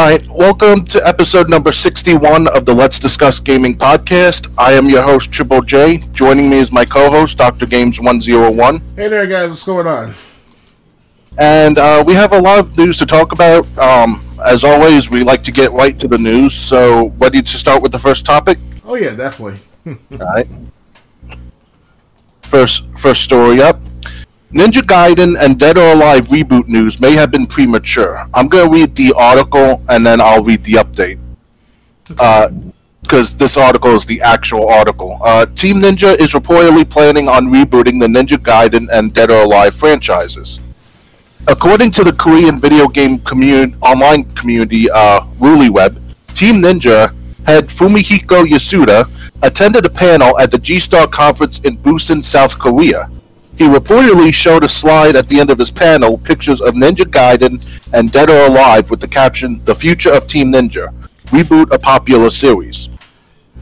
right, welcome to episode number 61 of the Let's Discuss Gaming podcast. I am your host, Triple J. Joining me is my co-host, Dr. Games 101. Hey there, guys. What's going on? And we have a lot of news to talk about. As always, we like to get right to the news. So, ready to start with the first topic? Oh, yeah, definitely. All right. First story up. Ninja Gaiden and Dead or Alive reboot news may have been premature. I'm going to read the article and then I'll read the update. Because this article is the actual article. Team Ninja is reportedly planning on rebooting the Ninja Gaiden and Dead or Alive franchises. According to the Korean video game online community, WoolyWeb, Team Ninja head Fumihiko Yasuda attended a panel at the G-Star conference in Busan, South Korea. He reportedly showed a slide at the end of his panel, pictures of Ninja Gaiden and Dead or Alive with the caption, "The Future of Team Ninja, Reboot a Popular Series."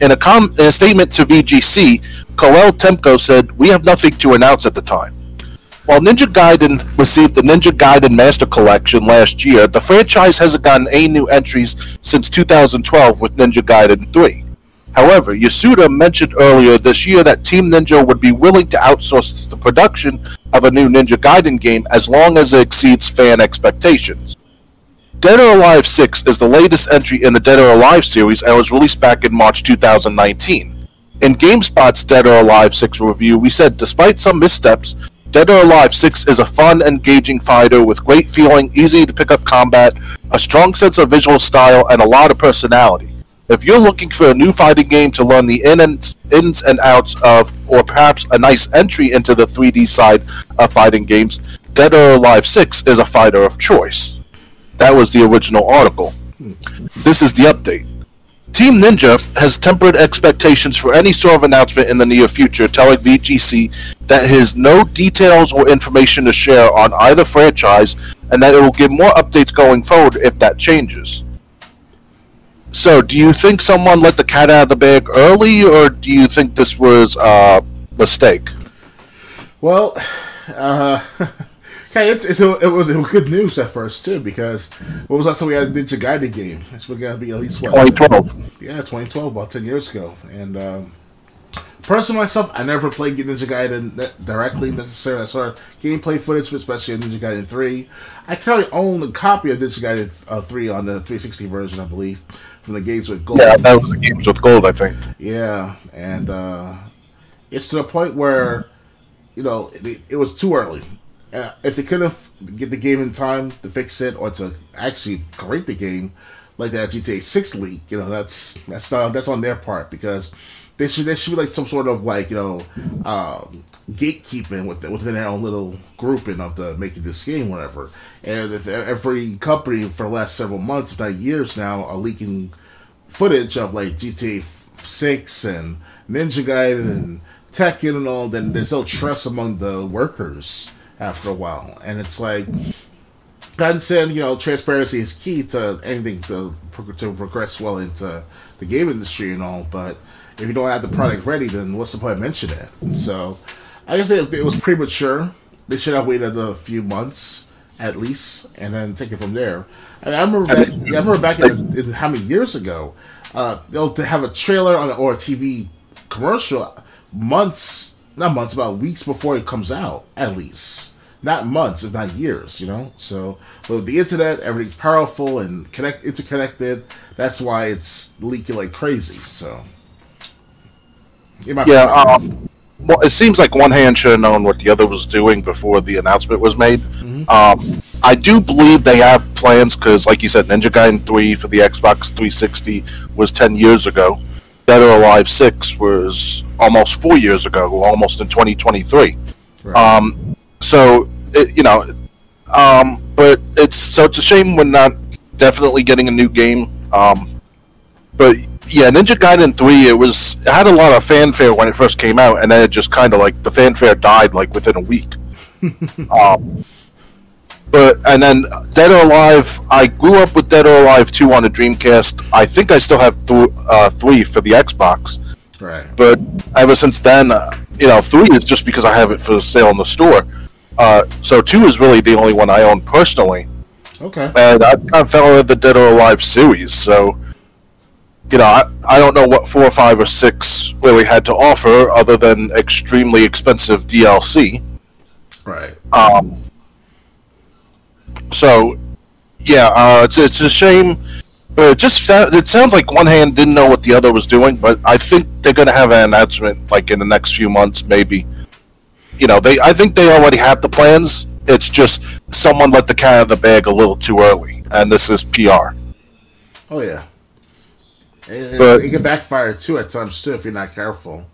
In a statement to VGC, Koel Temko said, "We have nothing to announce at the time." While Ninja Gaiden received the Ninja Gaiden Master Collection last year, the franchise hasn't gotten any new entries since 2012 with Ninja Gaiden 3. However, Yasuda mentioned earlier this year that Team Ninja would be willing to outsource the production of a new Ninja Gaiden game as long as it exceeds fan expectations. Dead or Alive 6 is the latest entry in the Dead or Alive series and was released back in March 2019. In GameSpot's Dead or Alive 6 review, we said, despite some missteps, Dead or Alive 6 is a fun, engaging fighter with great feeling, easy to pick up combat, a strong sense of visual style, and a lot of personality. If you're looking for a new fighting game to learn the ins and outs of, or perhaps a nice entry into the 3D side of fighting games, Dead or Alive 6 is a fighter of choice. That was the original article. This is the update. Team Ninja has tempered expectations for any sort of announcement in the near future, telling VGC that it has no details or information to share on either franchise, and that it will give more updates going forward if that changes. So, do you think someone let the cat out of the bag early, or do you think this was a mistake? Well, it was good news at first, too, because what was that? So we had a Ninja Gaiden game. It's going to be at least, what? 2012. Yeah, 2012, about 10 years ago. And personally, myself, I never played Ninja Gaiden directly, necessarily. I saw gameplay footage, especially in Ninja Gaiden 3. I currently own a copy of Ninja Gaiden 3 on the 360 version, I believe, from the Games with Gold. Yeah, that was the Games with Gold, I think. Yeah, and it's to the point where, it was too early. If they couldn't get the game in time to fix it or to actually correct the game, like that GTA 6 leak, that's on their part, because They should be like some sort of gatekeeping within their own little grouping of the making this game, whatever. And if every company for the last several months, if not years now, are leaking footage of like GTA 6 and Ninja Gaiden and Tekken and all, then there's no trust among the workers after a while. And it's like, God said, transparency is key to anything to progress well into the game industry and all, but if you don't have the product ready, then what's the point of mentioning it? So, I guess it was premature. They should have waited a few months, at least, and then take it from there. I remember back in how many years ago, they'll have a trailer or a TV commercial about weeks before it comes out, at least. Not months, if not years, So, with the internet, everything's powerful and interconnected. That's why it's leaking like crazy, so... Well, it seems like one hand should have known what the other was doing before the announcement was made. Mm-hmm. I do believe they have plans, because, like you said, Ninja Gaiden 3 for the Xbox 360 was 10 years ago. Dead or Alive 6 was almost 4 years ago, almost in 2023. Right. But it's a shame we're not definitely getting a new game. But yeah, Ninja Gaiden 3, it had a lot of fanfare when it first came out, and then it just kind of the fanfare died within a week. And then Dead or Alive, I grew up with Dead or Alive 2 on the Dreamcast. I think I still have 3 for the Xbox. Right. But ever since then, 3 is just because I have it for sale in the store. So 2 is really the only one I own personally. Okay. And I kind of fell in the Dead or Alive series, so I don't know what 4, 5, or 6 really had to offer other than extremely expensive DLC. Right. So, yeah, it's a shame. But it sounds like one hand didn't know what the other was doing, but I think they're going to have an announcement like in the next few months, maybe. I think they already have the plans. It's just someone let the cat out of the bag a little too early, and this is PR. Oh yeah. It can backfire too at times too if you're not careful,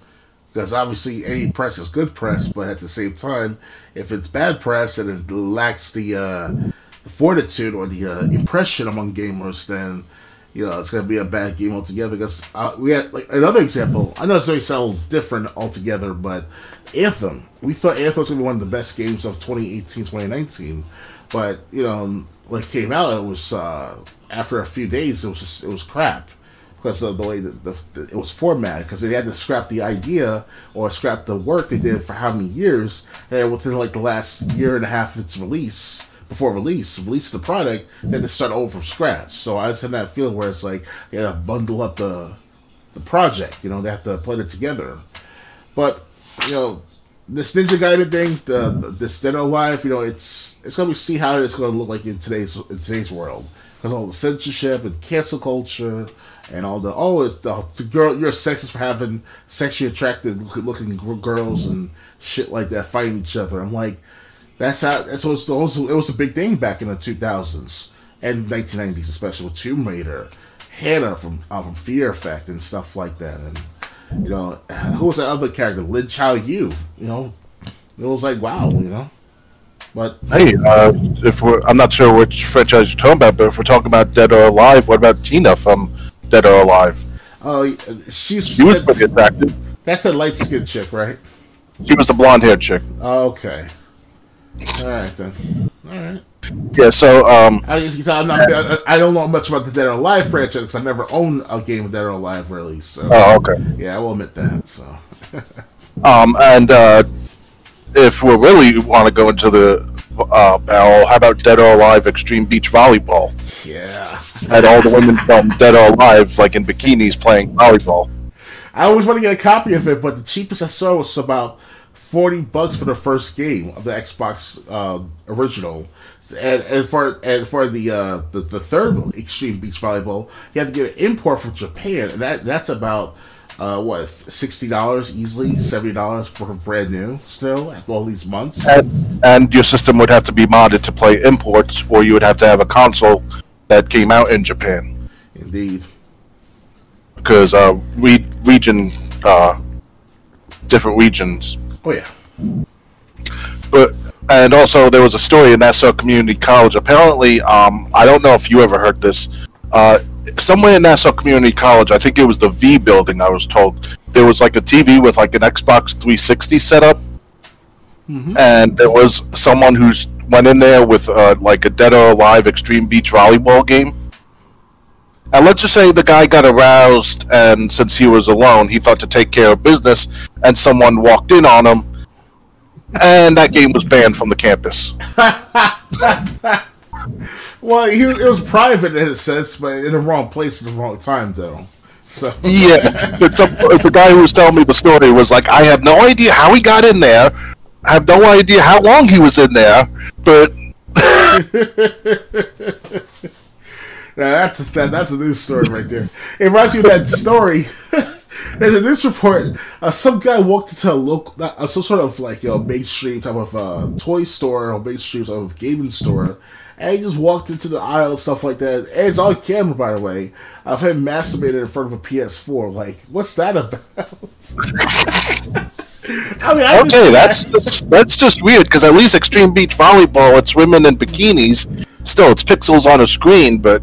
because obviously any press is good press, but at the same time, if it's bad press and it lacks the fortitude or the impression among gamers, then it's going to be a bad game altogether. Because we had like another example. I know it's going to sound different altogether, but Anthem. We thought Anthem was going to be one of the best games of 2018, 2019, but when it came out, it was after a few days, it was crap. Because of the way that it was formatted, because they had to scrap the idea or scrap the work they did for how many years, and within like the last year and a half of its release, release of the product, they had to start over from scratch. So I just had that feeling where it's like they had to bundle up the project, they have to put it together. But this Ninja Gaiden thing, this Dead or Alive, it's gonna be see how it's gonna look like in today's world, because all the censorship and cancel culture. And all it's the girl, you're sexist for having sexually attractive looking girls and shit like that fighting each other. I'm like, it was a big thing back in the 2000s and 1990s, especially with Tomb Raider, Hannah from Fear Effect and stuff like that. And who was that other character, Lin Chao Yu? It was like wow, But hey, I'm not sure which franchise you're talking about, but if we're talking about Dead or Alive, what about Tina from Dead or Alive? She was pretty attractive. That's the light skinned chick, right? She was the blonde haired chick. Okay. All right then. All right. Yeah. So I don't know much about the Dead or Alive franchise because I never owned a game of Dead or Alive really. So. Oh, okay. Yeah, I will admit that. So. And if we really want to go into the barrel, how about Dead or Alive Extreme Beach Volleyball? Yeah. Had all the women from Dead or Alive, like in bikinis, playing volleyball. I always want to get a copy of it, but the cheapest I saw was about $40 for the first game of the Xbox original, and for the third Extreme Beach Volleyball, you have to get an import from Japan, and that's about $60 easily, $70 for brand new still after all these months. And your system would have to be modded to play imports, or you would have to have a console that came out in Japan. Indeed. Because different regions. Oh yeah. And also there was a story in Nassau Community College. Apparently, I don't know if you ever heard this. Somewhere in Nassau Community College, I think it was the V building, I was told, there was like a TV with like an Xbox 360 setup. Mm-hmm. And there was someone who went in there with like a Dead or Alive Extreme Beach Volleyball game. And let's just say the guy got aroused, and since he was alone, he thought to take care of business, and someone walked in on him, and that game was banned from the campus. Well, it was private in a sense, but in the wrong place at the wrong time, though. So yeah, but the guy who was telling me the story was like, I have no idea how he got in there. I have no idea how long he was in there, but... Now that's a news story right there. It reminds me of that story. There's a news report. Some guy walked into a local, some sort of like mainstream type of toy store or mainstream type of gaming store, and he just walked into the aisle and stuff like that. And it's on camera, by the way, of him masturbating in front of a PS4. Like, what's that about? I mean, okay, that's just weird, because at least Extreme Beach Volleyball, it's women in bikinis. Still, it's pixels on a screen, but...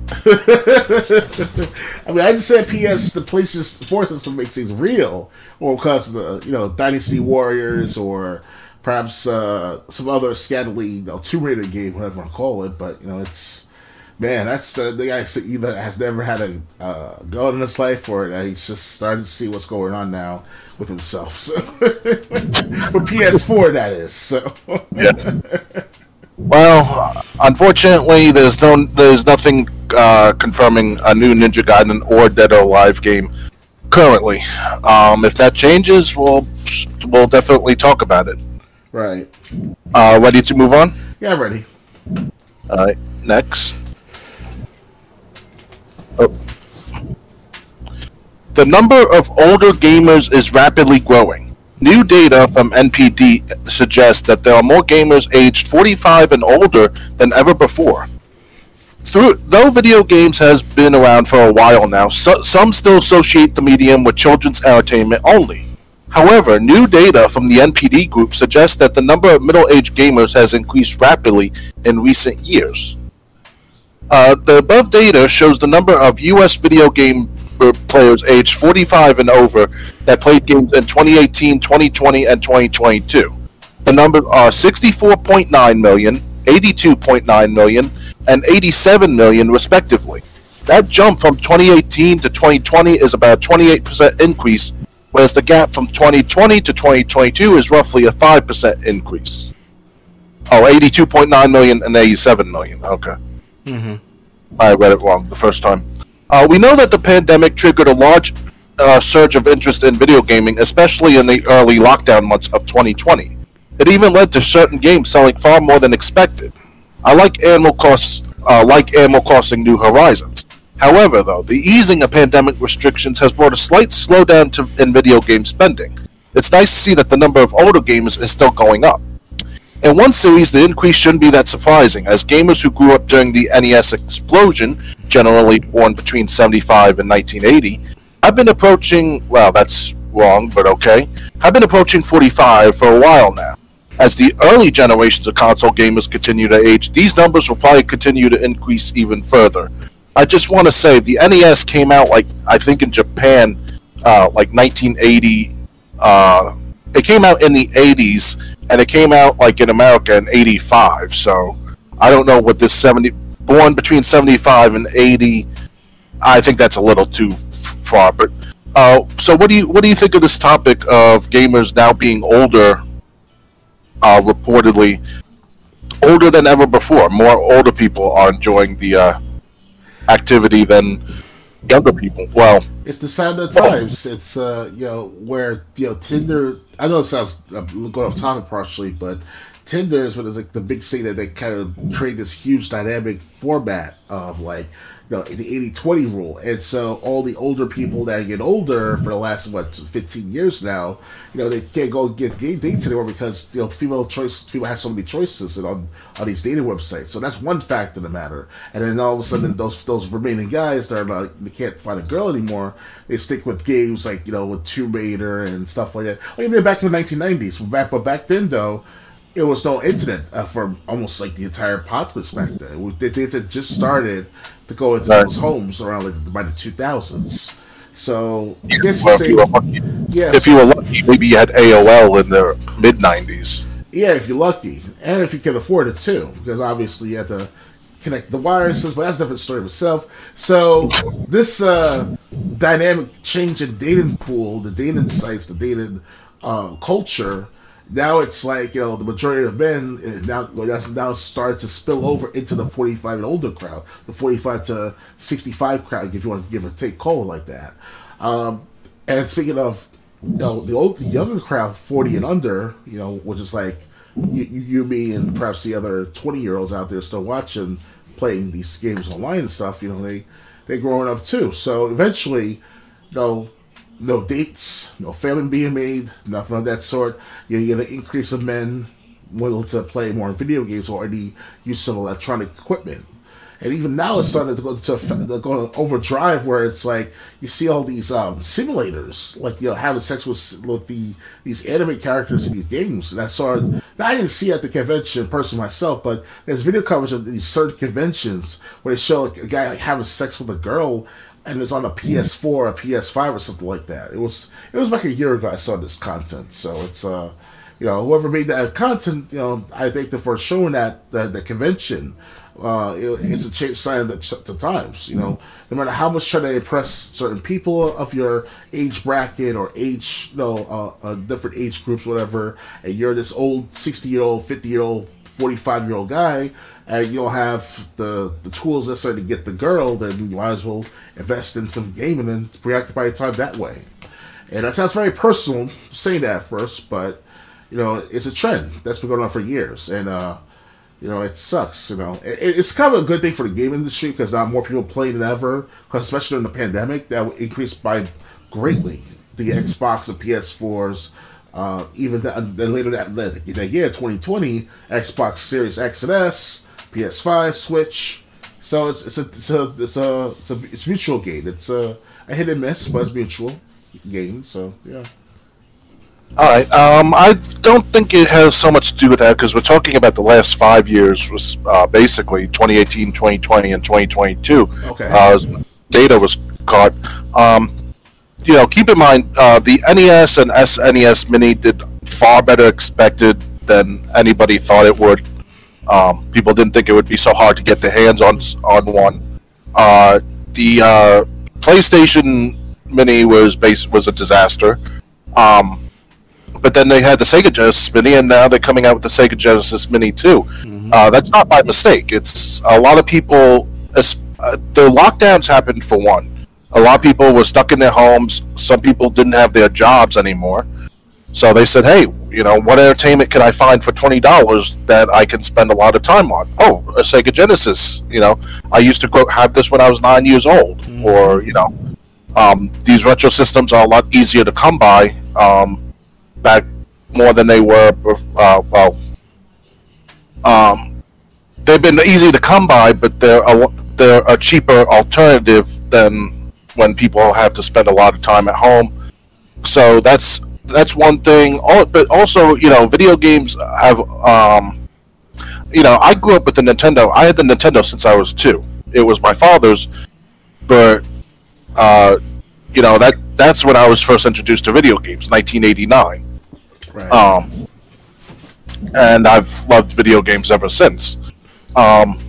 I mean, I just said the PlayStation system makes things real, or because of the, Dynasty Warriors, or perhaps some other scantily, Tomb Raider game, whatever I call it, but, it's... Man, that's the guy either has never had a girl in his life, or he's just starting to see what's going on now with himself. So. For PS4, that is. So. Yeah. Well, unfortunately, there's nothing confirming a new Ninja Gaiden or Dead or Alive game currently. If that changes, we'll definitely talk about it. Right. Ready to move on? Yeah, I'm ready. All right. Next. Oh. The number of older gamers is rapidly growing. New data from NPD suggests that there are more gamers aged 45 and older than ever before. Though video games has been around for a while now, some still associate the medium with children's entertainment only. However, new data from the NPD group suggests that the number of middle-aged gamers has increased rapidly in recent years. The above data shows the number of U.S. video game players aged 45 and over that played games in 2018, 2020, and 2022. The numbers are 64.9 million, 82.9 million, and 87 million respectively. That jump from 2018 to 2020 is about a 28% increase, whereas the gap from 2020 to 2022 is roughly a 5% increase. Oh, 82.9 million and 87 million. Okay. Mm-hmm. I read it wrong the first time. We know that the pandemic triggered a large surge of interest in video gaming, especially in the early lockdown months of 2020. It even led to certain games selling far more than expected. I like Animal Crossing New Horizons. However, though, the easing of pandemic restrictions has brought a slight slowdown in video game spending. It's nice to see that the number of older gamers is still going up. In one series, the increase shouldn't be that surprising, as gamers who grew up during the NES explosion, generally born between 75 and 1980, have been approaching, well, that's wrong, but okay, have been approaching 45 for a while now. As the early generations of console gamers continue to age, these numbers will probably continue to increase even further. I just want to say, the NES came out, I think in Japan, 1980, it came out in the 80s, and it came out in America in 85, so I don't know what this born between 75 and 80, I think that's a little too far, but so what do you think of this topic of gamers now being older, reportedly older than ever before? More older people are enjoying the activity than younger people. Well, it's the sign of the times. It's where Tinder. I know it sounds going off topic partially, but Tinder is what is the big thing that they kind of create this huge dynamic format of the 80-20 rule. And so all the older people that get older for the last 15 years now, they can't go get dates anymore because people have so many choices on these dating websites. So that's one fact of the matter. And then all of a sudden those remaining guys that are they can't find a girl anymore, they stick with games with Tomb Raider and stuff like that. Even back in the 1990s, but back then though, it was no internet for almost the entire populace back then. They had just started to go into those homes around by the 2000s. So I guess if you were lucky, maybe you had AOL in the mid 90s. Yeah, if you're lucky, and if you can afford it too, because obviously you have to connect the wires. But that's a different story of itself. So this dynamic change in dating pool, the dating sites, the dating culture. Now it's the majority of men now starts to spill over into the 45 and older crowd, the 45 to 65 crowd, if you want to give or take call it like that. And speaking of the younger crowd, 40 and under, which is you, me, and perhaps the other 20-year-olds out there still watching, playing these games online and stuff. They're growing up too. So eventually, no dates, no family being made, nothing of that sort. You get an increase of men willing to play more video games or any use of electronic equipment. And even now it's starting to go to overdrive where it's you see all these simulators, having sex with these anime characters in these games. And I didn't see at the convention personally myself, but there's video coverage of these certain conventions where they show a guy having sex with a girl, and it's on a PS4 or a PS5 or something like that. It was a year ago I saw this content. So it's whoever made that content, I thank them for showing that the convention. It's a change sign of the times. No matter how much try to impress certain people of your age bracket or age, different age groups, whatever, and you're this old 60-year-old, 50-year-old 45-year-old guy, and you don't have the tools necessary to get the girl, then you might as well invest in some gaming and preoccupy your time that way. And that sounds very personal saying that at first, but it's a trend that's been going on for years, and it sucks. It's kind of a good thing for the gaming industry because now more people playing than ever. Because especially during the pandemic, that increased by greatly the Xbox and PS4s. Even later that year, 2020, Xbox Series X and S, PS5, Switch. So it's mutual gain. It's a hit and miss, but it's mutual gain. So yeah. All right. I don't think it has so much to do with that because we're talking about the last 5 years, was basically 2018, 2020, and 2022. Okay. Data was caught. Keep in mind the NES and SNES Mini did far better expected than anybody thought it would. People didn't think it would be so hard to get their hands on one. The PlayStation Mini was a disaster. But then they had the Sega Genesis Mini, and now they're coming out with the Sega Genesis Mini too. Mm-hmm. That's not by mistake. It's a lot of people. The lockdowns happened for one. A lot of people were stuck in their homes. Some people didn't have their jobs anymore, so they said, "Hey, what entertainment can I find for $20 that I can spend a lot of time on?" Oh, a Sega Genesis. I used to have this when I was 9 years old, mm-hmm. Or these retro systems are a lot easier to come by. Back more than they were. They've been easy to come by, but they're a cheaper alternative than when people have to spend a lot of time at home. So that's one thing. But also, video games have. I grew up with the Nintendo. I had the Nintendo since I was 2. It was my father's, but that's when I was first introduced to video games, 1989. Right. And I've loved video games ever since. But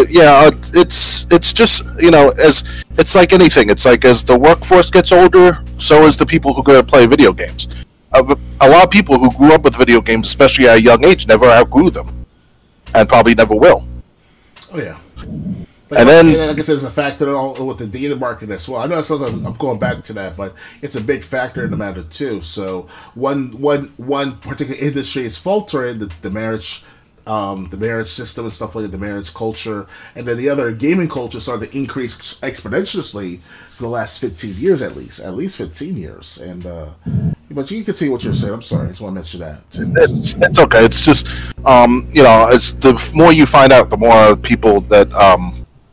yeah, it's just as it's like anything. It's like as the workforce gets older, so is the people who go to play video games. A lot of people who grew up with video games, especially at a young age, never outgrew them, and probably never will. Oh yeah. And then, like I said, it's a factor with the data market as well. I know it sounds like I'm going back to that, but it's a big factor in the matter too. So one particular industry is faltering, the marriage system and stuff like that, the marriage culture, and then the other gaming culture started to increase exponentially for the last 15 years at least 15 years. And but you can see what you're saying. I'm sorry, I just want to mention that. It's okay. It's just it's the more you find out, the more people that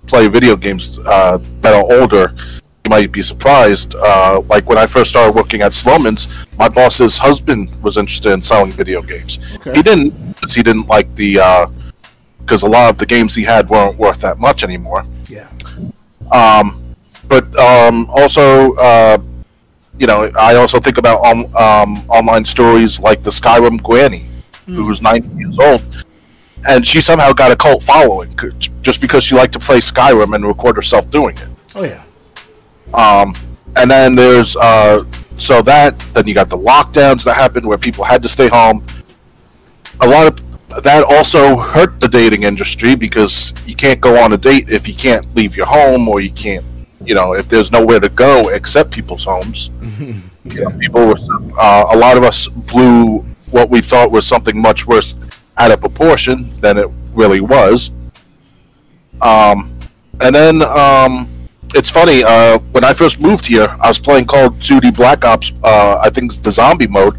play video games that are older, you might be surprised. Like when I first started working at Sloman's, my boss's husband was interested in selling video games. Okay. He didn't like because a lot of the games he had weren't worth that much anymore. Yeah. But also, I also think about online stories like the Skyrim Granny, who's 90 years old. And she somehow got a cult following just because she liked to play Skyrim and record herself doing it. Oh yeah. And then there's then you got the lockdowns that happened where people had to stay home. A lot of that also hurt the dating industry because you can't go on a date if you can't leave your home, or you can't, if there's nowhere to go except people's homes. Yeah. People were a lot of us blew what we thought was something much worse out of proportion than it really was. And then it's funny, when I first moved here, I was playing Call of Duty Black Ops, I think it's the zombie mode.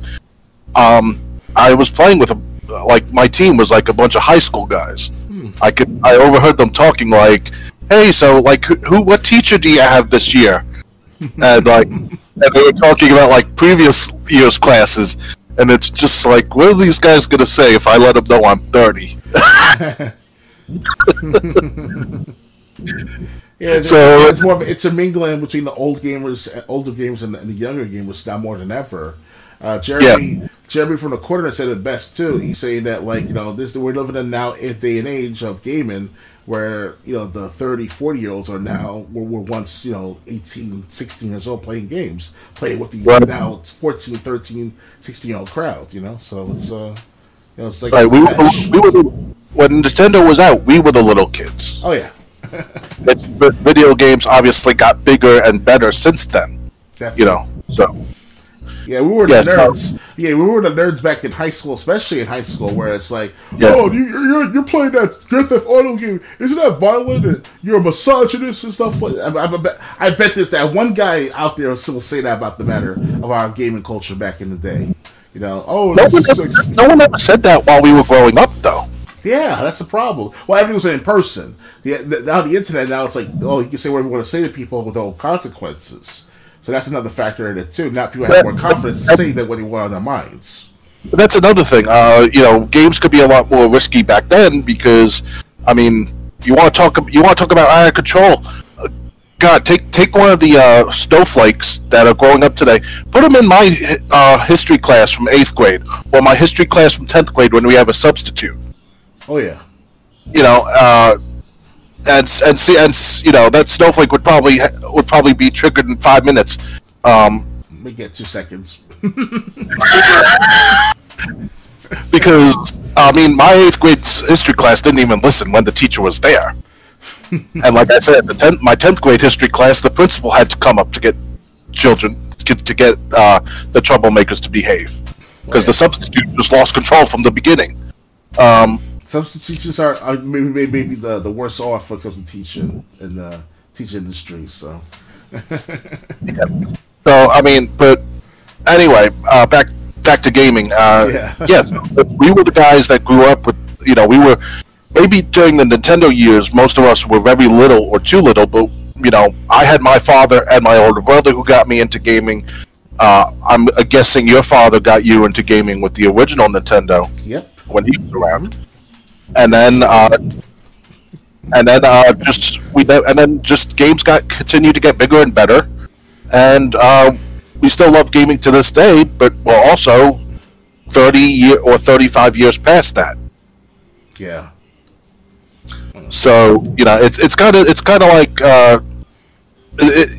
I was playing with my team was like a bunch of high school guys. I overheard them talking like, "Hey, so like what teacher do you have this year?" And they were talking about like previous year's classes. And it's just like, what are these guys going to say if I let them know I'm 30? Yeah, so it's a mingling between the older gamers and the younger gamers now more than ever. Jeremy from the corner said it best too. He's saying that we're living in now a day and age of gaming where the 30, 40-year-olds are now were once 18, 16 years old playing with the now 14, 13, 16-year-old crowd. So You know, it's like right. When Nintendo was out, we were the little kids. Oh yeah. But video games obviously got bigger and better since then. Definitely. You know, so. Yeah, we were the nerds. Yeah, we were the nerds back in high school, especially in high school, where it's like, oh, you're playing that Grand Theft Auto game. Isn't that violent? And you're a misogynist and stuff like that. I bet that one guy out there will still say that about the matter of our gaming culture back in the day. You know, no one ever said that while we were growing up, though. Yeah, that's the problem. Well, everything was in person. Now the internet, now it's like, oh, you can say whatever you want to say to people with no consequences. So that's another factor in it too. Now people have more confidence to say that what they want on their minds. That's another thing. You know, games could be a lot more risky back then because, I mean, you want to talk about out of control. God, take one of the snowflakes that are growing up today. Put them in my history class from 8th grade or my history class from 10th grade when we have a substitute. Oh yeah. You know, and you know that snowflake would probably be triggered in 5 minutes. We get 2 seconds. Because I mean, my 8th grade history class didn't even listen when the teacher was there. And like I said, my 10th grade history class, the principal had to come up to get children to get the troublemakers to behave because the substitute just lost control from the beginning. Substitutes are maybe the worst off when it comes to teaching in the teaching industry. So, so I mean, but anyway, back to gaming. Yes, we were the guys that grew up with. You know, we were maybe during the Nintendo years. Most of us were very little or too little, but you know, I had my father and my older brother who got me into gaming. I'm guessing your father got you into gaming with the original Nintendo. Yep. When he was around. And then just games continued to get bigger and better, and we still love gaming to this day. But we're also 35 years past that. Yeah. So you know, it's kind of like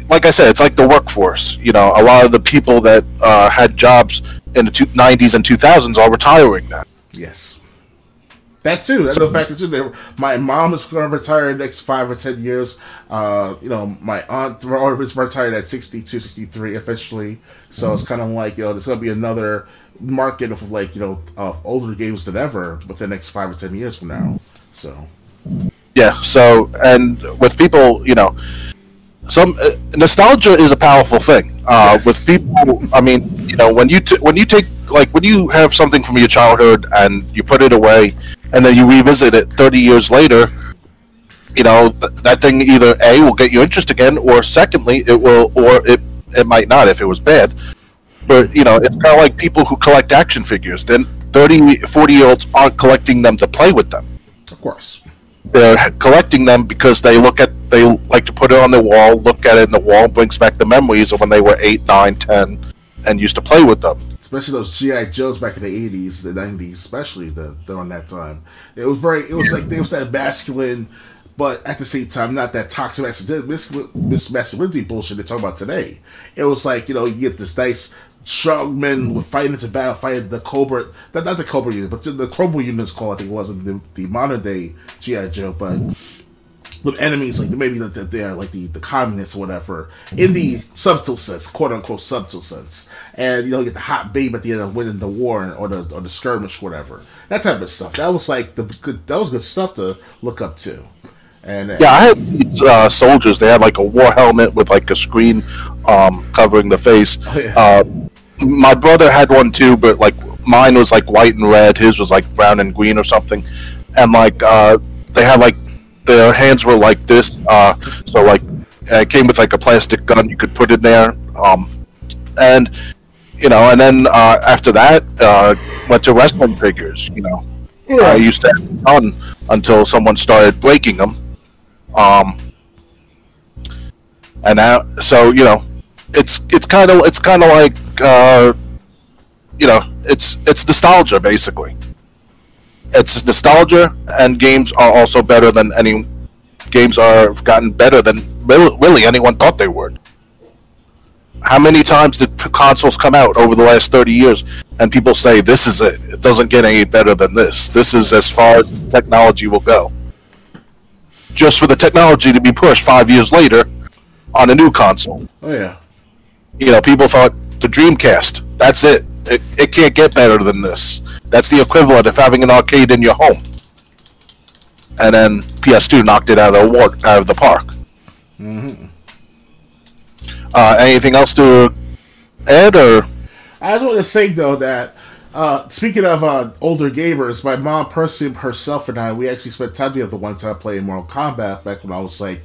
like I said, it's like the workforce. You know, a lot of the people that had jobs in the 90s and 2000s are retiring now. Yes. That too. That's a factor too. My mom is going to retire in the next 5 or 10 years. You know, my aunt is retired at 62, 63 officially. So it's kind of like, you know, there's going to be another market of like, you know, of older games than ever within the next 5 or 10 years from now. So. Yeah. So, and with people, you know, some nostalgia is a powerful thing. Yes. With people, I mean, you know, when you have something from your childhood and you put it away, and then you revisit it 30 years later, you know, that thing either A, will get you interest again, or secondly, it will, or it might not if it was bad. But, you know, it's kind of like people who collect action figures. Then 30, 40-year-olds aren't collecting them to play with them. Of course. They're collecting them because they like to put it on the wall, look at it in the wall, brings back the memories of when they were 8, 9, 10, and used to play with them. Especially those G.I. Joes back in the 80s, the 90s, especially during that time. It was that masculine, but at the same time, not that toxic masculinity bullshit they're talking about today. It was like, you know, you get this nice, strong men with fighting into battle, fighting the Cobra, not the Cobra unit, but the Cobra unit's called, I think it was, the modern day G.I. Joe, but with enemies like maybe that they're like the communists or whatever in the subtle sense, quote unquote subtle sense, and you know, get the hot babe at the end of winning the war or the skirmish, whatever, that type of stuff. That was like that was good stuff to look up to. And yeah, I had these soldiers. They had like a war helmet with like a screen covering the face. Oh, yeah. My brother had one too, but like mine was like white and red. His was like brown and green or something, and like they had like. Their hands were like this, so like it came with like a plastic gun you could put in there, and you know, and then after that, went to wrestling figures. You know, I used to have fun until someone started breaking them, and now, so you know, it's kind of like you know, it's nostalgia basically. It's nostalgia, and games are also better than games have gotten better than really anyone thought they would. How many times did consoles come out over the last 30 years, and people say this is it. It doesn't get any better than this. This is as far as technology will go. Just for the technology to be pushed 5 years later on a new console. Oh yeah. People thought the Dreamcast. That's it. It can't get better than this. That's the equivalent of having an arcade in your home. And then PS2 knocked it out of the park. Mm-hmm. Anything else to add, or? I just want to say though that speaking of older gamers, my mom personally, herself, and I, we actually spent time together one time playing Mortal Kombat back when I was like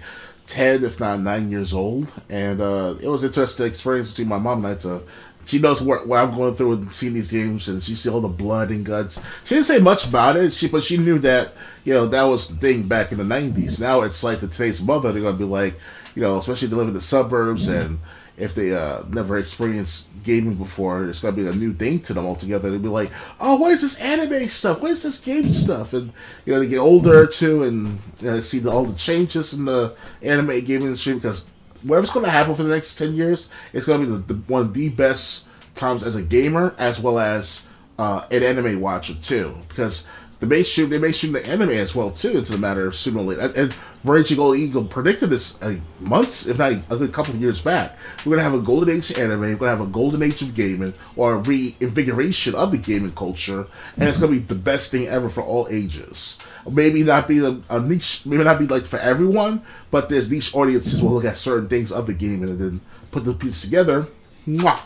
10, if not 9 years old, and it was an interesting experience between my mom and I. She knows what I'm going through and seeing these games, and she see all the blood and guts. She didn't say much about it, but she knew that that was the thing back in the 90s. Now it's like to today's mother, they're gonna be like, especially if they live in the suburbs and if they never experienced gaming before, it's gonna be a new thing to them altogether. They'll be like, "Oh, what is this anime stuff? What is this game stuff?" And they get older too, and see all the changes in the anime gaming industry, because whatever's going to happen for the next 10 years, it's going to be one of the best times as a gamer, as well as an anime watcher too, because they may stream the anime as well too. It's a matter of sooner or later. And Raging Old Eagle predicted this months, if not a couple of years back. We're going to have a golden age of anime. We're going to have a golden age of gaming, or a reinvigoration of the gaming culture, and it's going to be the best thing ever for all ages. Maybe not be a niche, maybe not be like for everyone, but there's niche audiences will look at certain things of the game and then put the pieces together. Mwah!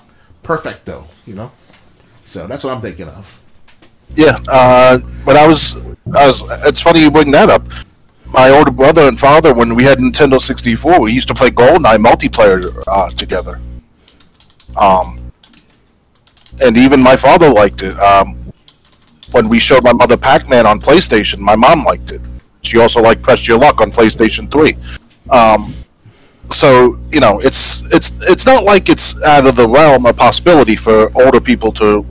Perfecto, So that's what I'm thinking of. Yeah, but it's funny you bring that up. My older brother and father, when we had Nintendo 64, we used to play GoldenEye multiplayer together. And even my father liked it. When we showed my mother Pac-Man on PlayStation, my mom liked it. She also liked Press Your Luck on PlayStation 3. So it's not like it's out of the realm of possibility for older people to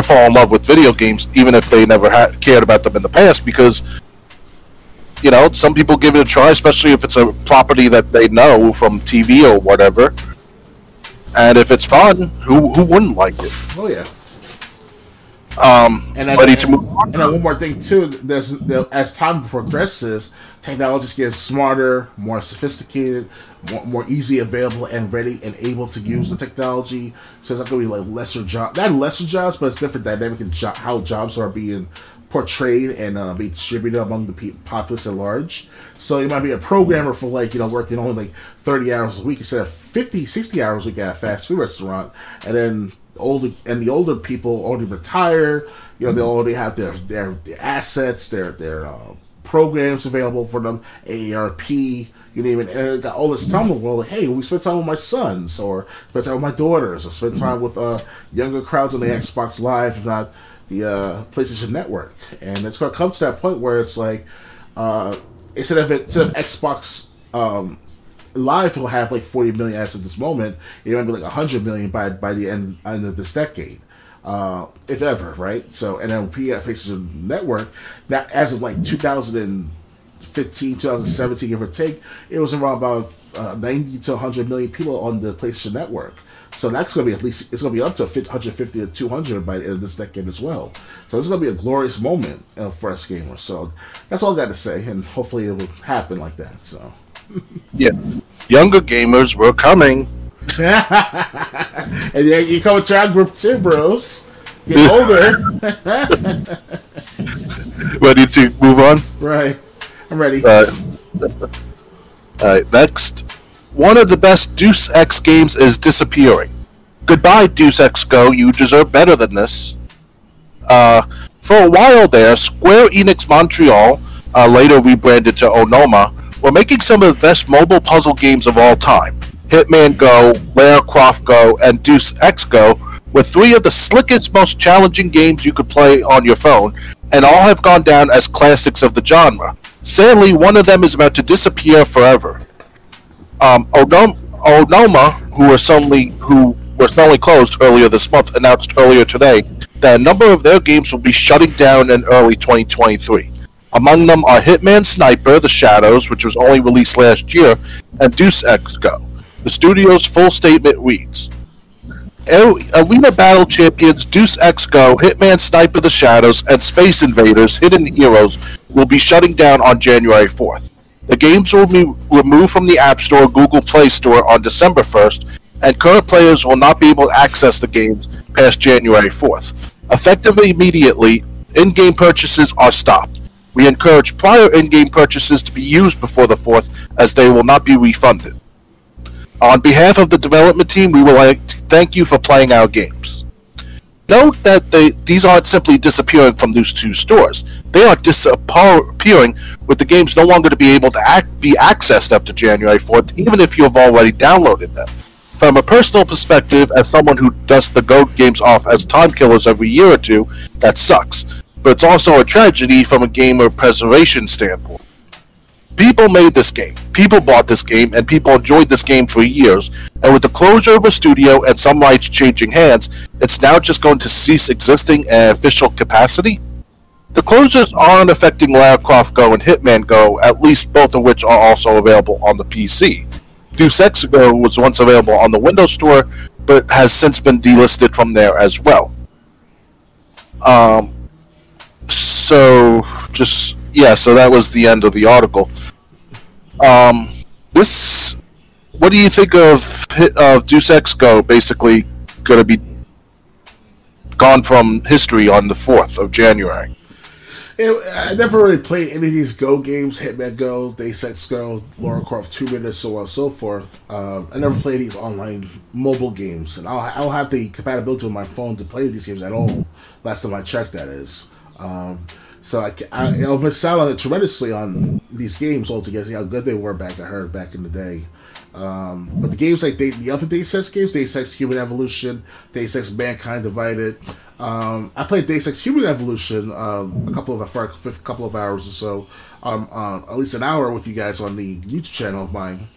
fall in love with video games, even if they never cared about them in the past, because some people give it a try, especially if it's a property that they know from TV or whatever. And if it's fun, who wouldn't like it? Oh yeah. Ready to move on. And one more thing too, as time progresses, technology is getting smarter, more sophisticated, more easily available and ready and able to use the technology. So it's not going to be like not lesser jobs, but it's different dynamic in how jobs are being portrayed and be distributed among the populace at large. So you might be a programmer for working only like 30 hours a week instead of 50, 60 hours a week at a fast food restaurant, and then the older people already retire. They already have their assets, their programs available for them, AARP, you name it, and got all this time in the world. Like, hey, we spend time with my sons, or spend time with my daughters, or spend time with younger crowds on the Xbox Live, if not the PlayStation Network. And it's going to come to that point where it's like, instead of Xbox Live will have like 40 million as of this moment, it might be like 100 million by the end of this decade, if ever, right? So, and then PlayStation Network, that as of like 2015, 2017, give or take, it was around about 90 to 100 million people on the PlayStation Network. So that's going to be it's going to be up to 150 to 200 by the end of this decade as well. So it's going to be a glorious moment for us gamers. So that's all I got to say, and hopefully it will happen like that. So. Yeah, younger gamers were coming. And you come to our group too, bros. Get older. Ready to move on? Right. I'm ready. All right, next. One of the best Deus Ex games is disappearing. Goodbye, Deus Ex Go. You deserve better than this. For a while there, Square Enix Montreal, later rebranded to Onoma, were making some of the best mobile puzzle games of all time. Hitman Go, Lara Croft Go, and Deus Ex Go were three of the slickest, most challenging games you could play on your phone, and all have gone down as classics of the genre. Sadly, one of them is about to disappear forever. Onoma, who were suddenly closed earlier this month, announced earlier today that a number of their games will be shutting down in early 2023. Among them are Hitman Sniper: The Shadows, which was only released last year, and Deus Ex Go. The studio's full statement reads, Arena Battle Champions, Deus Ex Go, Hitman Sniper the Shadows, and Space Invaders Hidden Heroes will be shutting down on January 4th. The games will be removed from the App Store Google Play Store on December 1st, and current players will not be able to access the games past January 4th. Effective immediately, in-game purchases are stopped. We encourage prior in-game purchases to be used before the 4th, as they will not be refunded. On behalf of the development team, we would like to thank you for playing our games. Note that these aren't simply disappearing from these two stores. They are disappearing with the games no longer to be able to be accessed after January 4th, even if you have already downloaded them. From a personal perspective, as someone who dusts the GOAT games off as time killers every year or two, that sucks. But it's also a tragedy from a gamer preservation standpoint. People made this game, people bought this game, and people enjoyed this game for years, and with the closure of a studio and some rights changing hands, it's now just going to cease existing in official capacity? The closures aren't affecting Lara Croft Go and Hitman Go, at least both of which are also available on the PC. Deus Ex Go was once available on the Windows Store, but has since been delisted from there as well. So that was the end of the article. What do you think of Deus Ex Go basically going to be gone from history on the 4th of January? I never really played any of these Go games, Hitman Go, Deus Ex Go, Lara Croft 2 Minutes, so on and so forth. I never played these online mobile games, and I'll have the compatibility with my phone to play these games at all. Last time I checked, that is. So I'll miss out on it tremendously on these games altogether. See how good they were back in the day. But the games like the other Deus Ex games, Deus Ex Human Evolution, Deus Ex Mankind Divided. I played Deus Ex Human Evolution for a couple of hours or so, at least an hour with you guys on the YouTube channel of mine.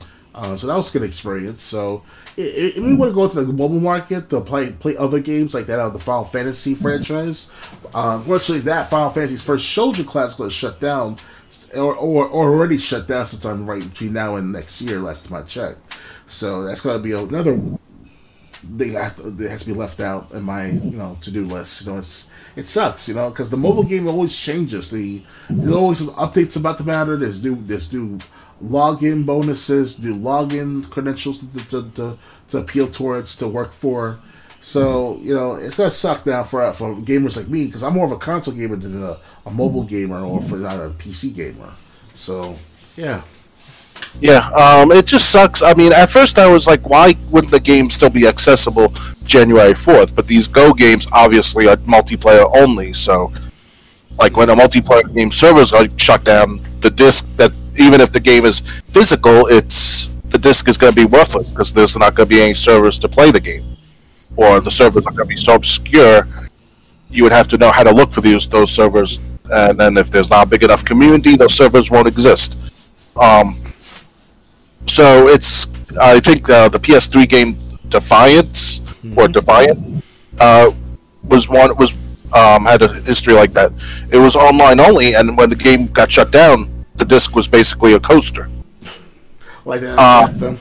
So that was a good experience. So if we want to go to the mobile market to play other games like that out of the Final Fantasy franchise, unfortunately that Final Fantasy's first Soldier class is going to shut down, or already shut down sometime right between now and next year, last time I checked. So that's going to be another thing that has to be left out in my to-do list. It sucks, because the mobile game always changes. There's always updates about the matter. There's new login bonuses, new login credentials to appeal towards, to work for. So it's gonna suck now for gamers like me, because I'm more of a console gamer than a mobile gamer, or for not a PC gamer. So yeah. Yeah, it just sucks. I mean, at first I was like, why wouldn't the game still be accessible January 4th? But these Go games obviously are multiplayer only, so like when a multiplayer game servers are shut down, the disc that, even if the game is physical, the disc is going to be worthless because there's not going to be any servers to play the game, or the servers are going to be so obscure you would have to know how to look for those servers, and then if there's not a big enough community, those servers won't exist. So I think the PS3 game Defiant had a history like that. It was online only, and when the game got shut down, the disc was basically a coaster. Like Anthem.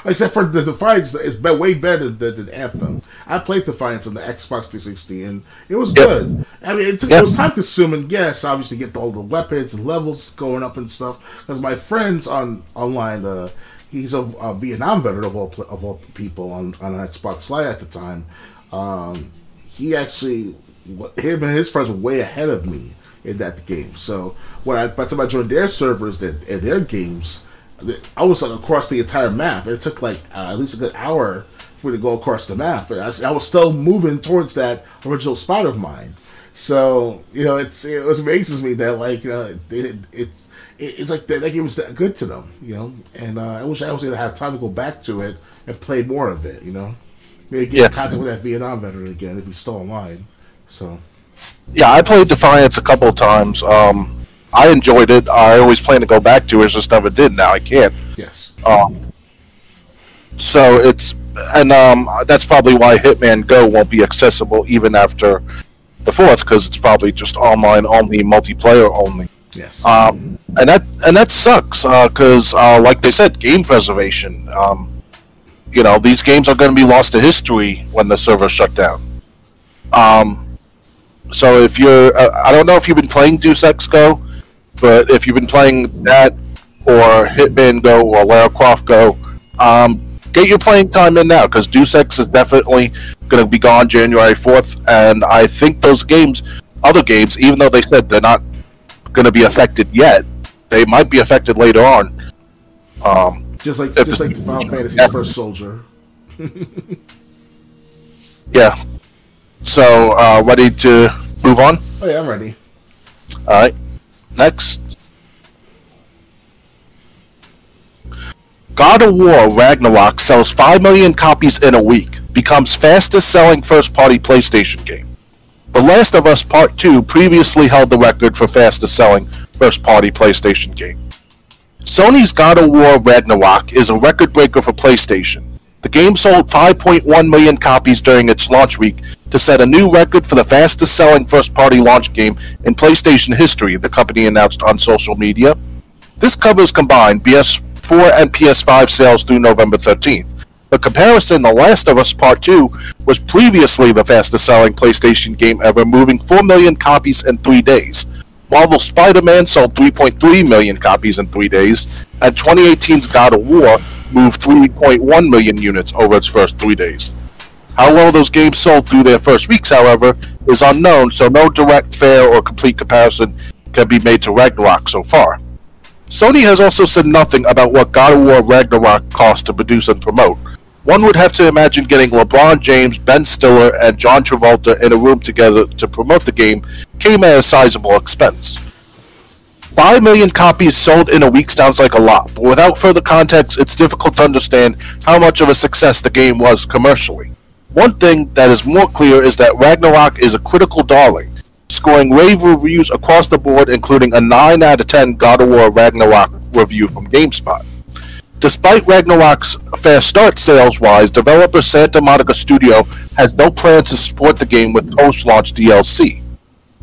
Except for the Defiance is way better than Anthem. I played Defiance on the Xbox 360, and it was good. I mean, it was time consuming, yes, obviously, to get all the weapons and levels going up and stuff. Because my friends online, he's a Vietnam veteran of all people on Xbox Live at the time. He actually, him and his friends were way ahead of me in that game. So by the time I joined their servers and their games, I was like across the entire map. It took like at least a good hour for me to go across the map, but I was still moving towards that original spot of mine. So it amazes me that it's like that game was that good to them, And I wish I was going to have time to go back to it and play more of it, Maybe get in contact with that Vietnam veteran again if he's still online. So yeah, I played Defiance a couple of times. I enjoyed it. I always plan to go back to it. Just never did. Now I can't. Yes. So that's probably why Hitman Go won't be accessible even after the 4th, because it's probably just online only, multiplayer only. Yes. And that sucks because, like they said, game preservation. these games are going to be lost to history when the servers shut down. So if you're, I don't know if you've been playing Deus Ex Go, but if you've been playing that or Hitman Go or Lara Croft Go, get your playing time in now, because Deus Ex is definitely going to be gone January 4th, and I think those other games, even though they said they're not going to be affected yet, they might be affected later on. Just like Final Fantasy's First Soldier. Yeah. So, ready to move on? Oh yeah, I'm ready. Alright. Next. God of War Ragnarok sells 5 million copies in a week, becomes fastest selling first-party PlayStation game. The Last of Us Part 2 previously held the record for fastest selling first-party PlayStation game. Sony's God of War Ragnarok is a record breaker for PlayStation. The game sold 5.1 million copies during its launch week to set a new record for the fastest selling first-party launch game in PlayStation history, the company announced on social media. This covers combined PS4 and PS5 sales through November 13th. For comparison, The Last of Us Part 2 was previously the fastest selling PlayStation game ever, moving 4 million copies in 3 days. Marvel's Spider-Man sold 3.3 million copies in 3 days, and 2018's God of War moved 3.1 million units over its first 3 days. How well those games sold through their first weeks, however, is unknown, so no direct, fair, or complete comparison can be made to Ragnarok so far. Sony has also said nothing about what God of War Ragnarok cost to produce and promote. One would have to imagine getting LeBron James, Ben Stiller, and John Travolta in a room together to promote the game came at a sizable expense. 5 million copies sold in a week sounds like a lot, but without further context, it's difficult to understand how much of a success the game was commercially. One thing that is more clear is that Ragnarok is a critical darling, scoring rave reviews across the board, including a 9 out of 10 God of War Ragnarok review from GameSpot. Despite Ragnarok's fast start sales-wise, developer Santa Monica Studio has no plans to support the game with post-launch DLC.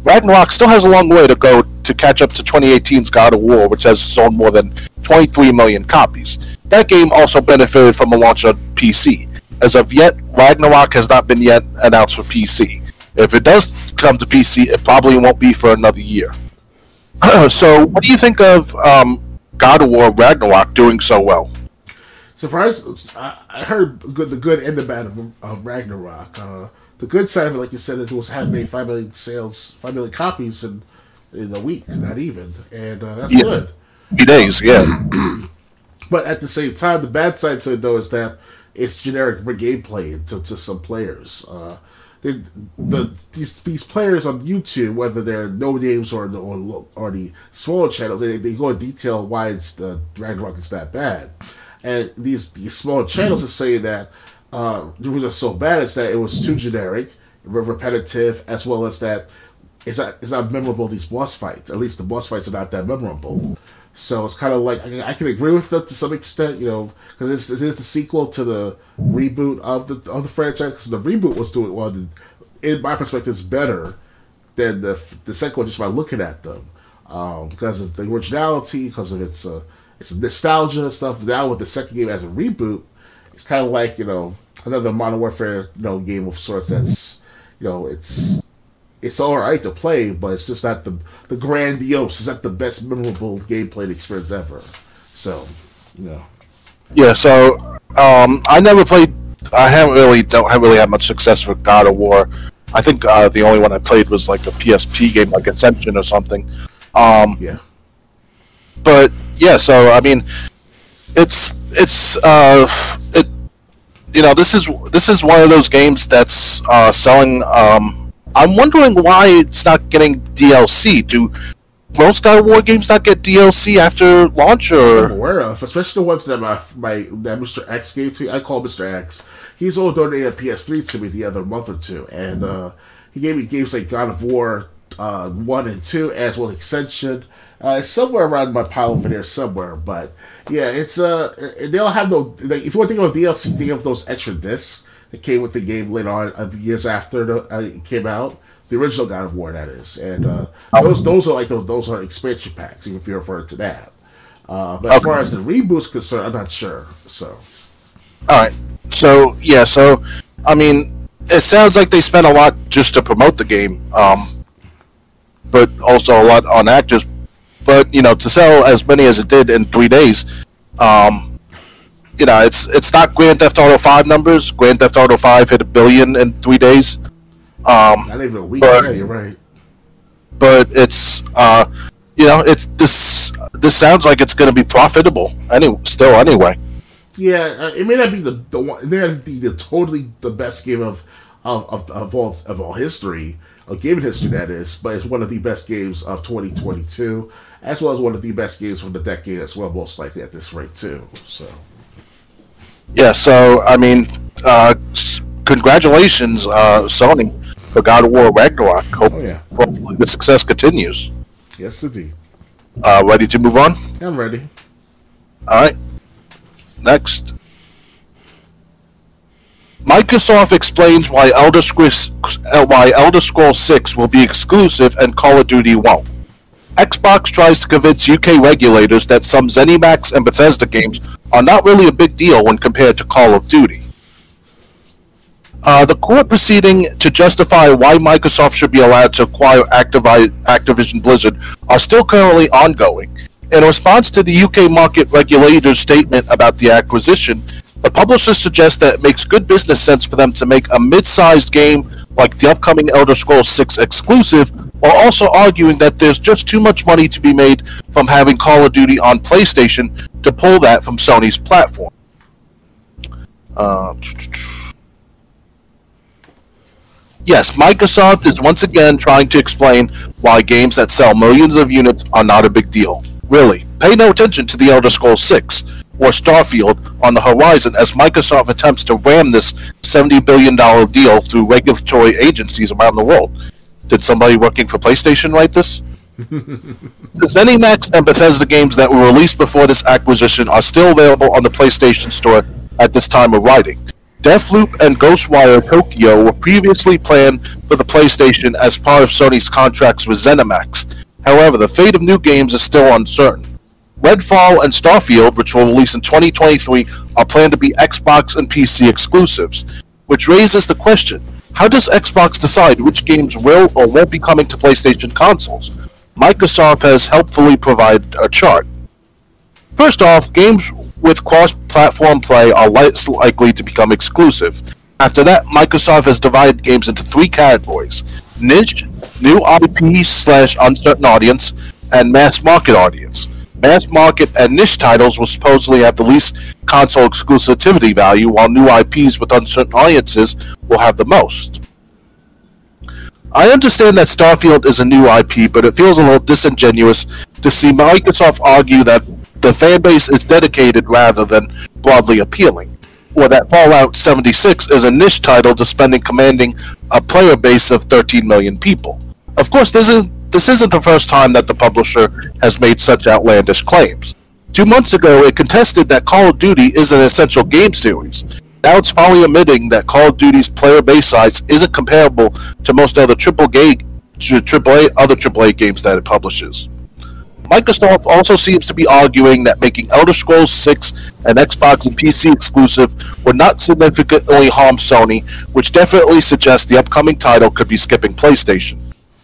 Ragnarok still has a long way to go to catch up to 2018's God of War, which has sold more than 23 million copies. That game also benefited from a launch on PC. As of yet, Ragnarok has not been yet announced for PC. If it does come to PC, it probably won't be for another year. So, what do you think of God of War Ragnarok doing so well? Surprised, I heard the good and the bad of Ragnarok. The good side of it, like you said, it had made 5 million sales, 5 million copies in a week, not even, and that's good. 3 days, yeah. But at the same time, the bad side to it though is that it's generic gameplay to some players. These players on YouTube, whether they're no names or the smaller channels, they go in detail why the Ragnarok is that bad. And these smaller channels are saying that the reason it's so bad is that it was too generic, repetitive, as well as that it's not memorable, these boss fights. At least the boss fights are not that memorable. So it's kind of like, I can agree with that to some extent, because this is the sequel to the reboot of the franchise. Because the reboot was doing well, in my perspective, is better than the second one just by looking at them, because of the originality, because of its nostalgia and stuff. Now with the second game as a reboot, it's kind of like another Modern Warfare game of sorts. That's it's all right to play, but it's just not the grandiose. It's not the best memorable gameplay experience ever. So, Yeah. So, I never played. I don't really have much success with God of War. I think the only one I played was like a PSP game, like Ascension or something. Yeah. But yeah, so I mean, this is one of those games that's selling. I'm wondering why it's not getting DLC. Do most God of War games not get DLC after launch? Or I'm aware of, especially the ones that that Mr. X gave to me. I call Mr. X. He's only donated a PS3 to me the other month or two, and he gave me games like God of War 1 and 2, as well as Ascension. It's somewhere around my pile over there somewhere, but yeah, it's they'll have no, like, if you want to think of DLC, think of those extra discs that came with the game later on, years after it came out. The original God of War, that is, and those are like those are expansion packs, if you're referring to that. But as far as the reboot's concerned, I'm not sure. So, all right, So yeah, so I mean, it sounds like they spent a lot just to promote the game, but also a lot on actors. But to sell as many as it did in 3 days, it's not Grand Theft Auto 5 numbers. Grand Theft Auto 5 hit 1 billion in 3 days. Not even a week. Yeah, you're right. But it's it's this sounds like it's going to be profitable anyway. Yeah, it may not be the one. It may not be totally the best game of all history, of gaming history, that is. But it's one of the best games of 2022, as well as one of the best games from the decade as well, most likely at this rate too. So. Yeah. So I mean, congratulations, Sony, for God of War Ragnarok. Hopefully the success continues. Yes, indeed. Ready to move on? I'm ready. All right. Next. Microsoft explains why Elder Scrolls 6 will be exclusive and Call of Duty won't. Xbox tries to convince UK regulators that some ZeniMax and Bethesda games are not really a big deal when compared to Call of Duty. The court proceeding to justify why Microsoft should be allowed to acquire Activision Blizzard are still currently ongoing. In response to the UK market regulator's statement about the acquisition, the publisher suggests that it makes good business sense for them to make a mid-sized game like the upcoming Elder Scrolls 6 exclusive, while also arguing that there's just too much money to be made from having Call of Duty on PlayStation to pull that from Sony's platform. Yes, Microsoft is once again trying to explain why games that sell millions of units are not a big deal. Really, pay no attention to the Elder Scrolls 6 or Starfield on the horizon as Microsoft attempts to ram this $70 billion deal through regulatory agencies around the world. Did somebody working for PlayStation write this? The ZeniMax and Bethesda games that were released before this acquisition are still available on the PlayStation Store at this time of writing. Deathloop and Ghostwire Tokyo were previously planned for the PlayStation as part of Sony's contracts with ZeniMax. However, the fate of new games is still uncertain. Redfall and Starfield, which will release in 2023, are planned to be Xbox and PC exclusives, which raises the question, how does Xbox decide which games will or won't be coming to PlayStation consoles? Microsoft has helpfully provided a chart. First off, games with cross-platform play are less likely to become exclusive. After that, Microsoft has divided games into 3 categories: niche, new IP/uncertain audience, and mass market audience. Mass market and niche titles will supposedly have the least console exclusivity value, while new IPs with uncertain audiences will have the most. I understand that Starfield is a new IP, but it feels a little disingenuous to see Microsoft argue that the fanbase is dedicated rather than broadly appealing, or that Fallout 76 is a niche title commanding a player base of 13 million people. Of course, this isn't the first time that the publisher has made such outlandish claims. 2 months ago, it contested that Call of Duty is an essential game series. Now it's finally admitting that Call of Duty's player base size isn't comparable to most other AAA games that it publishes. Microsoft also seems to be arguing that making Elder Scrolls 6 an Xbox and PC exclusive would not significantly harm Sony, which definitely suggests the upcoming title could be skipping PlayStation.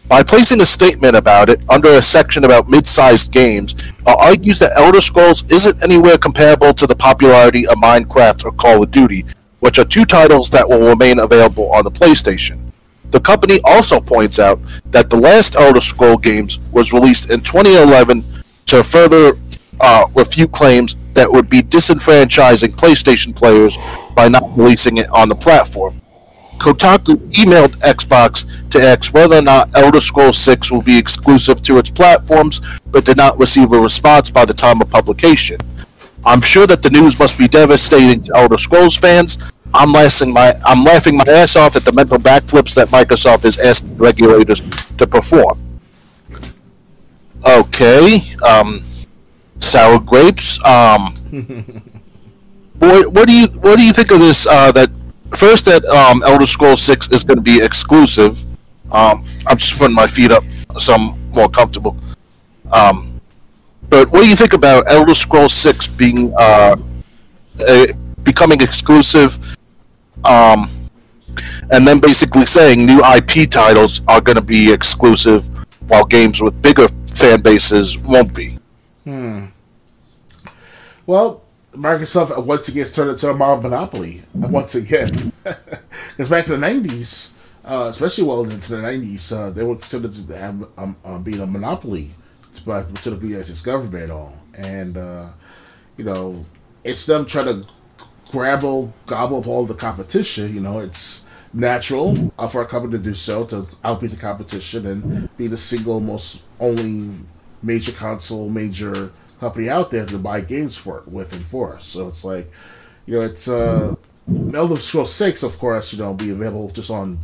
By placing a statement about it under a section about mid-sized games, it argues that Elder Scrolls isn't anywhere comparable to the popularity of Minecraft or Call of Duty, which are 2 titles that will remain available on the PlayStation. The company also points out that the last Elder Scrolls games was released in 2011 to further refute claims that would be disenfranchising PlayStation players by not releasing it on the platform. Kotaku emailed Xbox to ask whether or not Elder Scrolls 6 will be exclusive to its platforms, but did not receive a response by the time of publication. I'm sure that the news must be devastating to Elder Scrolls fans. I'm laughing my ass off at the mental backflips that Microsoft is asking regulators to perform. Okay, sour grapes. What do you think of this? That first, that Elder Scrolls 6 is going to be exclusive. I'm just putting my feet up so I'm more comfortable. But what do you think about Elder Scrolls 6 being becoming exclusive And then basically saying new IP titles are going to be exclusive, while games with bigger fan bases won't be. Well, Microsoft once again turned into a monopoly once again. Because back in the 90s, especially well into the 90s, they were considered to have being a monopoly to the U.S. government all. And, it's them trying to gobble up all the competition. It's natural for a company to do so, to outbeat the competition and be the single most only major company out there to buy games with and for. So it's like, it's Elder Scrolls 6, of course, be available just on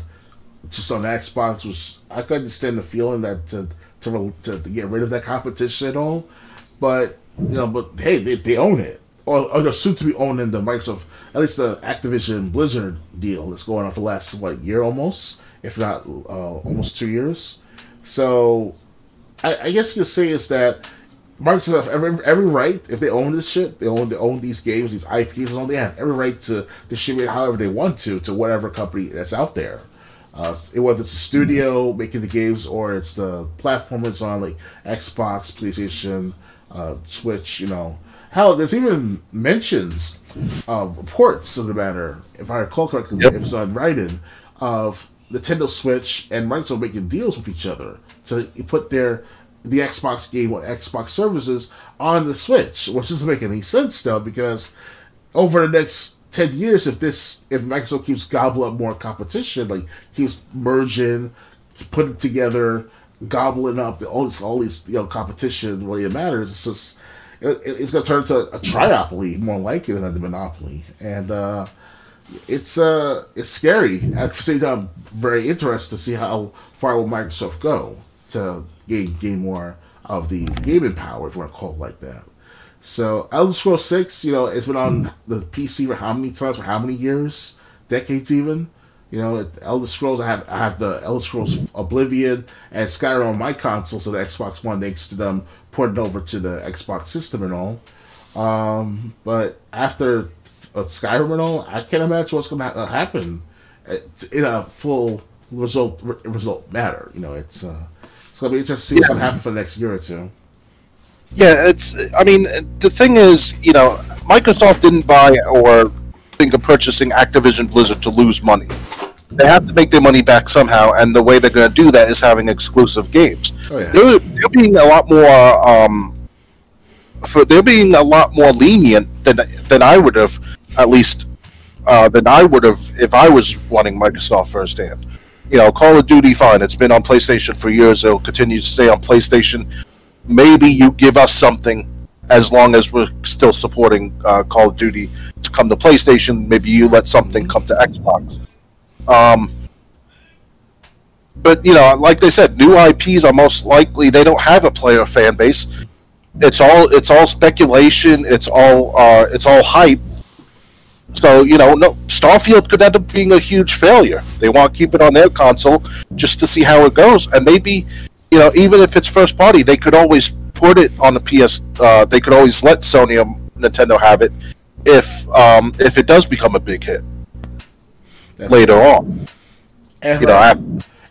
Xbox, which I could understand the feeling that to get rid of that competition and all, but hey, they own it, or they're soon to be owning the Microsoft, at least the Activision Blizzard deal that's going on for the last year almost, if not almost 2 years. So I guess you could say is that Microsoft have every right, if they own this shit, they own these games, these IPs, and all, they have every right to distribute however they want to whatever company that's out there. Whether it's a studio making the games or it's the platformers on like Xbox, PlayStation, Switch, Hell, there's even mentions, reports of the matter, if I recall correctly, it was on Raiden, of Nintendo Switch and Microsoft making deals with each other to put the Xbox game or Xbox services on the Switch, which doesn't make any sense though, because over the next 10 years, if Microsoft keeps gobbling up more competition, keeps merging, putting together, gobbling up all these competition, really it matters. It's just it's going to turn into a triopoly more likely than a monopoly, and it's scary. At the same time, very interesting to see how far will Microsoft go to gain more of the gaming power, if you want to call it like that. So, Elder Scrolls 6, it's been on the PC for how many times, for how many years, decades even. Elder Scrolls, I have the Elder Scrolls Oblivion and Skyrim on my console, so the Xbox One, thanks to them porting over to the Xbox system and all. But after Skyrim and all, I can't imagine what's going to happen in a full result matter. It's going to be interesting to see what's going to happen for the next year or two. Yeah, the thing is, Microsoft didn't buy or think of purchasing Activision Blizzard to lose money. They have to make their money back somehow, and the way they're going to do that is having exclusive games. Oh, yeah. They're being a lot more they're being a lot more lenient than I would have, at least than I would have if I was running Microsoft firsthand. Call of Duty, fine. It's been on PlayStation for years. It'll continue to stay on PlayStation. Maybe you give us something as long as we're still supporting Call of Duty to come to PlayStation. Maybe you let something come to Xbox. But like they said, new IPs are most likely they don't have a player fan base. It's all speculation. It's all hype. So no, Starfield could end up being a huge failure. They want to keep it on their console just to see how it goes, and maybe. Even if it's first party, they could always put it on the PS. They could always let Sony or Nintendo have it if it does become a big hit later on. And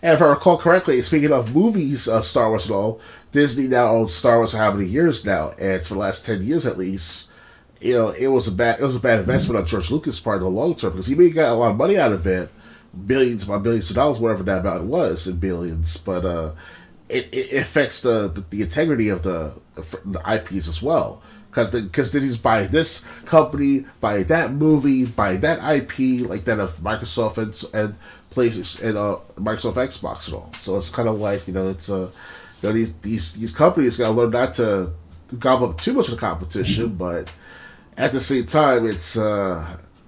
if I recall correctly, speaking of movies, Star Wars and all, Disney now owns Star Wars for how many years now? And for the last 10 years at least, it was a bad investment on George Lucas' part in the long term, because he may got a lot of money out of it, billions of dollars, whatever that amount was in billions, but it affects the integrity of the IPs as well, because Disney's buying this company, buying that movie, buying that IP, like that of Microsoft and PlayStation and Microsoft Xbox and all. So it's kind of like it's these companies got to learn not to gobble up too much of the competition, but at the same time it's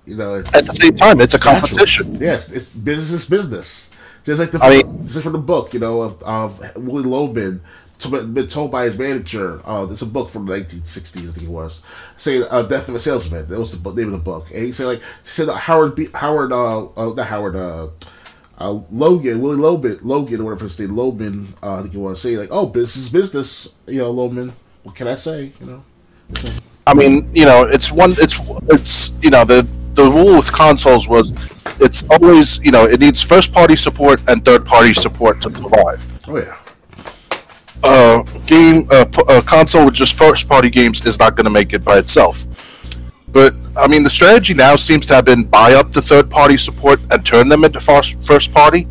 it's a competition. Yes, it's business. Just like this is from the book, of Willie Loman, been told by his manager. It's a book from the 1960s, I think it was, saying "Death of a Salesman." That was the name of the book, and he said Willie Logan, or whatever his name, Loman, I think it was, saying "Oh, business, Loman. What can I say?" It's the rule with consoles was it's always, it needs first-party support and third-party support to survive. Oh yeah. A console with just first-party games is not going to make it by itself. But I mean, the strategy now seems to have been buy up the third-party support and turn them into first-party.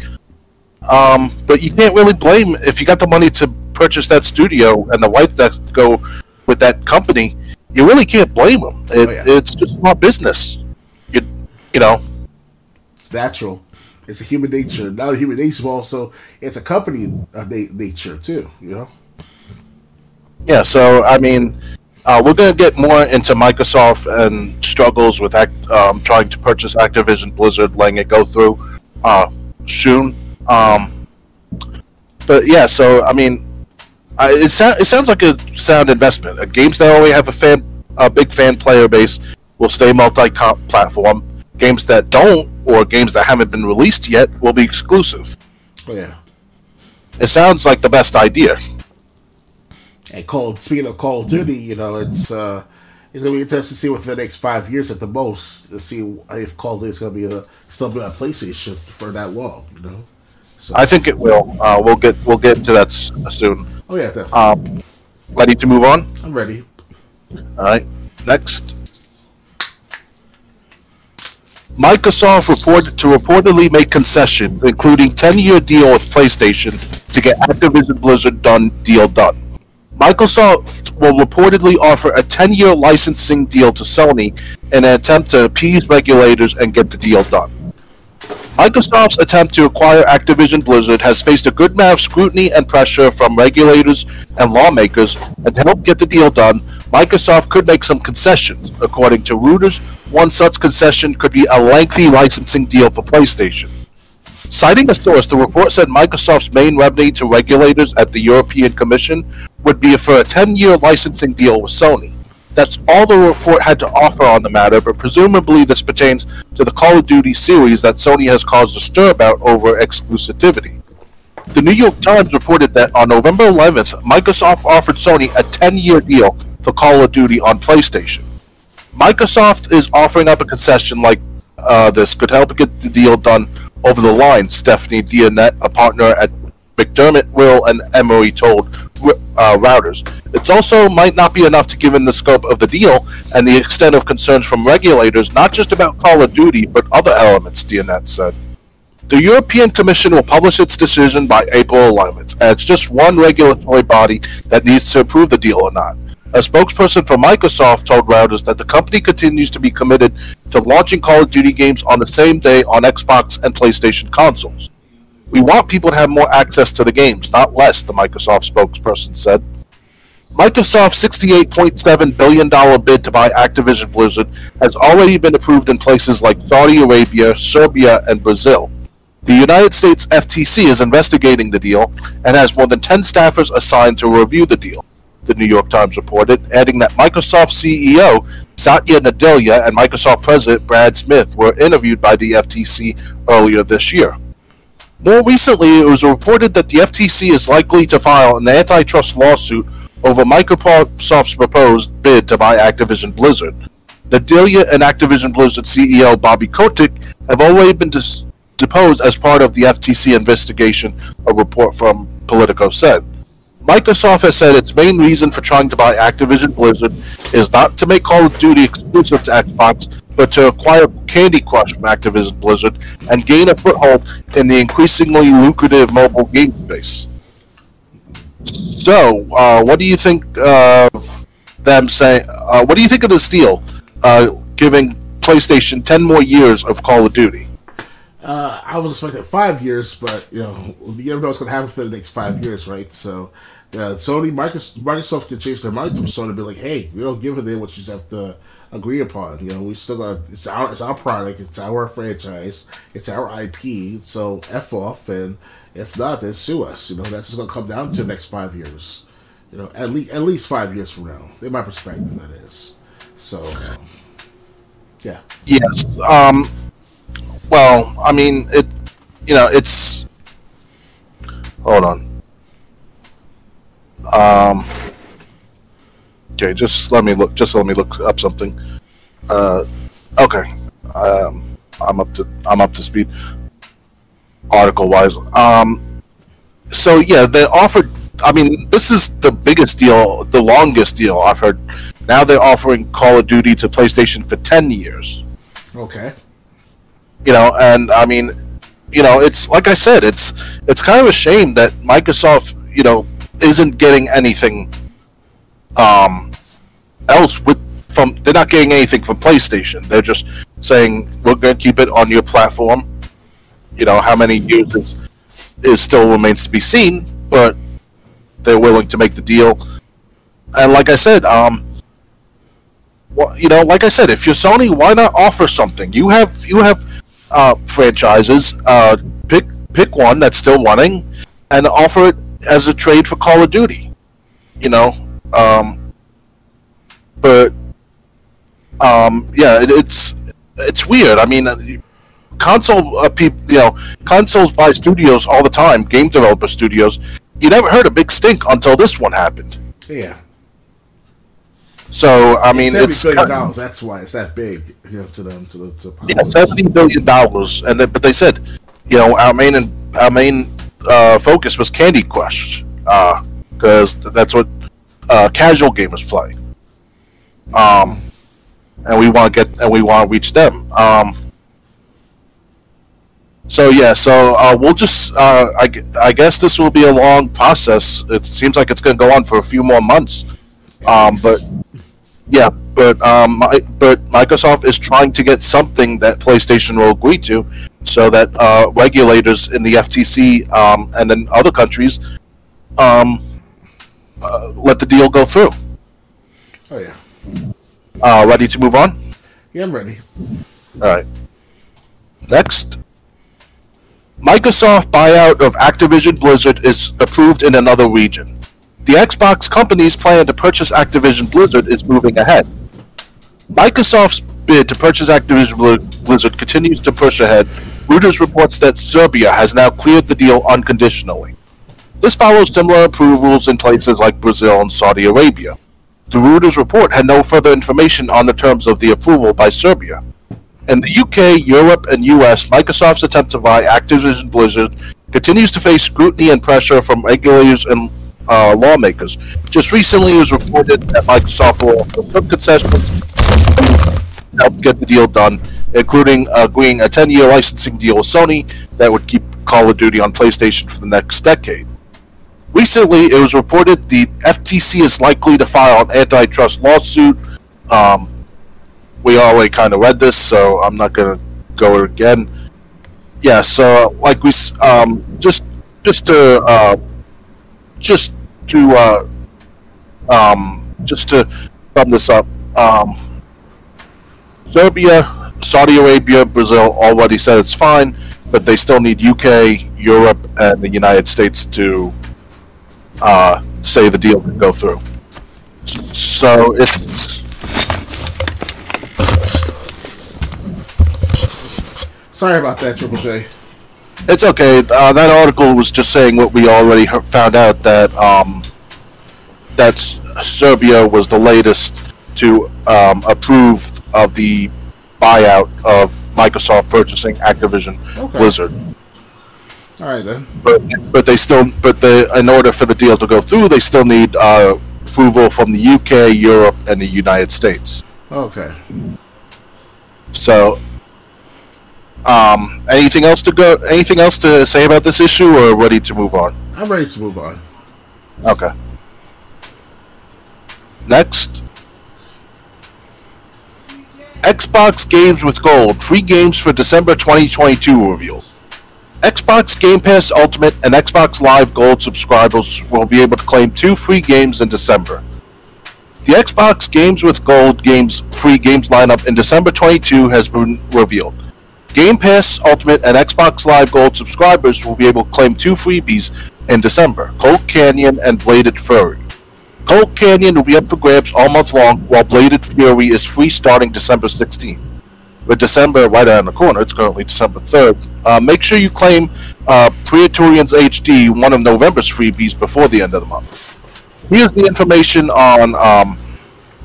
But you can't really blame if you got the money to purchase that studio and the rights that go with that company. You really can't blame them. It's just not business. You know. It's natural. It's a human nature. Not a human nature, but also it's a company nature too. Yeah. So I mean, we're going to get more into Microsoft and struggles with trying to purchase Activision Blizzard, letting it go through soon. But yeah. So I mean, it sounds like a sound investment. Games that already have a big fan player base will stay multi-platform. Games that don't, or games that haven't been released yet, will be exclusive. Oh yeah. It sounds like the best idea. And speaking of Call of Duty, it's gonna be interesting to see within the next 5 years at the most to see if Call of Duty is gonna be still be on PlayStation for that long. So I think it will. We'll get to that soon. Oh yeah, definitely. Ready to move on? I'm ready. All right. Next. Microsoft reportedly make concessions, including 10-year deal with PlayStation to get Activision Blizzard deal done. Microsoft will reportedly offer a 10-year licensing deal to Sony in an attempt to appease regulators and get the deal done. Microsoft's attempt to acquire Activision Blizzard has faced a good amount of scrutiny and pressure from regulators and lawmakers, and to help get the deal done, Microsoft could make some concessions. According to Reuters, one such concession could be a lengthy licensing deal for PlayStation. Citing a source, the report said Microsoft's main remedy to regulators at the European Commission would be for a 10-year licensing deal with Sony. That's all the report had to offer on the matter, but presumably this pertains to the Call of Duty series that Sony has caused a stir about over exclusivity. The New York Times reported that on November 11th, Microsoft offered Sony a 10-year deal for Call of Duty on PlayStation. Microsoft is offering up a concession like this could help get the deal done over the line, Stephanie Dionette, a partner at McDermott, Will, and Emery told Reuters. It also might not be enough to given the scope of the deal and the extent of concerns from regulators, not just about Call of Duty, but other elements, Dionette said. The European Commission will publish its decision by April 11th, and it's just one regulatory body that needs to approve the deal or not. A spokesperson for Microsoft told Reuters that the company continues to be committed to launching Call of Duty games on the same day on Xbox and PlayStation consoles. We want people to have more access to the games, not less, the Microsoft spokesperson said. Microsoft's $68.7 billion bid to buy Activision Blizzard has already been approved in places like Saudi Arabia, Serbia, and Brazil. The United States FTC is investigating the deal and has more than 10 staffers assigned to review the deal, the New York Times reported, adding that Microsoft CEO Satya Nadella and Microsoft President Brad Smith were interviewed by the FTC earlier this year. More recently, it was reported that the FTC is likely to file an antitrust lawsuit over Microsoft's proposed bid to buy Activision Blizzard. Nadella and Activision Blizzard CEO Bobby Kotick have already been deposed as part of the FTC investigation, a report from Politico said. Microsoft has said its main reason for trying to buy Activision Blizzard is not to make Call of Duty exclusive to Xbox, but to acquire Candy Crush from Activision Blizzard and gain a foothold in the increasingly lucrative mobile game space. So, what do you think of them saying? What do you think of this deal, giving PlayStation 10 more years of Call of Duty? I was expecting 5 years, but you never know what's going to happen for the next 5 years, right? So, Microsoft can change their mind to Sony and be like, "Hey, we don't give a damn what you just have to agree upon. We still got it's our product, it's our franchise, it's our IP. So f off, and if not, then sue us. That's just going to come down to the next 5 years. At least 5 years from now, in my perspective, that is. So, yeah. Yes. Well, I mean, it's. Hold on. Okay, just let me look up something. Okay. I'm up to speed article wise. So yeah, they offered. I mean, this is the biggest deal, the longest deal I've heard. Now they're offering Call of Duty to PlayStation for 10 years. Okay. And I mean, it's like I said, it's kind of a shame that Microsoft, isn't getting anything else from. They're not getting anything from PlayStation. They're just saying we're going to keep it on your platform. How many users is still remains to be seen, but they're willing to make the deal. And like I said, like I said, if you're Sony, why not offer something? You have franchises. Pick one that's still running, and offer it as a trade for Call of Duty. But yeah, it's weird. I mean, consoles buy studios all the time, game developer studios. You never heard a big stink until this one happened. Yeah. So I mean, it's $70 billion. That's why it's that big, to them. Yeah, $70 billion, but they said, our main focus was Candy Crush, because that's what casual gamers play. And we want to reach them. So yeah, we'll just. I guess this will be a long process. It seems like it's going to go on for a few more months. But Microsoft is trying to get something that PlayStation will agree to, so that regulators in the FTC and in other countries let the deal go through. Oh yeah. Ready to move on? Yeah, I'm ready. All right. Next. Microsoft buyout of Activision Blizzard is approved in another region. The Xbox company's plan to purchase Activision Blizzard is moving ahead. Microsoft's bid to purchase Activision Blizzard continues to push ahead. Reuters reports that Serbia has now cleared the deal unconditionally. This follows similar approvals in places like Brazil and Saudi Arabia. The Reuters report had no further information on the terms of the approval by Serbia. In the UK, Europe, and US, Microsoft's attempt to buy Activision Blizzard continues to face scrutiny and pressure from regulators and lawmakers. Just recently, it was reported that Microsoft will offer some concessions to help get the deal done, including agreeing a 10-year licensing deal with Sony that would keep Call of Duty on PlayStation for the next decade. Recently, it was reported the FTC is likely to file an antitrust lawsuit. We already kind of read this, so I'm not going to go again. Yeah, so like we just to sum this up, Serbia, Saudi Arabia, Brazil already said it's fine, but they still need UK, Europe, and the United States to say the deal can go through. So it's. Sorry about that, Triple J. It's okay. That article was just saying what we already found out, that that Serbia was the latest to approve of the buyout of Microsoft purchasing Activision Blizzard. All right then. But in order for the deal to go through, they still need approval from the UK, Europe, and the United States. Okay. So. Anything else to say about this issue, or ready to move on? I'm ready to move on. Okay. Next. Xbox Games with Gold. Free games for December 2022 revealed. Xbox Game Pass Ultimate and Xbox Live Gold subscribers will be able to claim 2 free games in December. The Xbox Games with Gold free games lineup in December 22 has been revealed. Game Pass Ultimate and Xbox Live Gold subscribers will be able to claim 2 freebies in December: Cold Canyon and Bladed Fury. Cold Canyon will be up for grabs all month long, while Bladed Fury is free starting December 16th. With December right around the corner, it's currently December 3rd. Make sure you claim Praetorians HD, one of November's freebies, before the end of the month. Here's the information on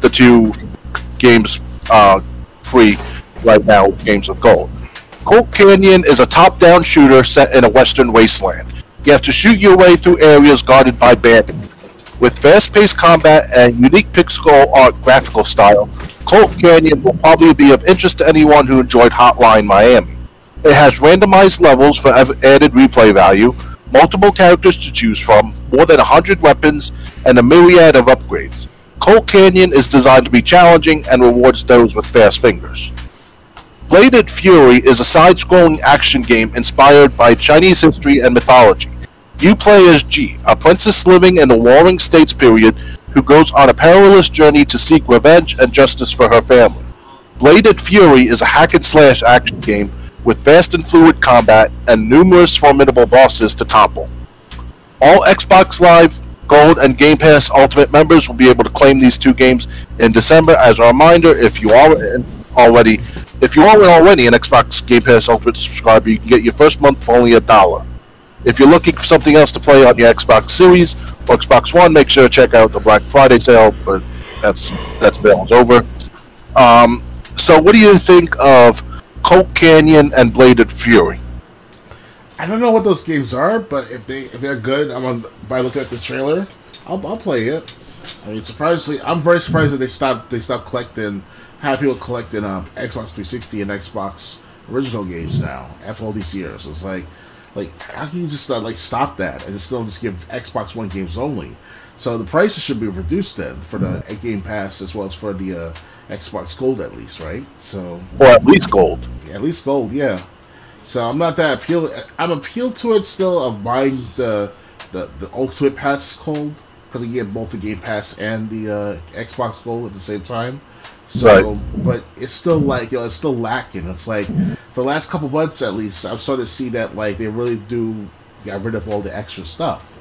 the 2 games free. right now with Games with Gold. Colt Canyon is a top-down shooter set in a western wasteland. You have to shoot your way through areas guarded by bandits. With fast-paced combat and unique pixel art graphical style, Colt Canyon will probably be of interest to anyone who enjoyed Hotline Miami. It has randomized levels for added replay value, multiple characters to choose from, more than 100 weapons, and a myriad of upgrades. Colt Canyon is designed to be challenging and rewards those with fast fingers. Bladed Fury is a side-scrolling action game inspired by Chinese history and mythology. You play as Ji, a princess living in the Warring States period who goes on a perilous journey to seek revenge and justice for her family. Bladed Fury is a hack-and-slash action game with fast and fluid combat and numerous formidable bosses to topple. All Xbox Live Gold and Game Pass Ultimate members will be able to claim these two games in December. As a reminder, if you aren't already an Xbox Game Pass Ultimate subscriber, you can get your first month for only $1. If you're looking for something else to play on your Xbox Series or Xbox One, make sure to check out the Black Friday sale, but that sale is over. So what do you think of Colt Canyon and Bladed Fury? I don't know what those games are, but if they're good, by looking at the trailer, I'll play it. I mean, I'm very surprised that they stopped collecting, have people collecting Xbox 360 and Xbox original games now after all these years. It's like how can you just stop that and still just give Xbox One games only? So the prices should be reduced then for the Game Pass as well as for the Xbox Gold at least, right? So or at least Gold. Yeah, at least Gold, yeah. So I'm not that appealed. I'm appealed to it still of buying the Ultimate Pass Gold because you get both the Game Pass and the Xbox Gold at the same time. So, right. But it's still it's still lacking. It's like for the last couple months at least, I'm starting to see that they really do get rid of all the extra stuff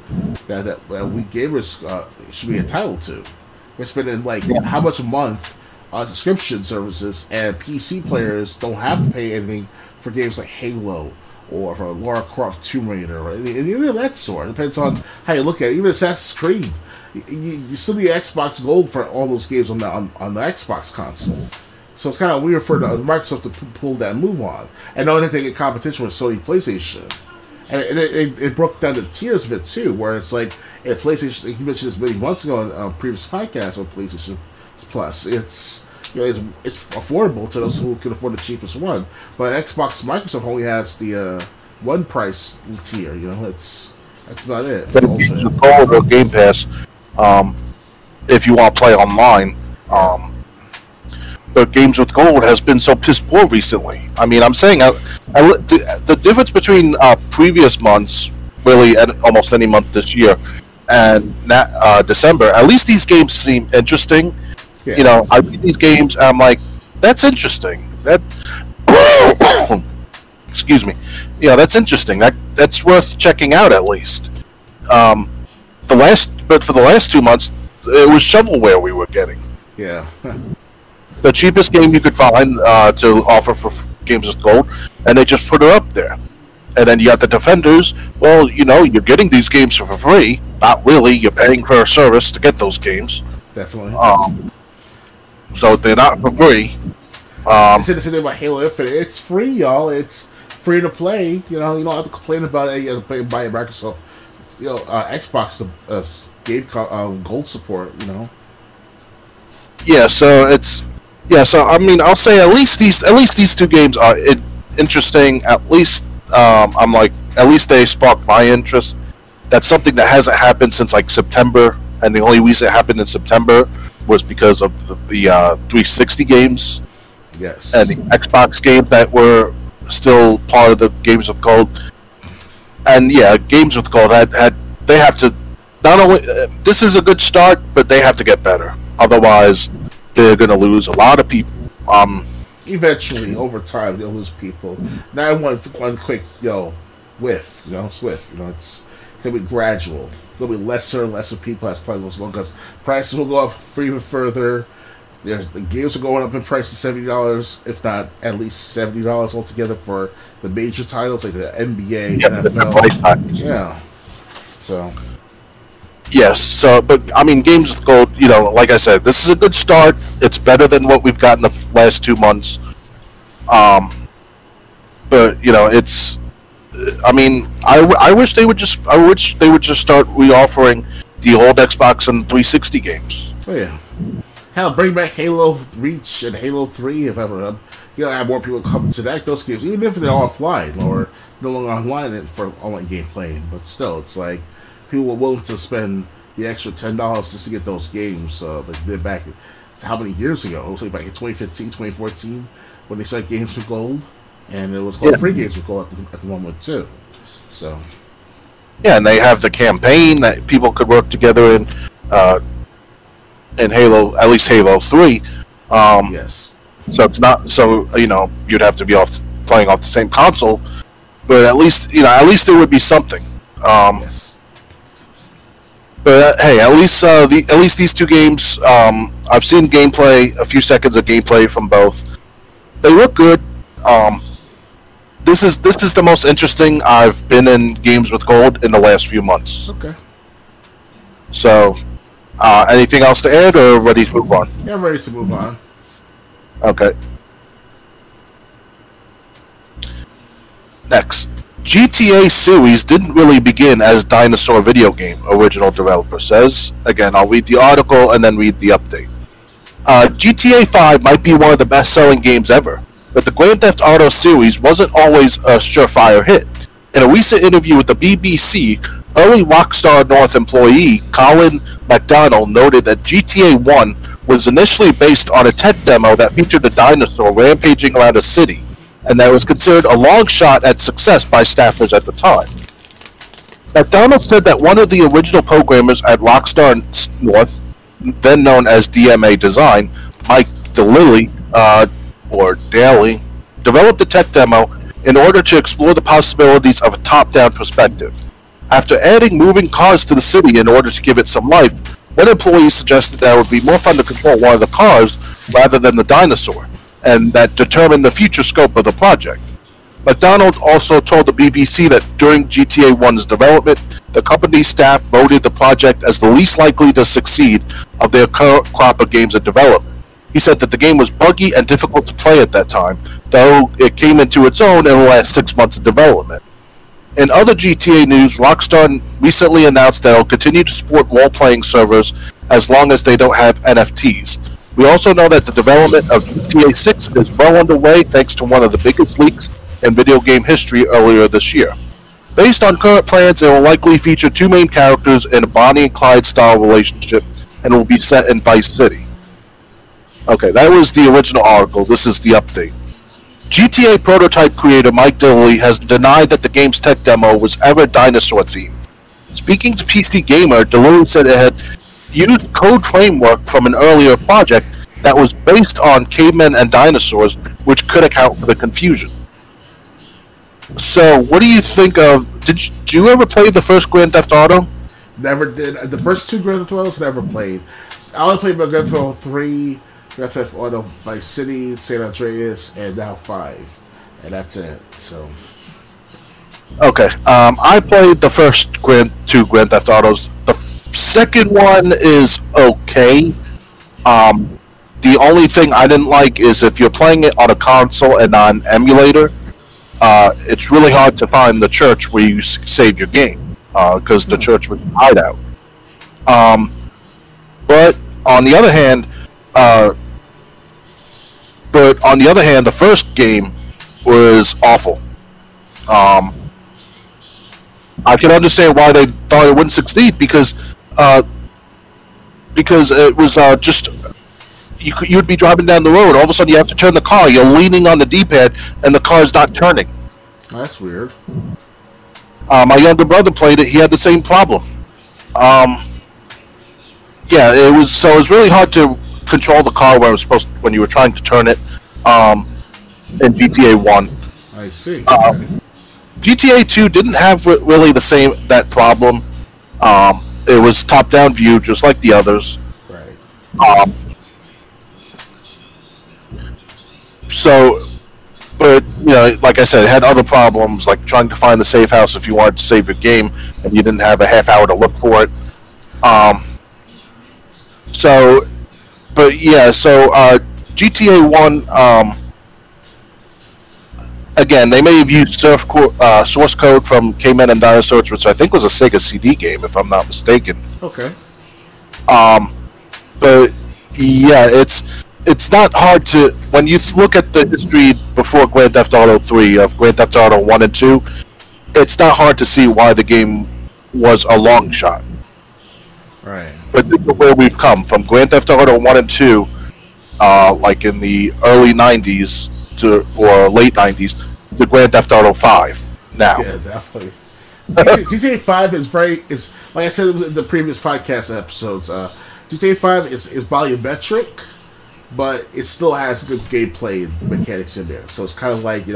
that we gamers should be entitled to. We're spending how much a month on subscription services, and PC players don't have to pay anything for games like Halo or for Lara Croft Tomb Raider or anything of that sort. It depends on how you look at it. Even Assassin's Creed, you still need Xbox Gold for all those games on the Xbox console. So it's kind of weird for Microsoft to pull that move on. And the only thing in competition with Sony PlayStation. And it broke down the tiers of it too, where it's like at PlayStation, you mentioned this many months ago on a previous podcast on PlayStation Plus, it's affordable to those who can afford the cheapest one. But Xbox Microsoft only has the one price tier. That's about it. But if you Gold or Game Pass, if you want to play online, but Games with Gold has been so piss poor recently. I mean, I'm saying the difference between previous months, really, and almost any month this year, and December. At least these games seem interesting. Yeah. I read these games and I'm like, that's interesting. Excuse me. That's interesting. That's worth checking out at least. But for the last 2 months, it was shovelware we were getting. Yeah. The cheapest game you could find to offer for Games with Gold, and they just put her up there. And then you got the Defenders. Well, you're getting these games for free. Not really. You're paying for a service to get those games. Definitely. So they're not for free. I said the same thing about Halo Infinite. It's free, y'all. It's free to play. You don't have to complain about it. You have to buy a Microsoft, Xbox game Gold support. Yeah. So it's So I mean, I'll say at least these two games are interesting. At least at least they sparked my interest. That's something that hasn't happened since September, and the only reason it happened in September was because of the 360 games, yes, and the Xbox games that were still part of the Games with Gold. And Games with Gold they have to not only this is a good start, but they have to get better. Otherwise, they're going to lose a lot of people. Eventually, over time, they'll lose people. Not one quick whiff, swift. It's gonna be gradual. There'll be lesser and lesser people as time goes along because prices will go up even further. The games are going up in price to $70, if not at least $70 altogether for the major titles like the NBA, NFL. Yeah. So. Yes. So, but I mean, Games with Gold. Like I said, this is a good start. It's better than what we've got in the last 2 months. Um, but it's. I mean, I wish they would just. I wish they would just start reoffering the old Xbox and 360 games. Oh yeah. Hell, bring back Halo Reach and Halo 3 if ever. Have more people come to those games, even if they're offline or no longer online for online gameplay. But still, it's like people were willing to spend the extra $10 just to get those games. Like they did back how many years ago? It was like back in 2015, 2014 when they started Games with Gold, and it was called Free Games with Gold at the moment too. So yeah, and they have the campaign that people could work together in Halo, at least Halo 3. Yes. So it's not you'd have to be playing off the same console, but at least there would be something. Yes. But hey, at least these two games, I've seen gameplay, a few seconds of gameplay from both. They look good. This is the most interesting I've been in Games with Gold in the last few months. Okay. So, anything else to add, or ready to move on? Yeah, I'm ready to move on. Okay. Next, GTA series didn't really begin as dinosaur video game, original developer says. Again, I'll read the article and then read the update. GTA 5 might be one of the best-selling games ever, but the Grand Theft Auto series wasn't always a surefire hit. In a recent interview with the BBC, early Rockstar North employee Colin McDonald noted that GTA 1 was initially based on a tech demo that featured a dinosaur rampaging around a city, and that was considered a long shot at success by staffers at the time. McDonald said that one of the original programmers at Rockstar North, then known as DMA Design, Mike DeLilly, or Daly, developed the tech demo in order to explore the possibilities of a top-down perspective. After adding moving cars to the city in order to give it some life, one employee suggested that it would be more fun to control one of the cars rather than the dinosaur, and that determined the future scope of the project. McDonald also told the BBC that during GTA 1's development, the company's staff voted the project as the least likely to succeed of their current crop of games in development. He said that the game was buggy and difficult to play at that time, though it came into its own in the last 6 months of development. In other GTA news, Rockstar recently announced that it will continue to support role-playing servers as long as they don't have NFTs. We also know that the development of GTA 6 is well underway thanks to one of the biggest leaks in video game history earlier this year. Based on current plans, it will likely feature two main characters in a Bonnie and Clyde style relationship and will be set in Vice City. Okay, that was the original article. This is the update. GTA prototype creator Mike Dilley has denied that the game's tech demo was ever dinosaur-themed. Speaking to PC Gamer, Dilley said it had used code framework from an earlier project that was based on cavemen and dinosaurs, which could account for the confusion. So, what do you think of... Did you ever play the first Grand Theft Auto? Never did. The first two Grand Theft Autos never played. I only played Grand Theft Auto 3... Grand Theft Auto Vice City, San Andreas, and now 5. And that's it, so... Okay, I played the first two Grand Theft Autos. The second one is okay. The only thing I didn't like is if you're playing it on a console and on an emulator, it's really hard to find the church where you save your game, because the church was hideout. But on the other hand, the first game was awful. I can understand why they thought it wouldn't succeed because it was just you'd be driving down the road, all of a sudden you have to turn the car. You're leaning on the D-pad and the car's not turning. That's weird. My younger brother played it. He had the same problem. Yeah, it was really hard to control the car when you were trying to turn it in GTA 1. I see. GTA 2 didn't have really that problem. It was top-down view, just like the others. Right. But like I said, it had other problems, like trying to find the safe house if you wanted to save your game and you didn't have a half hour to look for it. GTA 1, again, they may have used source code from Cavemen and Dinosaurs, which I think was a Sega CD game, if I'm not mistaken. Okay. But yeah, it's not hard to, when you look at the history before Grand Theft Auto 3 of Grand Theft Auto 1 and 2, it's not hard to see why the game was a long shot. Right. But this is where we've come from Grand Theft Auto 1 and 2, like in the early 90s or late 90s, to Grand Theft Auto 5 now. Yeah, definitely. GTA 5 is like I said in the previous podcast episodes. GTA 5 is volumetric, but it still has good gameplay mechanics in there. So it's kind of like,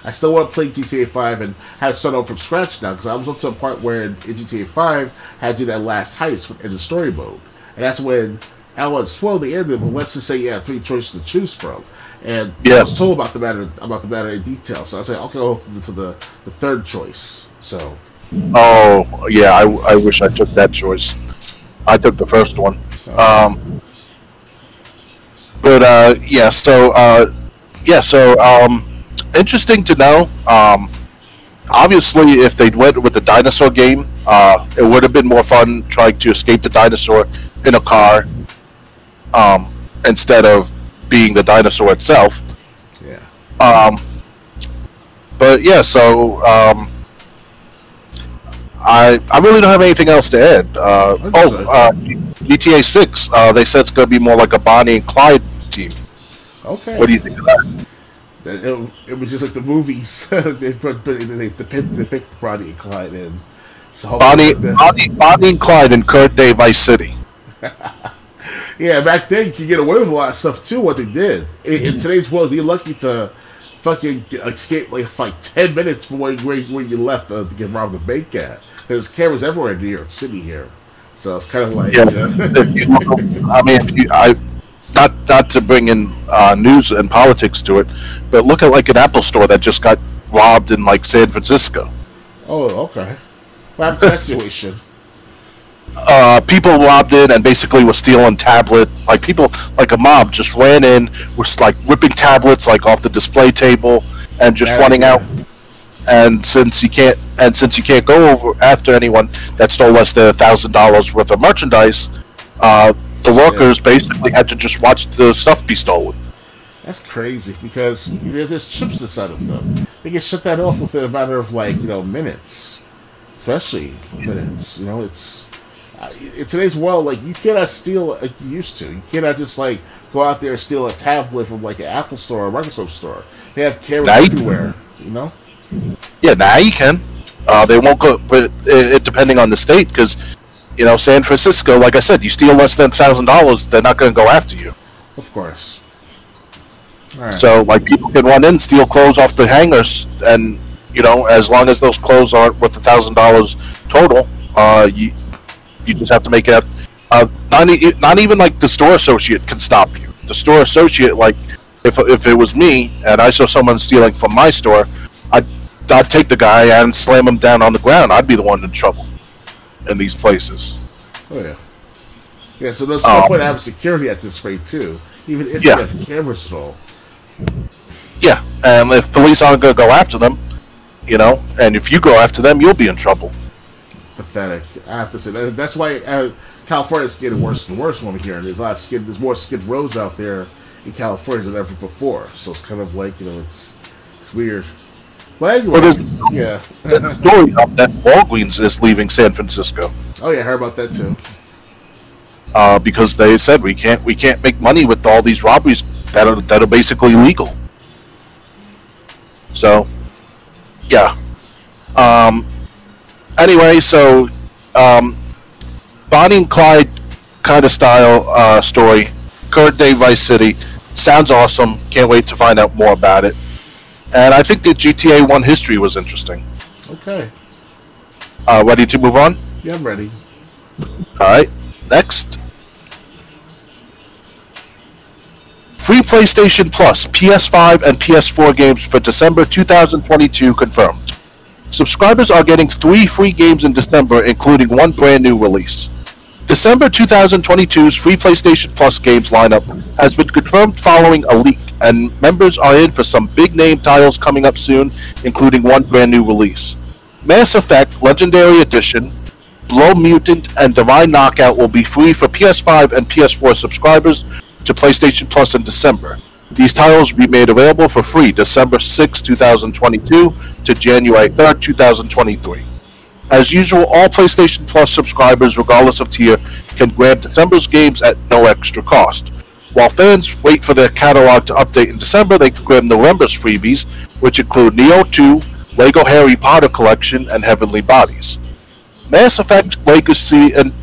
I still want to play GTA 5 and have to start over from scratch now, because I was up to a part where in GTA 5 had to do that last heist in the story mode, and that's when I was spoiled the ending. But let's just say you have 3 choices to choose from, and I was told about the matter in detail. So I said, okay, I'll go to the third choice. So. Oh yeah, I wish I took that choice. I took the first one. Interesting to know. Obviously, if they went with the dinosaur game, it would have been more fun trying to escape the dinosaur in a car, instead of being the dinosaur itself. Yeah. But yeah, so I really don't have anything else to add. GTA 6. They said it's going to be more like a Bonnie and Clyde team. Okay. What do you think of that? It was just like the movies. they picked Bonnie and Clyde in. So Bonnie and Clyde in current day Vice City. Yeah, back then you could get away with a lot of stuff too. What they did in today's world, you're lucky to fucking escape like 10 minutes from where you left to get robbed the bank at. There's cameras everywhere in New York City here, so it's kind of like not to bring in news and politics to it, but look at like an Apple store that just got robbed in like San Francisco. Oh, okay. What happened to that situation? People robbed in and basically were stealing tablet. Like people, like a mob, just ran in, was like ripping tablets like off the display table and just running out. And since you can't go over after anyone that stole less than $1,000 worth of merchandise, the workers basically had to just watch the stuff be stolen. That's crazy, because there's chips inside of them. They get shut that off within a matter of minutes, especially minutes. It's in today's world, like, you cannot steal like you used to. You cannot just go out there and steal a tablet from like an Apple store or a Microsoft store. They have cameras everywhere. Yeah, now you can. They won't go, but it depending on the state, because San Francisco, like I said, you steal less than $1,000, they're not going to go after you. Of course. All right. So, like, people can run in, steal clothes off the hangers, and as long as those clothes aren't worth $1,000 total, you just have to make it. Not even like the store associate can stop you. The store associate, like, if it was me and I saw someone stealing from my store, I'd take the guy and slam him down on the ground. I'd be the one in trouble in these places. Oh yeah. Yeah, so there's no point to have security at this rate too, even if you have cameras at all. Yeah, and if police aren't going to go after them, and if you go after them, you'll be in trouble. Pathetic. I have to say that's why California's getting worse and worse when we're here. There's more skid rows out there in California than ever before. So it's kind of like it's weird. But anyway, there's a story up that Walgreens is leaving San Francisco. Oh yeah, I heard about that too. Because they said we can't make money with all these robberies that are basically legal. So, yeah. Anyway, so Bonnie and Clyde kind of style story, current day Vice City, sounds awesome. Can't wait to find out more about it. And I think the GTA 1 history was interesting. Okay. Ready to move on? Yeah, I'm ready. Alright, next. Free PlayStation Plus, PS5 and PS4 games for December 2022 confirmed. Subscribers are getting 3 free games in December, including 1 brand new release. December 2022's free PlayStation Plus games lineup has been confirmed following a leak and members are in for some big name titles coming up soon, including one brand new release. Mass Effect Legendary Edition, Blow Mutant, and Divine Knockout will be free for PS5 and PS4 subscribers to PlayStation Plus in December. These titles will be made available for free December 6, 2022 to January 3rd, 2023. As usual, all PlayStation Plus subscribers, regardless of tier, can grab December's games at no extra cost. While fans wait for their catalog to update in December, they can grab November's freebies, which include Neo 2, Lego Harry Potter Collection, and Heavenly Bodies. Mass Effect Legacy and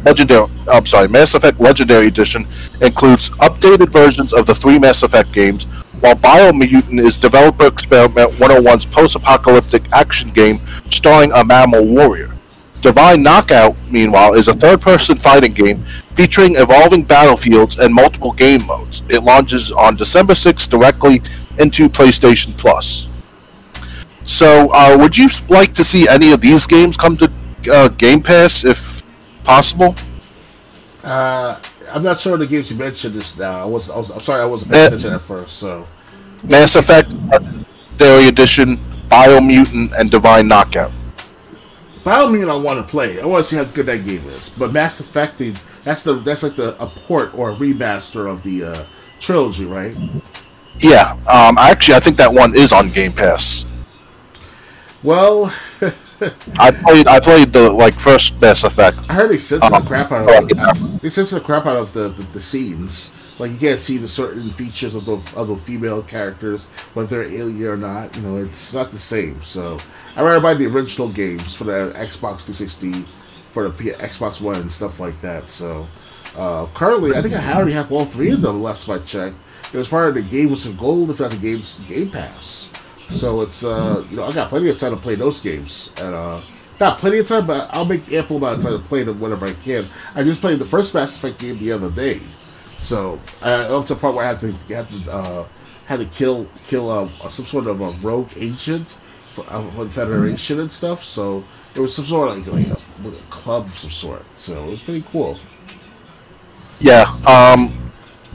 Mass Effect Legendary Edition includes updated versions of the 3 Mass Effect games, while Biomutant is Developer Experiment 101's post-apocalyptic action game starring a mammal warrior. Divine Knockout, meanwhile, is a third-person fighting game featuring evolving battlefields and multiple game modes. It launches on December 6th directly into PlayStation Plus. So, would you like to see any of these games come to Game Pass, if possible? I'm not sure the games you mentioned just now. I'm sorry, I wasn't paying attention at first. So, Mass Effect Legendary Edition, Biomutant, and Divine Knockout. Biomutant I want to play. I want to see how good that game is. But Mass Effect, that's like a port or a remaster of the trilogy, right? Yeah. Actually, I think that one is on Game Pass. Well, I played the first Mass Effect. I heard they censored the crap out of it. They censored the crap out of the scenes. Like, you can't see the certain features of the female characters, whether they're alien or not. You know, it's not the same. So I rather buy the original games for the Xbox 360, for the Xbox One and stuff like that. So currently, I think I already have all 3 of them. Last time I checked, it was part of the Game with some gold. If not the game's Game Pass. So it's I got plenty of time to play those games, and not plenty of time, but I'll make ample amount of time to play them whenever I can. I just played the first Mass Effect game the other day, so up to the part where I had to kill some sort of a rogue agent for the Federation and stuff. So it was some sort of like a club of some sort. So it was pretty cool. Yeah.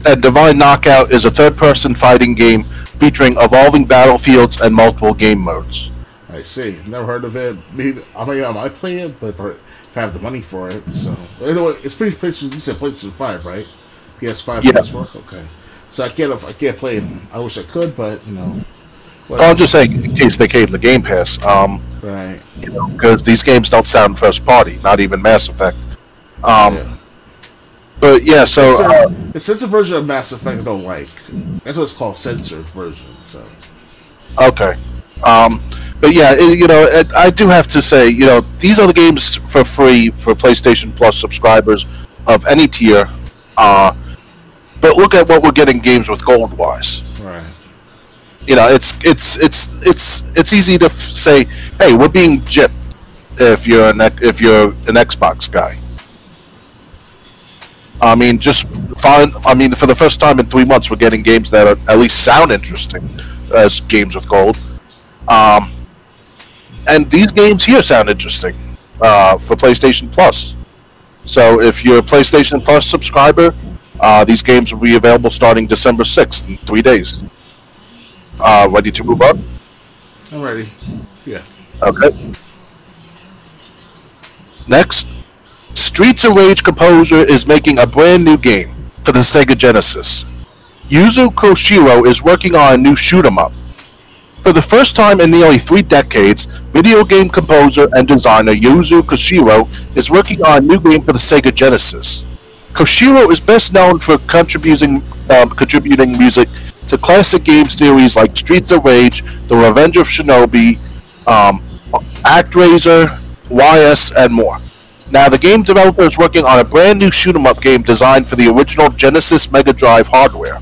And Divine Knockout is a third-person fighting game featuring evolving battlefields and multiple game modes. I see. Never heard of it. Maybe I might play it, but if I have the money for it. So anyway, it's pretty PlayStation. You said PlayStation 5, right? PS5, yeah. PS4. Okay. So I can't play it. I wish I could, but I'm just saying, in case they came to Game Pass. Right. Because these games don't sound first party, not even Mass Effect. Yeah. But yeah, so the censored version of Mass Effect I don't like. That's what it's called, censored version. So okay, but yeah, I do have to say, these are the games for free for PlayStation Plus subscribers of any tier. But look at what we're getting games with gold wise. Right. It's easy to say, hey, we're being gypped if you're an Xbox guy. I mean, for the first time in 3 months, we're getting games that at least sound interesting as games with gold. And these games here sound interesting for PlayStation Plus. So if you're a PlayStation Plus subscriber, these games will be available starting December 6th in 3 days. Ready to move on? I'm ready. Yeah. Okay. Next. Streets of Rage composer is making a brand new game for the Sega Genesis. Yuzo Koshiro is working on a new shoot-'em-up. For the first time in nearly 3 decades, video game composer and designer Yuzo Koshiro is working on a new game for the Sega Genesis. Koshiro is best known for contributing music to classic game series like Streets of Rage, The Revenge of Shinobi, ActRaiser, YS, and more. Now, the game developer is working on a brand new shoot-'em-up game designed for the original Genesis Mega Drive hardware.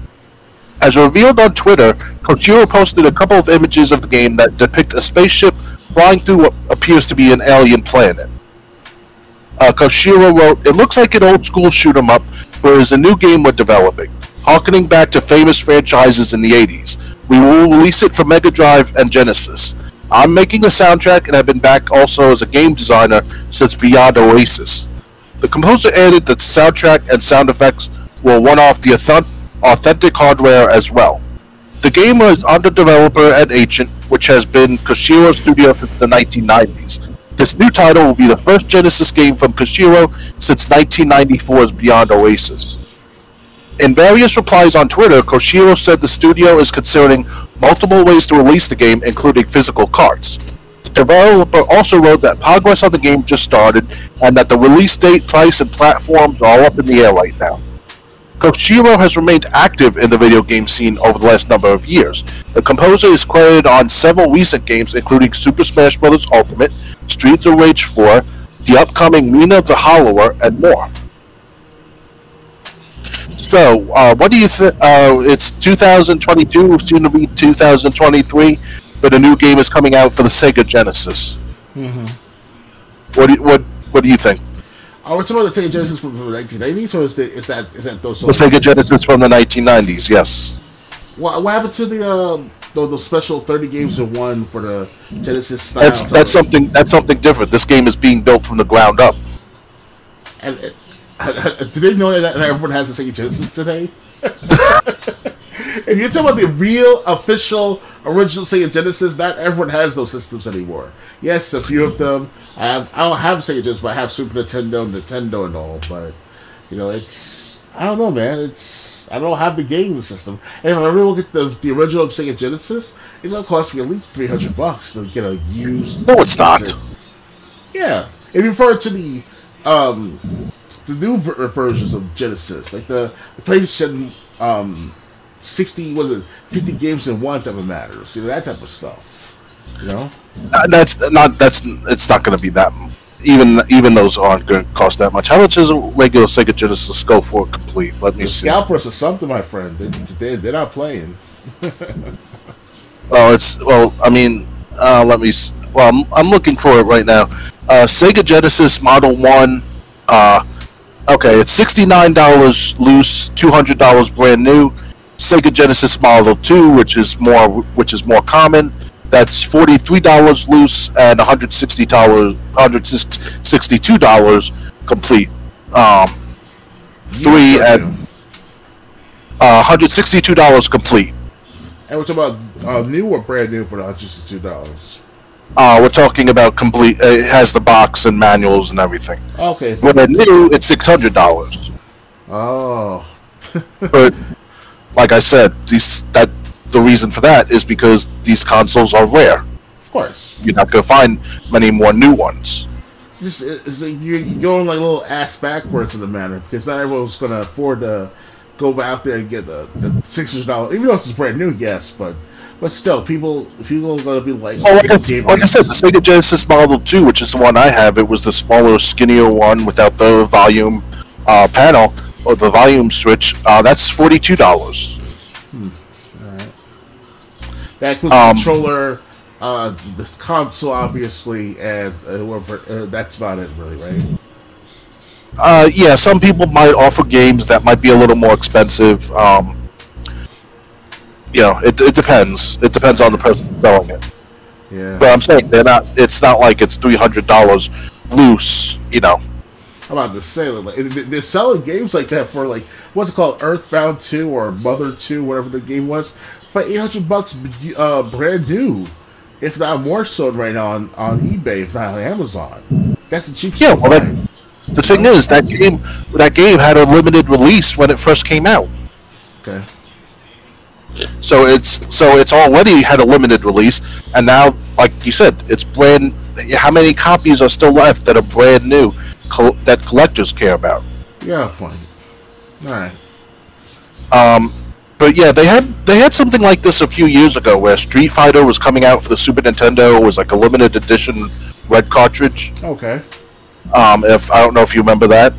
As revealed on Twitter, Koshiro posted a couple of images of the game that depict a spaceship flying through what appears to be an alien planet. Koshiro wrote, "It looks like an old-school shoot-'em-up, but it is a new game we're developing, harkening back to famous franchises in the 80s. We will release it for Mega Drive and Genesis. I'm making a soundtrack and I've been back also as a game designer since Beyond Oasis." The composer added that the soundtrack and sound effects will one-off the authentic hardware as well. The game was under developer at Ancient, which has been Koshiro Studio since the 1990s. This new title will be the first Genesis game from Koshiro since 1994's Beyond Oasis. In various replies on Twitter, Koshiro said the studio is considering multiple ways to release the game, including physical carts. The developer also wrote that progress on the game just started, and that the release date, price, and platforms are all up in the air right now. Koshiro has remained active in the video game scene over the last number of years. The composer is credited on several recent games, including Super Smash Bros. Ultimate, Streets of Rage 4, the upcoming Mina the Hollower, and more. So, what do you think? It's 2022, soon to be 2023, but a new game is coming out for the Sega Genesis. Mm-hmm. What do you think? Are we talking about the Sega Genesis from the 1990s, or is that those? The Sega Genesis from the 1990s, yes. What happened to the special 30 games in one for the Genesis style? That's something different. This game is being built from the ground up. And do they know that everyone has a Sega Genesis today? If you're talking about the real, official, original Sega Genesis, not everyone has those systems anymore. Yes, a few of them. I don't have Sega Genesis, but I have Super Nintendo, and all. But I don't know, man. I don't have the gaming system. And if I really look at the original Sega Genesis, it's gonna cost me at least $300 to get a used. No, it's not. Yeah, if you refer to the new versions of Genesis, like the PlayStation 50 games in one type of matters, that type of stuff. It's not going to be that. Even those aren't going to cost that much. How much is a regular Sega Genesis go for complete? Let me see. Scalpers or something, my friend. They're not playing. Let me. Well, I'm looking for it right now. Sega Genesis Model 1. Okay, it's $69 loose, $200 brand new. Sega Genesis Model 2, which is more common. That's $43 loose and $162 complete. $162 complete. And we're talking about new or brand new for the $162? We're talking about complete. It has the box and manuals and everything. Okay. When they're new, it's $600. Oh. But like I said, the reason for that is because these consoles are rare. Of course. You're not going to find many more new ones. It's like you're going like a little ass backwards in the matter, because not everyone's going to afford to go out there and get the $600. Even though it's brand new, yes, but still, people are going to be like... like I said, the Sega Genesis Model 2, which is the one I have, it was the smaller, skinnier one without the volume panel, or the volume switch. That's $42. Alright. That includes the controller, the console, obviously, and whoever. That's about it, really, right? Yeah, some people might offer games that might be a little more expensive. It depends. It depends on the person selling it. Yeah. But I'm saying it's not like it's $300 loose. I'm about to say, like, they're selling games like that for, like, what's it called, Earthbound 2 or Mother 2, whatever the game was, for $800 brand new, if not more so right now on eBay, if not on Amazon. That's the cheapest. Yeah, well, the thing is, that game had a limited release when it first came out. Okay. So it's already had a limited release, and now, like you said, it's brand. How many copies are still left that are brand new that collectors care about? Yeah, point. All right. But yeah, they had something like this a few years ago, where Street Fighter was coming out for the Super Nintendo. It was like a limited edition red cartridge. Okay. If I don't know if you remember that.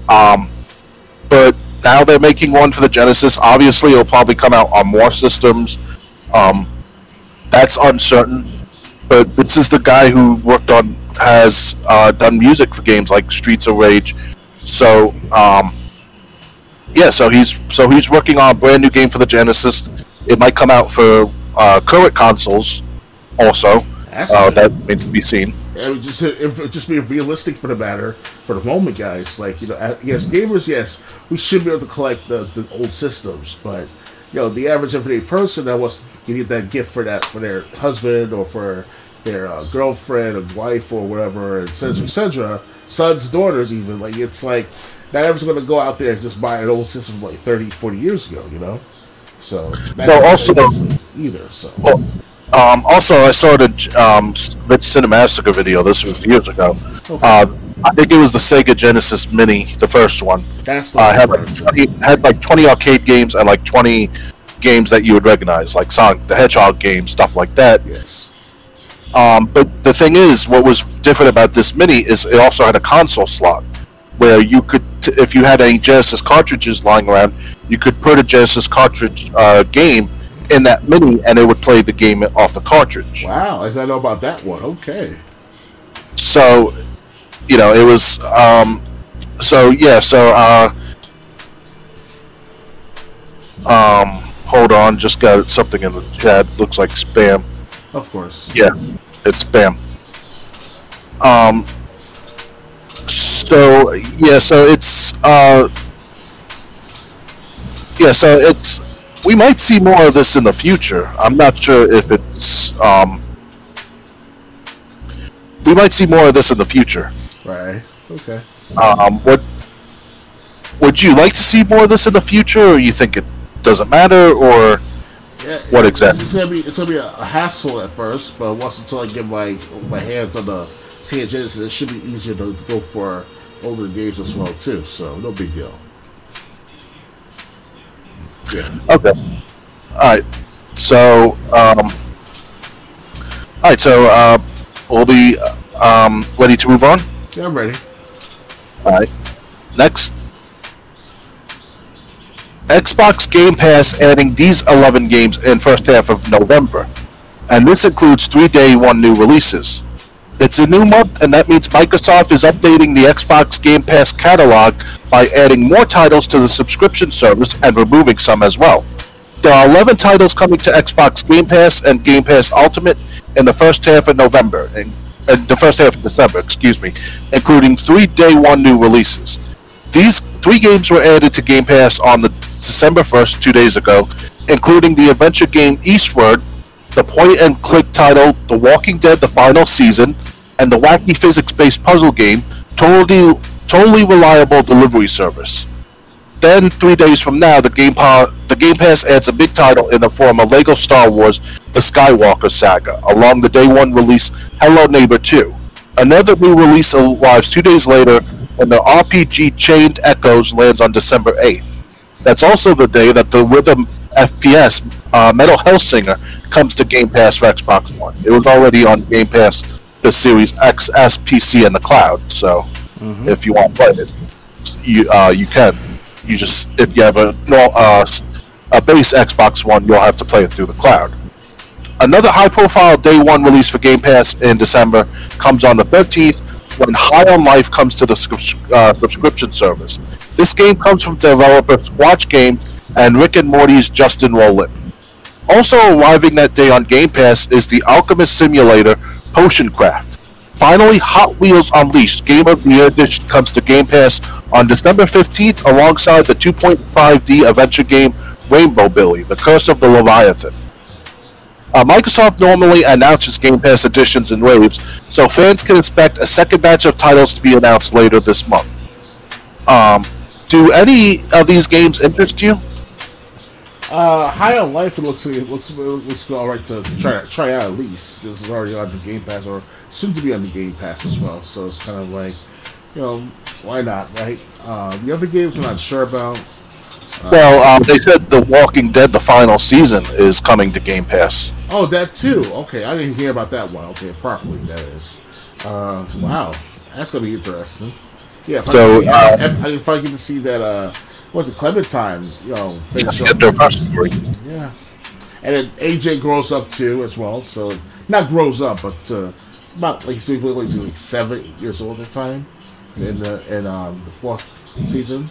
But now they're making one for the Genesis. Obviously, it'll probably come out on more systems. That's uncertain. But this is the guy who has done music for games like Streets of Rage. So, so he's working on a brand new game for the Genesis. It might come out for current consoles also. That remains to be seen. I mean, just being realistic for the matter, for the moment, guys. Like, yes, gamers, yes, we should be able to collect the old systems, but the average everyday person that wants to get that gift for their husband or for their girlfriend or wife or whatever, etc., sons, daughters, even, like, it's like not everyone's going to go out there and just buy an old system from like 30, 40 years ago, So also either. So. Well, also, I saw the Rich Cinemassacre video. This was years ago. Okay. I think it was the Sega Genesis Mini, the first one. That's had like 20 arcade games and like 20 games that you would recognize, like Sonic the Hedgehog games, stuff like that. Yes. But the thing is, what was different about this Mini is it also had a console slot where you could, if you had any Genesis cartridges lying around, you could put a Genesis cartridge game in that Mini, and it would play the game off the cartridge. Wow, I didn't know about that one. Okay. So, it was. Hold on, just got something in the chat. Looks like spam. Of course. Yeah, it's spam. So it's. We might see more of this in the future. I'm not sure if it's. We might see more of this in the future. Right. Okay. Would you like to see more of this in the future, or you think it doesn't matter, or what exactly? It's gonna be a hassle at first, but until I get my hands on the Sega Genesis, it should be easier to go for older games as well too. So no big deal. Yeah. Okay. All right. So, we'll be ready to move on. Yeah, I'm ready. All right. Next, Xbox Game Pass adding these 11 games in first half of November, and this includes 3 day one new releases. It's a new month, and that means Microsoft is updating the Xbox Game Pass catalog by adding more titles to the subscription service and removing some as well. There are 11 titles coming to Xbox Game Pass and Game Pass Ultimate in the first half of November, the first half of December, including 3 day one new releases. These 3 games were added to Game Pass on the December 1st, 2 days ago, including the adventure game Eastward, the point-and-click title The Walking Dead: The Final Season, and the wacky physics-based puzzle game Totally Reliable Delivery Service. Then, 3 days from now, the Game Pass adds a big title in the form of LEGO Star Wars: The Skywalker Saga, along the day one release Hello Neighbor 2. Another new release arrives 2 days later, and the RPG Chained Echoes lands on December 8th. That's also the day that the Rhythm FPS Metal Hellsinger comes to Game Pass for Xbox One. It was already on Game Pass, the Series X, S, PC, and the cloud. So, if you want to play it, you can. You just, if you have a base Xbox One, you'll have to play it through the cloud. Another high-profile Day 1 release for Game Pass in December comes on the 13th, when High on Life comes to the subscription service. This game comes from developer Squatch Games and Rick and Morty's Justin Roiland. Also arriving that day on Game Pass is the Alchemist Simulator Potion Craft. Finally, Hot Wheels Unleashed Game of the Year Edition comes to Game Pass on December 15th alongside the 2.5D adventure game Rainbow Billy, The Curse of the Leviathan. Microsoft normally announces Game Pass editions in waves, so fans can expect a second batch of titles to be announced later this month. Do any of these games interest you? High on Life looks all right to try out at least. This is already on the Game Pass, or soon to be on the Game Pass as well. So it's kind of like, why not, right? The other games I'm not sure about. Well, they said The Walking Dead: The Final Season is coming to Game Pass. Oh, that too. Okay, I didn't hear about that one. Okay, properly, that is. Wow, that's gonna be interesting. Yeah, if I get to see that, what's it, Clementine? Finish up. Yeah, and then AJ grows up too as well. So not grows up, but about like 7, 8 years old at the time in the 4th season.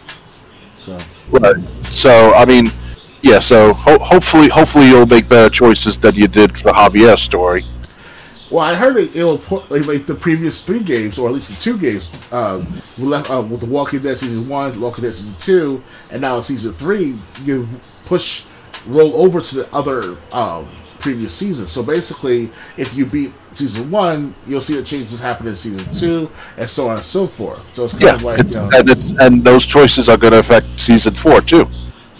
So. Right. So I mean, yeah. So hopefully you'll make better choices than you did for Javier's story. Well, I heard it'll put like the previous 3 games, or at least the 2 games, with The Walking Dead Season 1, The Walking Dead Season 2, and now in Season 3, you roll over to the other previous seasons. So basically, if you beat Season 1, you'll see the changes happen in Season 2, and so on and so forth. So it's kind of like... and those choices are going to affect Season 4, too.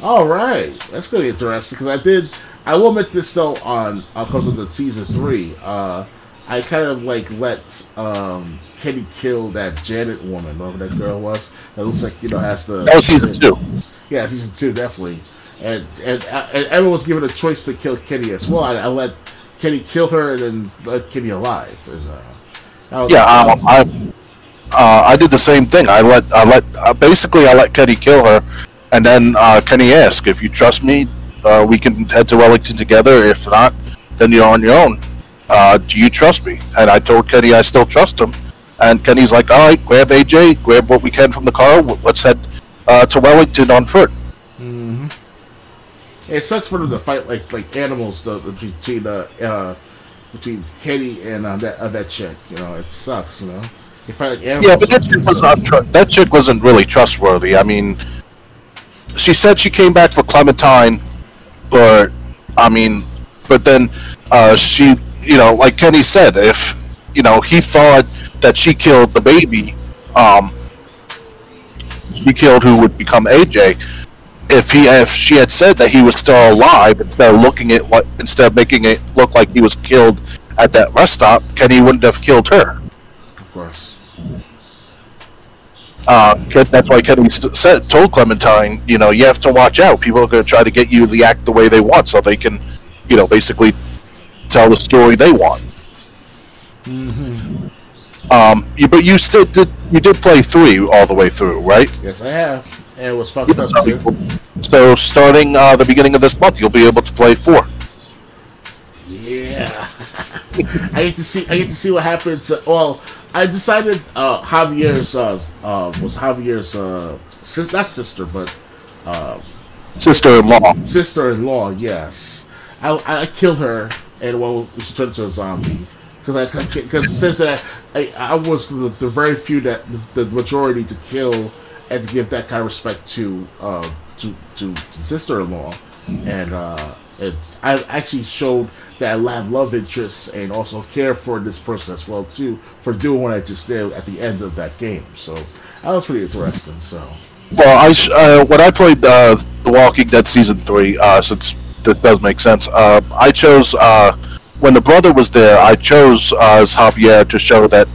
All right. That's going to be interesting, because I will admit this, though, because of the Season 3, I kind of let Kenny kill that Janet woman, whatever that girl was. That looks like has the. That was Season 2. Yeah, Season 2 definitely, and everyone's given a choice to kill Kenny as well. I let Kenny kill her and then let Kenny alive. I did the same thing. I let Kenny kill her, and then Kenny asked, "If you trust me, we can head to Wellington together. If not, then you're on your own. Do you trust me?" And I told Kenny I still trust him. And Kenny's like, "All right, grab AJ, grab what we can from the car. Let's head to Wellington on foot." Mm-hmm. It sucks for them to fight like animals between Kenny and that chick. It sucks. They fight like animals. Yeah, but that chick wasn't really trustworthy. I mean, she said she came back for Clementine, but then she. Like Kenny said, if he thought that she killed the baby, she killed who would become AJ. If she had said that he was still alive, instead of making it look like he was killed at that rest stop, Kenny wouldn't have killed her. Of course. That's why Kenny told Clementine, you have to watch out. People are going to try to get you to act the way they want, so they can, basically tell the story they want. Mm-hmm. But you did play 3 all the way through, right? Yes, I have, and it was fucked up too. So starting the beginning of this month, you'll be able to play 4. Yeah, I get to see what happens. Well, I decided Javier's was Javier's not sister, but sister-in-law. Sister-in-law, yes. I killed her. And she turned into a zombie because since I was the very few that the majority to kill and to give that kind of respect to sister-in-law, and I actually showed that I have love interests and also care for this person as well too for doing what I just did at the end of that game. So that was pretty interesting. So well, when I played The Walking Dead Season 3, since this does make sense. I chose when the brother was there. I chose as Javier to show that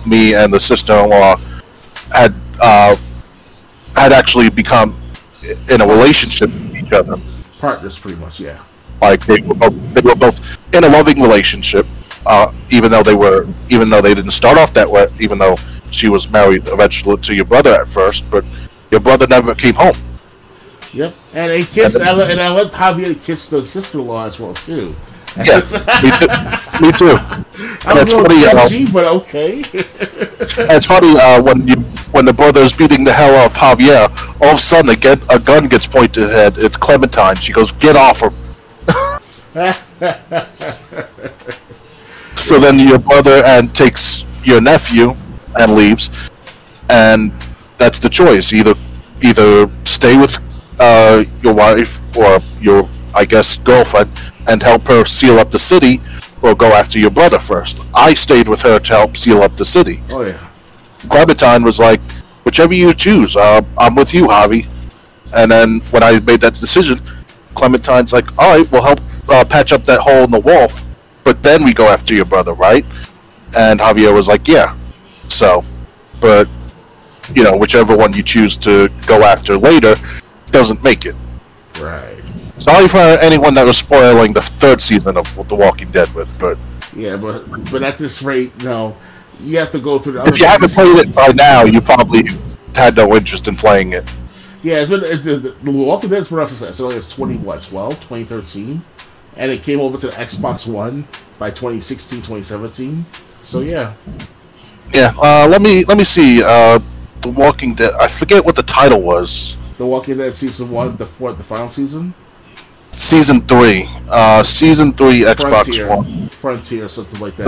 me and the sister-in-law had actually become in a relationship with each other. Partners, pretty much, yeah. Like they were both in a loving relationship, even though they didn't start off that way. Even though she was married eventually to your brother at first, but your brother never came home. Yep, and he kissed, and I let Javier kiss the sister-in-law as well too. Yeah, me too. That's funny, but okay. It's funny when the brother's beating the hell out of Javier. All of a sudden, a gun gets pointed at head. It's Clementine. She goes, "Get off her!" So then your brother takes your nephew and leaves, and that's the choice: either stay with your wife or your, I guess, girlfriend and help her seal up the city, or go after your brother first. I stayed with her to help seal up the city. Oh yeah. Clementine was like, "Whichever you choose, I'm with you, Javi." And then when I made that decision, Clementine's like, "All right, we'll help patch up that hole in the wall, but then we go after your brother, right?" And Javier was like, "Yeah." So, but whichever one you choose to go after later doesn't make it. Right. Sorry for anyone that was spoiling the 3rd season of The Walking Dead with, but yeah, but at this rate, you have to go through the other. If you haven't played it by now, you probably had no interest in playing it. Yeah, it's been the Walking Dead's been out since it's 2013, and it came over to the Xbox One by 2016, 2017. So yeah. Yeah. Let me see. The Walking Dead. I forget what the title was. The Walking Dead Season 1, the final season? Season 3. Season 3 Xbox Frontier. One. Frontier or something like that.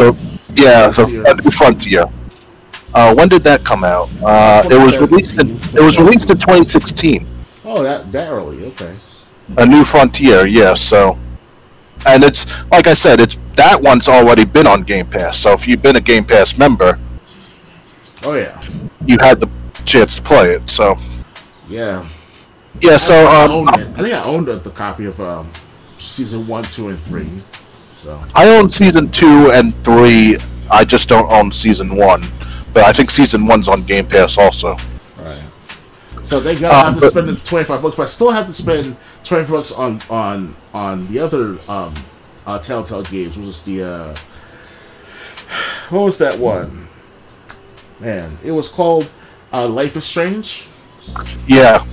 The Frontier. When did that come out? It was released in 2016. Oh, that early. Okay. A New Frontier, yeah. So, and it's like I said, that one's already been on Game Pass. So if you've been a Game Pass member, oh yeah, you had the chance to play it. So yeah. So I think I owned the copy of season 1, 2, and 3. So I own season 2 and 3. I just don't own season 1, but I think season 1's on Game Pass also. Right. So they gotta have to spend the $25, but I still have to spend $25 on the other Telltale games. What was what was that one? Man, it was called Life is Strange. Yeah.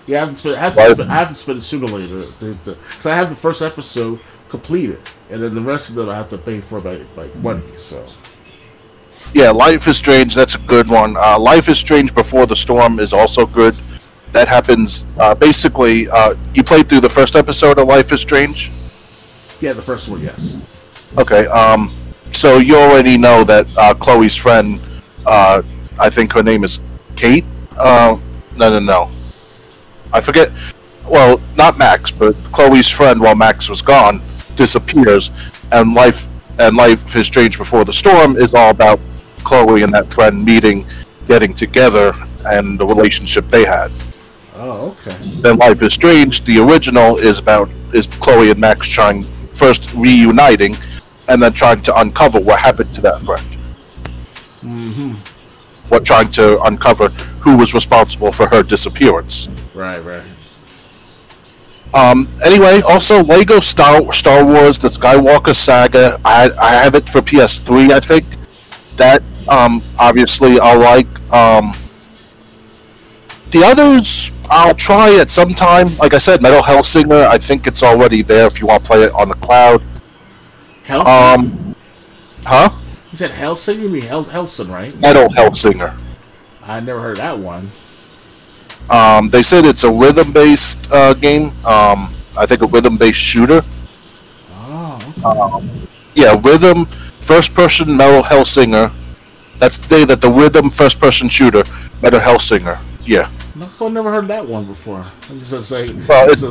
Yeah, I have to spend it sooner or later because I have the first episode completed, and then the rest of it I have to pay for by money. So yeah, Life is Strange. That's a good one. Life is Strange Before the Storm is also good. That happens basically. You played through the first episode of Life is Strange. Yeah, the first one, yes. Okay. So you already know that Chloe's friend. I think her name is Kate. No. I forget. Well, not Max, but Chloe's friend, while Max was gone, disappears, and Life is Strange Before the Storm is all about Chloe and that friend meeting, getting together, and the relationship they had. Oh, okay. Then Life is Strange, the original, is Chloe and Max first reuniting, and then trying to uncover what happened to that friend. Mm-hmm. Trying to uncover who was responsible for her disappearance. Right. Anyway, also Lego Star Wars: The Skywalker Saga. I have it for PS3, I think. That obviously I'll like. The others I'll try at some time. Like I said, Metal Hellsinger. I think it's already there if you want to play it on the cloud. Hellsinger? Huh? You said Hellsinger? You mean Hellsinger, right? Metal Hellsinger. I never heard that one. They said it's a rhythm-based game. I think a rhythm-based shooter. Oh. Okay. Yeah, rhythm, first-person Metal Hellsinger. That's the rhythm first-person shooter, Metal Hellsinger. Yeah. I've never heard that one before. I'm just saying. Well, it's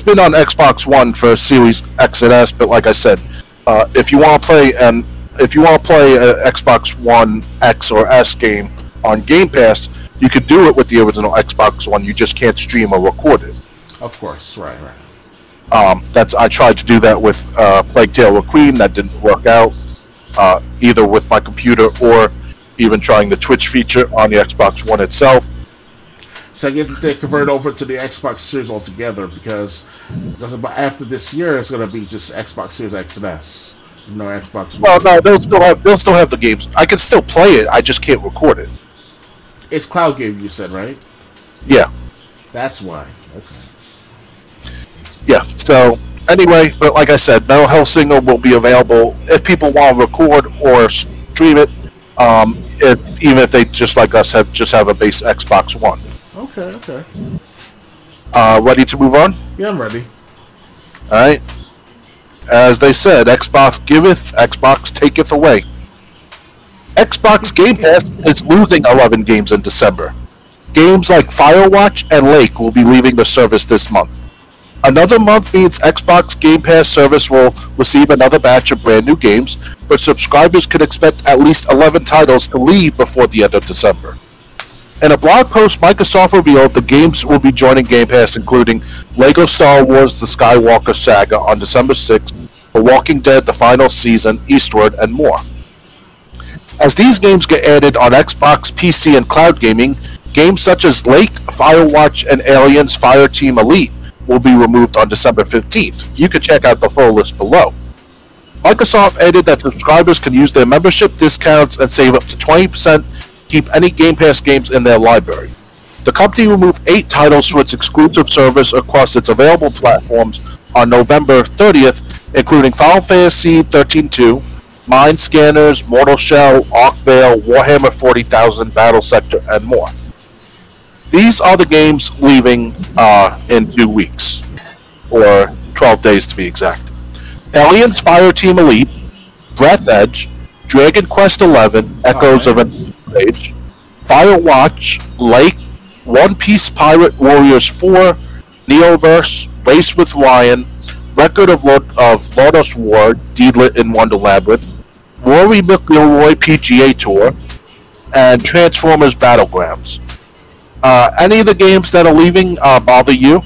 been on Xbox One for Series X and S, but like I said, if you want to play an Xbox One X or S game on Game Pass, you could do it with the original Xbox One. You just can't stream or record it. Of course, right. I tried to do that with Plague Tale Requiem. That didn't work out, either with my computer or even trying the Twitch feature on the Xbox One itself. So I guess they convert over to the Xbox Series altogether because after this year it's going to be just Xbox Series X and S. No Xbox One. Well, no, they'll still have the games. I can still play it. I just can't record it. It's cloud game, you said, right? Yeah. That's why. Okay. Yeah. So anyway, but like I said, Metal Hellsinger will be available if people want to record or stream it. Even if they just like us have a base Xbox One. Okay. Ready to move on? Yeah, I'm ready. All right. As they said, Xbox giveth, Xbox taketh away. Xbox Game Pass is losing 11 games in December. Games like Firewatch and Lake will be leaving the service this month. Another month means Xbox Game Pass service will receive another batch of brand new games, but subscribers can expect at least 11 titles to leave before the end of December. In a blog post, Microsoft revealed the games will be joining Game Pass, including Lego Star Wars: The Skywalker Saga on December 6th, The Walking Dead: The Final Season, Eastward, and more. As these games get added on Xbox, PC, and cloud gaming, games such as Lake, Firewatch, and Aliens Fireteam Elite will be removed on December 15th. You can check out the full list below. Microsoft added that subscribers can use their membership discounts and save up to 20% to keep any Game Pass games in their library. The company removed 8 titles for its exclusive service across its available platforms on November 30th, including Final Fantasy 13-2, Mind Scanners, Mortal Shell, Arcvale, Warhammer 40,000, Battle Sector, and more. These are the games leaving in 2 weeks, or 12 days to be exact. Aliens Fireteam Elite, Breath Edge, Dragon Quest XI, Echoes of an Age, Firewatch, Lake, One Piece Pirate Warriors 4, Neoverse, Race with Ryan, Record of Lotus War, Deedlit in Wonder Labyrinth, Rory McIlroy PGA Tour, and Transformers Battlegrounds. Any of the games that are leaving bother you?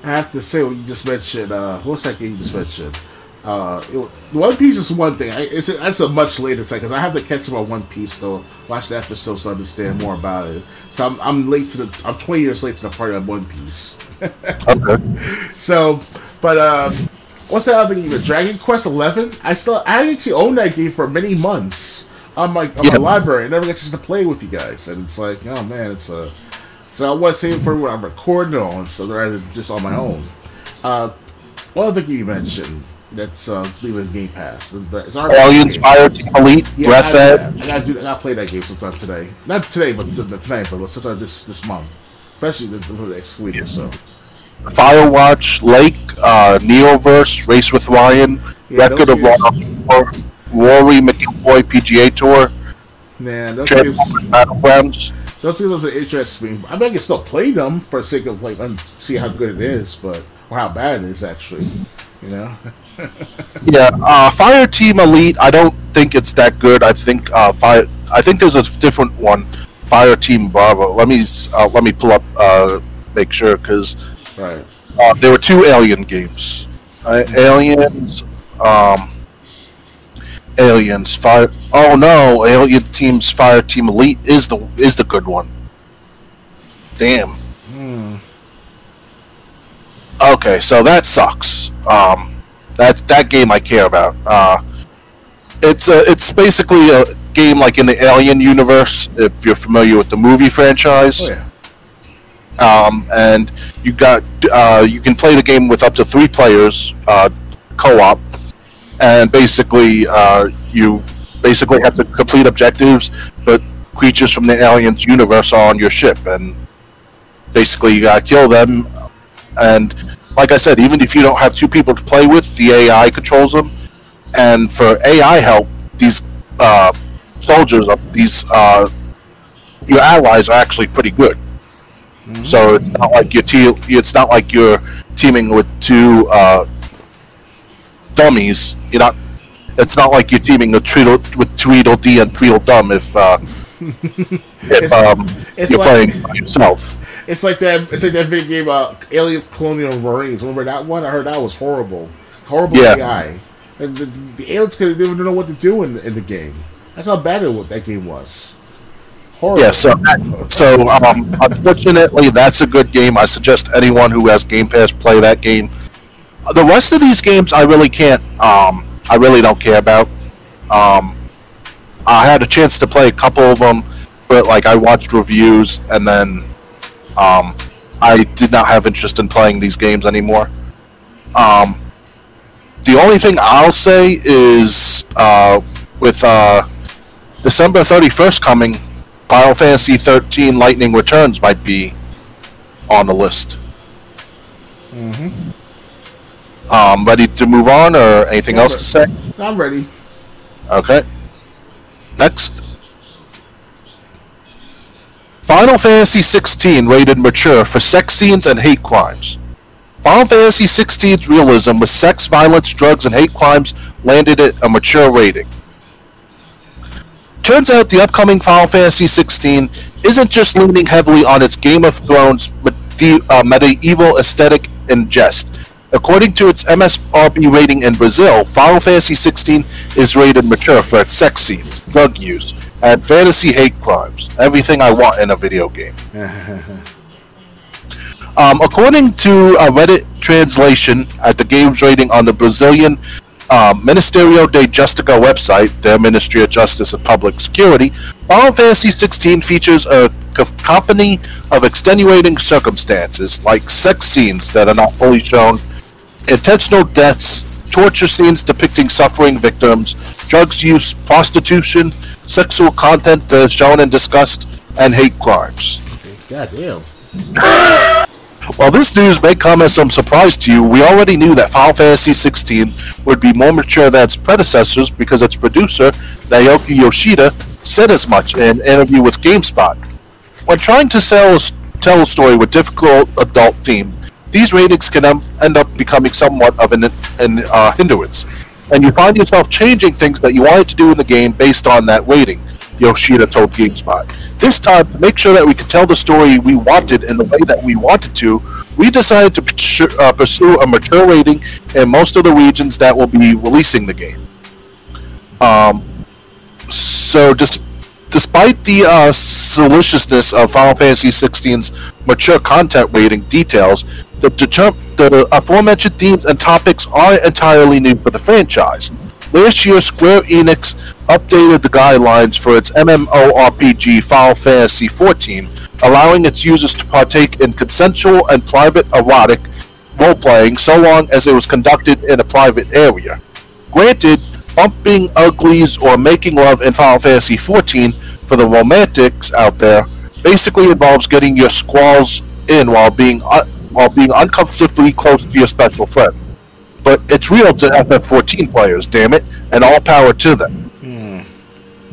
I have to say, what you just mentioned, what's that game you just mentioned? One Piece is one thing. That's a much later time because I have to catch up on One Piece to watch the episodes to understand more about it. So I'm late to I'm 20 years late to the party on One Piece. Okay. So, but what's that other game? The Dragon Quest XI. I actually own that game for many months on my library. I never got a chance to play with you guys, and it's like, oh man, so I was saving for when I'm recording it all and stuff rather than just on my own. What other game you mentioned? That's leaving Game Pass. It's Aliens Fireteam Elite, Breath Edge. I gotta play that game sometime today. Not today, but tonight. But sometime this month, especially the next week or so. Firewatch, Lake, Neoverse, Race with Ryan, Record of Lost War, Rory McIlroy PGA Tour, Battlegrounds. Those things are interesting. I mean, I can still play them for the sake of and see how good it is, or how bad it is actually. You know. Yeah, Fireteam Elite. I don't think it's that good. I think I think there's a different one, Fireteam Bravo. Let me pull up, make sure because there were two Alien games. Aliens. Fire. Oh no, Alien Team's Fireteam Elite is the good one. Damn. Okay, so that sucks. That game I care about. It's basically a game like in the Alien universe, if you're familiar with the movie franchise. Oh, yeah. And you can play the game with up to 3 players, co-op, and basically you have to complete objectives, but creatures from the Aliens universe are on your ship, and basically you gotta kill them. And like I said, even if you don't have 2 people to play with, the AI controls them. And for AI help, these soldiers, your allies are actually pretty good. Mm-hmm. So it's not like you're teaming with 2 dummies. It's not like you're teaming with Tweedledee and Tweedledum if you're playing by yourself. It's like that video game, Aliens Colonial Marines. Remember that one? I heard that was horrible. Horrible AI. And the aliens didn't even know what to do in the game. That's how bad that game was. Horrible. Yeah, so unfortunately, that's a good game. I suggest anyone who has Game Pass play that game. The rest of these games, I really can't. I really don't care about. I had a chance to play a couple of them, but I watched reviews and then. I did not have interest in playing these games anymore. The only thing I'll say is with December 31st coming, Final Fantasy 13 Lightning Returns might be on the list. Mm-hmm. Ready to move on, or anything else to say? I'm ready. Okay. Next. Final Fantasy XVI rated mature for sex scenes and hate crimes. Final Fantasy XVI's realism with sex, violence, drugs, and hate crimes landed it a mature rating. Turns out the upcoming Final Fantasy XVI isn't just leaning heavily on its Game of Thrones medieval aesthetic and jest. According to its MSRP rating in Brazil, Final Fantasy XVI is rated mature for its sex scenes, drug use, and fantasy hate crimes. Everything I want in a video game. According to a Reddit translation at the game's rating on the Brazilian Ministério de Justiça website, their Ministry of Justice and Public Security, Final Fantasy XVI features a company of extenuating circumstances, like sex scenes that are not fully shown, intentional deaths, torture scenes depicting suffering victims, drugs use, prostitution, sexual content that is shown and discussed, and hate crimes. God damn. While this news may come as some surprise to you, we already knew that Final Fantasy XVI would be more mature than its predecessors because its producer, Naoki Yoshida, said as much in an interview with GameSpot. When trying to tell a story with difficult adult themes, these ratings can end up becoming somewhat of an hindrance, and you find yourself changing things that you wanted to do in the game based on that rating, Yoshida told GameSpot. This time, to make sure that we could tell the story we wanted in the way that we wanted to, we decided to pursue a mature rating in most of the regions that will be releasing the game. Despite the salaciousness of Final Fantasy XVI's mature content rating details, the aforementioned themes and topics aren't entirely new for the franchise. Last year, Square Enix updated the guidelines for its MMORPG Final Fantasy XIV, allowing its users to partake in consensual and private erotic role-playing so long as it was conducted in a private area. Granted, bumping uglies or making love in Final Fantasy XIV, for the romantics out there, basically involves getting your squalls in while being uncomfortably close to your special friend. But it's real to FF14 players, damn it, and all power to them.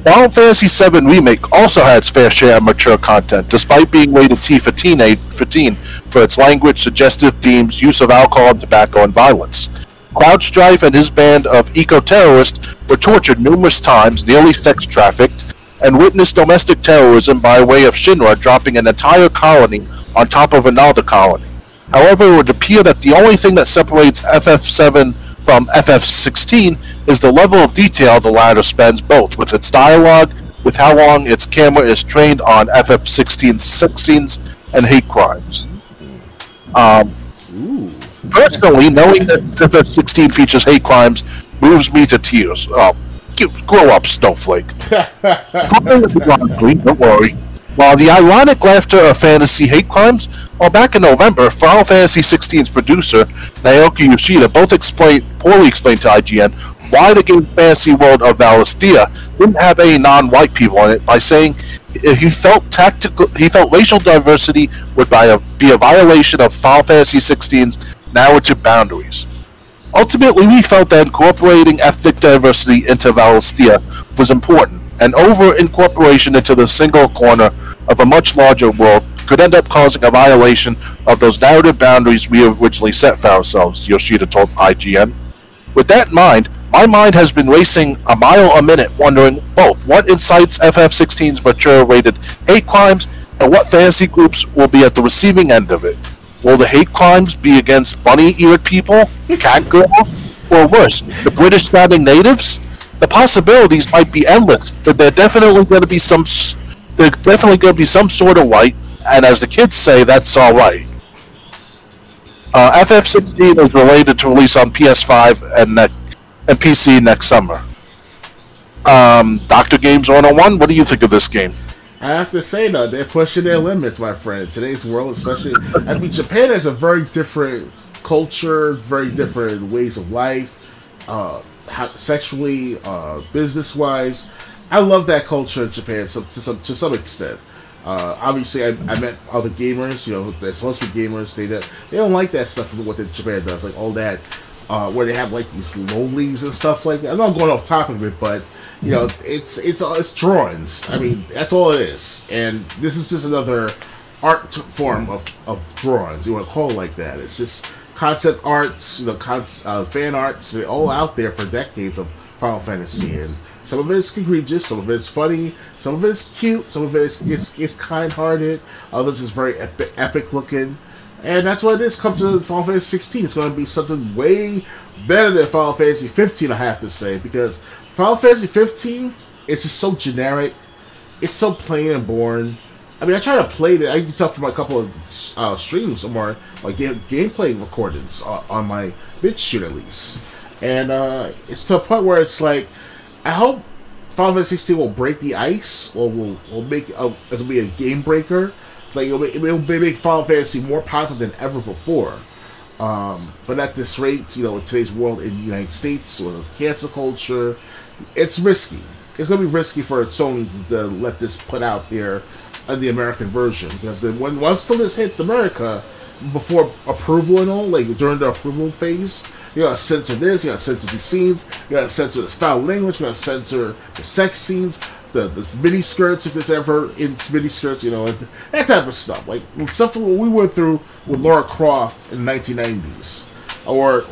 Final Fantasy VII Remake also had its fair share of mature content, despite being rated T for teen for its language, suggestive themes, use of alcohol, and tobacco, and violence. Cloud Strife and his band of eco-terrorists were tortured numerous times, nearly sex-trafficked, and witnessed domestic terrorism by way of Shinra dropping an entire colony on top of another colony. However, it would appear that the only thing that separates FF7 from FF16 is the level of detail the latter spends, both with its dialogue, with how long its camera is trained on FF16's sex scenes and hate crimes. Personally, knowing that FF16 features hate crimes moves me to tears. Grow up, snowflake. Don't worry. While the ironic laughter of fantasy hate crimes, back in November, Final Fantasy XVI's producer, Naoki Yoshida, poorly explained to IGN why the game's fantasy world of Valisthea didn't have any non-white people in it by saying he felt racial diversity would be a violation of Final Fantasy XVI's narrative boundaries. Ultimately, we felt that incorporating ethnic diversity into Valisthea was important, and over-incorporation into the single corner of a much larger world could end up causing a violation of those narrative boundaries we originally set for ourselves, Yoshida told IGN. With that in mind, my mind has been racing a mile a minute wondering both what incites FF16's mature-rated hate crimes and what fantasy groups will be at the receiving end of it. Will the hate crimes be against bunny-eared people, cat girls, or worse, the British-sounding natives? The possibilities might be endless, but there's definitely going to be some sort of white, and as the kids say, that's all right. FF16 is related to release on PS5 and PC next summer. Dr. Games 101, what do you think of this game? I have to say, though, they're pushing their limits, my friend. Today's world, especially... I mean, Japan has a very different culture, very different ways of life, sexually, business-wise. I love that culture in Japan to some extent. Obviously, I met other gamers, they're supposed to be gamers. They don't like that stuff of what Japan does, like all that, where they have like these lowlies and stuff like that. I'm not going off topic of it, but it's drawings. I mean, that's all it is. And this is just another art form of drawings. You want to call it like that? It's just concept arts, fan arts. They're all out there for decades of Final Fantasy, and some of it's egregious, some of it's funny, some of it's cute, some of it's kind-hearted, others is very epic looking, and that's what it is. Come to Final Fantasy 16, it's going to be something way better than Final Fantasy 15, I have to say, because Final Fantasy 15 is just so generic, it's so plain and boring. I mean, I try to play it, I can tell from a couple of streams or more, like gameplay recordings on my BitChute at least, and it's to a point where it's like, I hope Final Fantasy 16 will break the ice, or will make it'll be a game breaker. Like it'll make Final Fantasy more popular than ever before. But at this rate, in today's world in the United States, with cancel culture, it's risky. It's going to be risky for Sony to let this put out there in the American version, because then once this hits America, before approval and all, like during the approval phase. You gotta censor this, you gotta censor these scenes, you gotta censor this foul language, you gotta censor the sex scenes, the mini skirts if it's ever in mini skirts, and that type of stuff. Like stuff what we went through with Laura Croft in the 1990s, or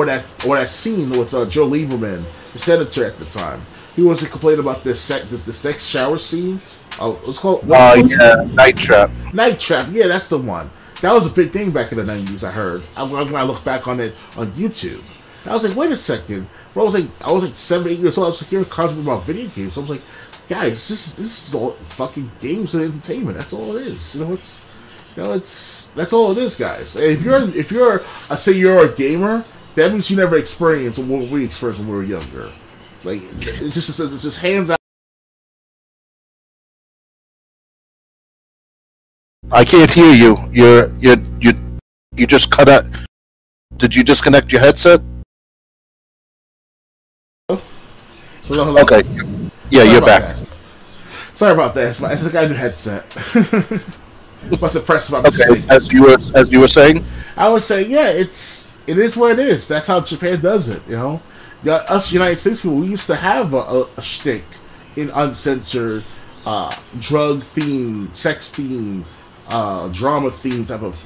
that scene with Joe Lieberman, the senator at the time. He wasn't complaining about the sex shower scene. It's called Night Trap. Night Trap, yeah, that's the one. That was a big thing back in the 90s, I heard. When I look back on it on YouTube. And I was like, wait a second. Well, I was like 7, 8 years old. I was hearing content about video games. I was like, guys, this is all fucking games and entertainment. That's all it is. That's all it is, guys. And if you're say you're a gamer, that means you never experienced what we experienced when we were younger. Like it's just hands out. I can't hear you. You just cut out. Did you disconnect your headset? Hello. Okay. Yeah, you're back. That. Sorry about that. It's like I new headset. Must have pressed my mistake. Okay. As you were saying, I would say, yeah, it is what it is. That's how Japan does it. Us United States people, we used to have a shtick in uncensored, drug theme, sex theme, drama theme type of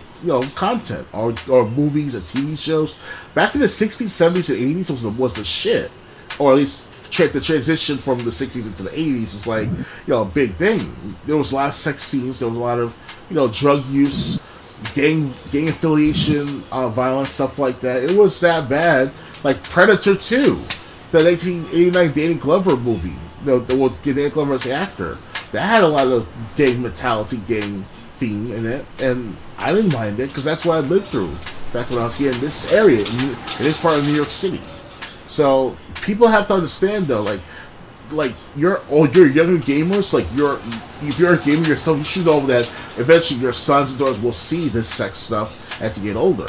content or movies or TV shows. Back in the 60s, 70s, and 80s was the shit, or at least the transition from the 60s into the 80s is like a big thing. There was a lot of sex scenes. There was a lot of drug use, gang affiliation, violence, stuff like that. It was that bad. Like Predator 2, the 1989 Danny Glover movie. Danny Glover as the actor. That had a lot of gang mentality, gang theme in it, and I didn't mind it because that's what I lived through back when I was here in this area, in this part of New York City. So people have to understand though, like you're younger gamers, if you're a gamer yourself, you should know that eventually your sons and daughters will see this sex stuff as they get older.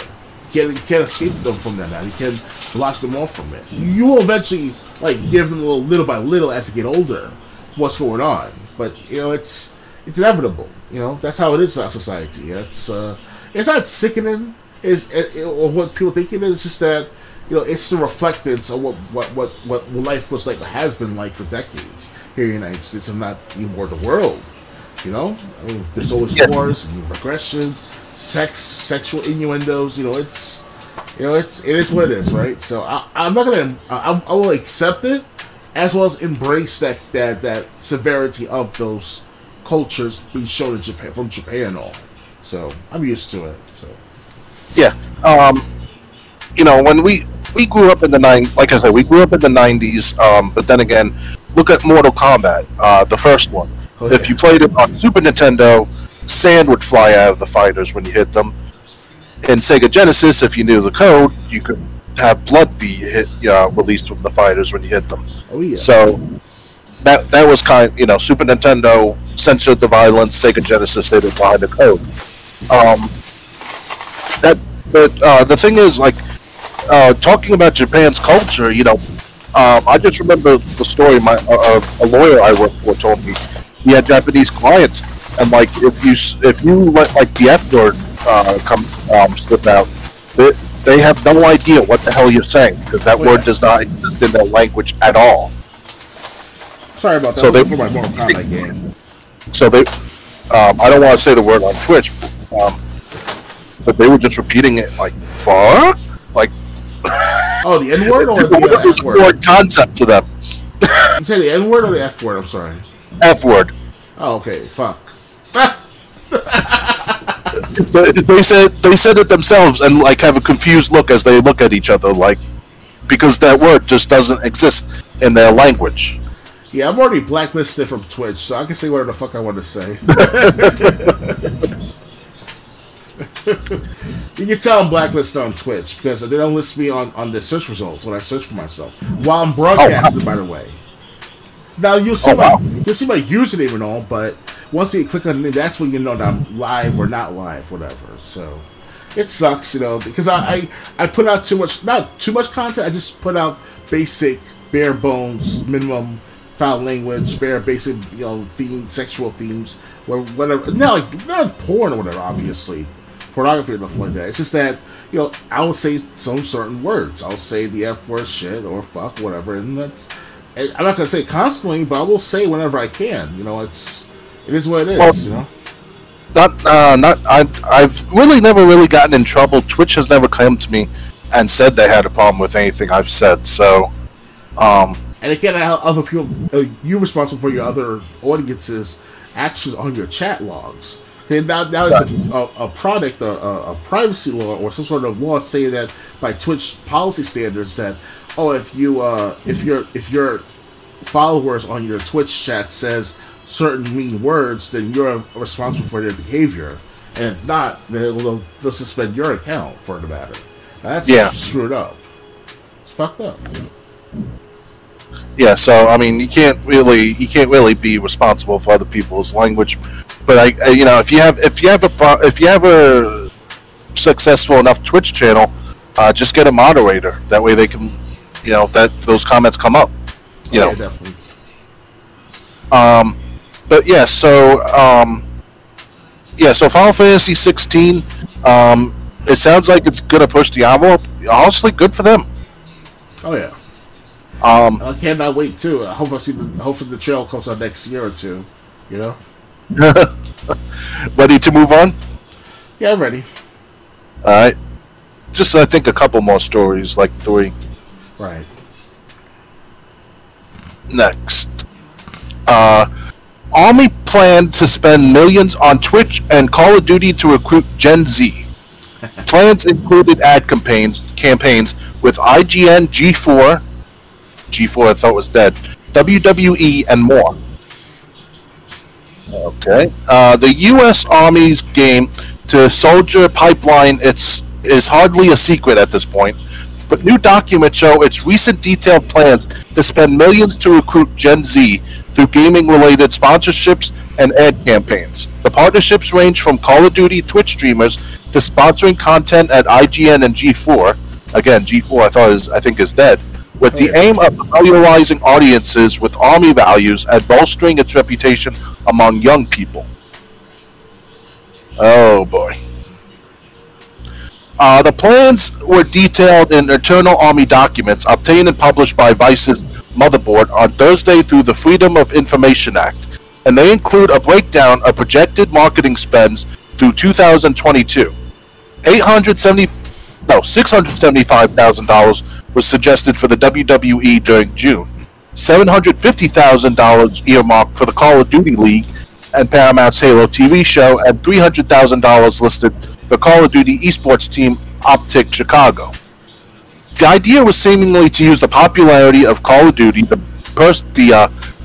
You can't escape them from that now. You can't block them off from it. You will eventually give them little by little as they get older what's going on. But it's inevitable. That's how it is in our society. It's not sickening or what people think it is. It's just that it's a reflectance of what life was like, or has been like for decades here in the United States, and not anymore the world. There's always wars and regressions, sexual innuendos. It is what it is, right? So I'm not gonna. I will accept it, as well as embrace that severity of those cultures being shown in Japan, from Japan and all. So I'm used to it. So yeah, when we grew up in the like I said, we grew up in the 90s. But then again, look at Mortal Kombat, the first one. Okay. If you played it on Super Nintendo, sand would fly out of the fighters when you hit them. In Sega Genesis, if you knew the code, you could have blood be released from the fighters when you hit them. Oh yeah. So that was Super Nintendo censored the violence. Sega Genesis they didn't behind the code. The thing is, talking about Japan's culture, I just remember the story. A lawyer I worked for told me he had Japanese clients, and if you let the F word slip out, they have no idea what the hell you're saying, because that word does not exist in their language at all. Sorry about that. So for my Mortal Kombat game. So they, I don't want to say the word on Twitch, but they were just repeating it fuck, oh, the N word or the F word? Word concept to them. You say the N word or the F word? I'm sorry. F word. Oh, okay. Fuck. They said it themselves and have a confused look as they look at each other, because that word just doesn't exist in their language. Yeah, I'm already blacklisted from Twitch, so I can say whatever the fuck I want to say. You can tell I'm blacklisted on Twitch because they don't list me on the search results when I search for myself while I'm broadcasting. By the way, now you'll see my username and all, but once you click on it, that's when you know that I'm live or not live, whatever. So it sucks, because I put out not too much content. I just put out basic, bare bones, minimum foul language, bare basic, sexual themes, or whatever. Not porn or whatever, obviously. pornography or nothing like that. It's just that, you know, I will say some certain words. I'll say the F word, shit, or fuck, whatever, and I'm not gonna say it constantly, but I will say whenever I can. You know, it is what it is. Well, you know. I've really never really gotten in trouble. Twitch has never come to me and said they had a problem with anything I've said. So, and again, other people, you're responsible for your other audience's actions on your chat logs. And now is a product, a privacy law or some sort of law saying that by Twitch policy standards that, oh, if your followers on your Twitch chat says certain mean words, then you're responsible for their behavior, and if not, then they'll suspend your account for the matter. That's screwed up. It's fucked up. Yeah, so I mean, you can't really be responsible for other people's language, but if you have a successful enough Twitch channel, just get a moderator. That way they can, that those comments come up. Yeah, definitely. But yeah, so Final Fantasy 16, it sounds like it's gonna push the envelope. Honestly, good for them. Oh yeah. I cannot wait too. Hopefully the trail comes out next year or two. You know. Ready to move on? Yeah, I'm ready. All right. Just I think a couple more stories, like 3. Right. Next. Army planned to spend millions on Twitch and Call of Duty to recruit Gen Z. Plans included ad campaigns with IGN, G4 I thought was dead, WWE, and more. Okay. The U.S. Army's game to soldier pipeline is hardly a secret at this point, but new documents show its recent detailed plans to spend millions to recruit Gen Z through gaming-related sponsorships and ad campaigns. The partnerships range from Call of Duty Twitch streamers to sponsoring content at IGN and G4. Again, G4 I think is dead. With the aim of familiarizing audiences with Army values and bolstering its reputation among young people. Oh boy. The plans were detailed in internal Army documents obtained and published by Vice's Motherboard on Thursday through the Freedom of Information Act, and they include a breakdown of projected marketing spends through 2022. $675,000 was suggested for the WWE during June, $750,000 earmarked for the Call of Duty League and Paramount's Halo TV show, and $300,000 listed for Call of Duty esports team Optic Chicago. The idea was seemingly to use the popularity of Call of Duty, the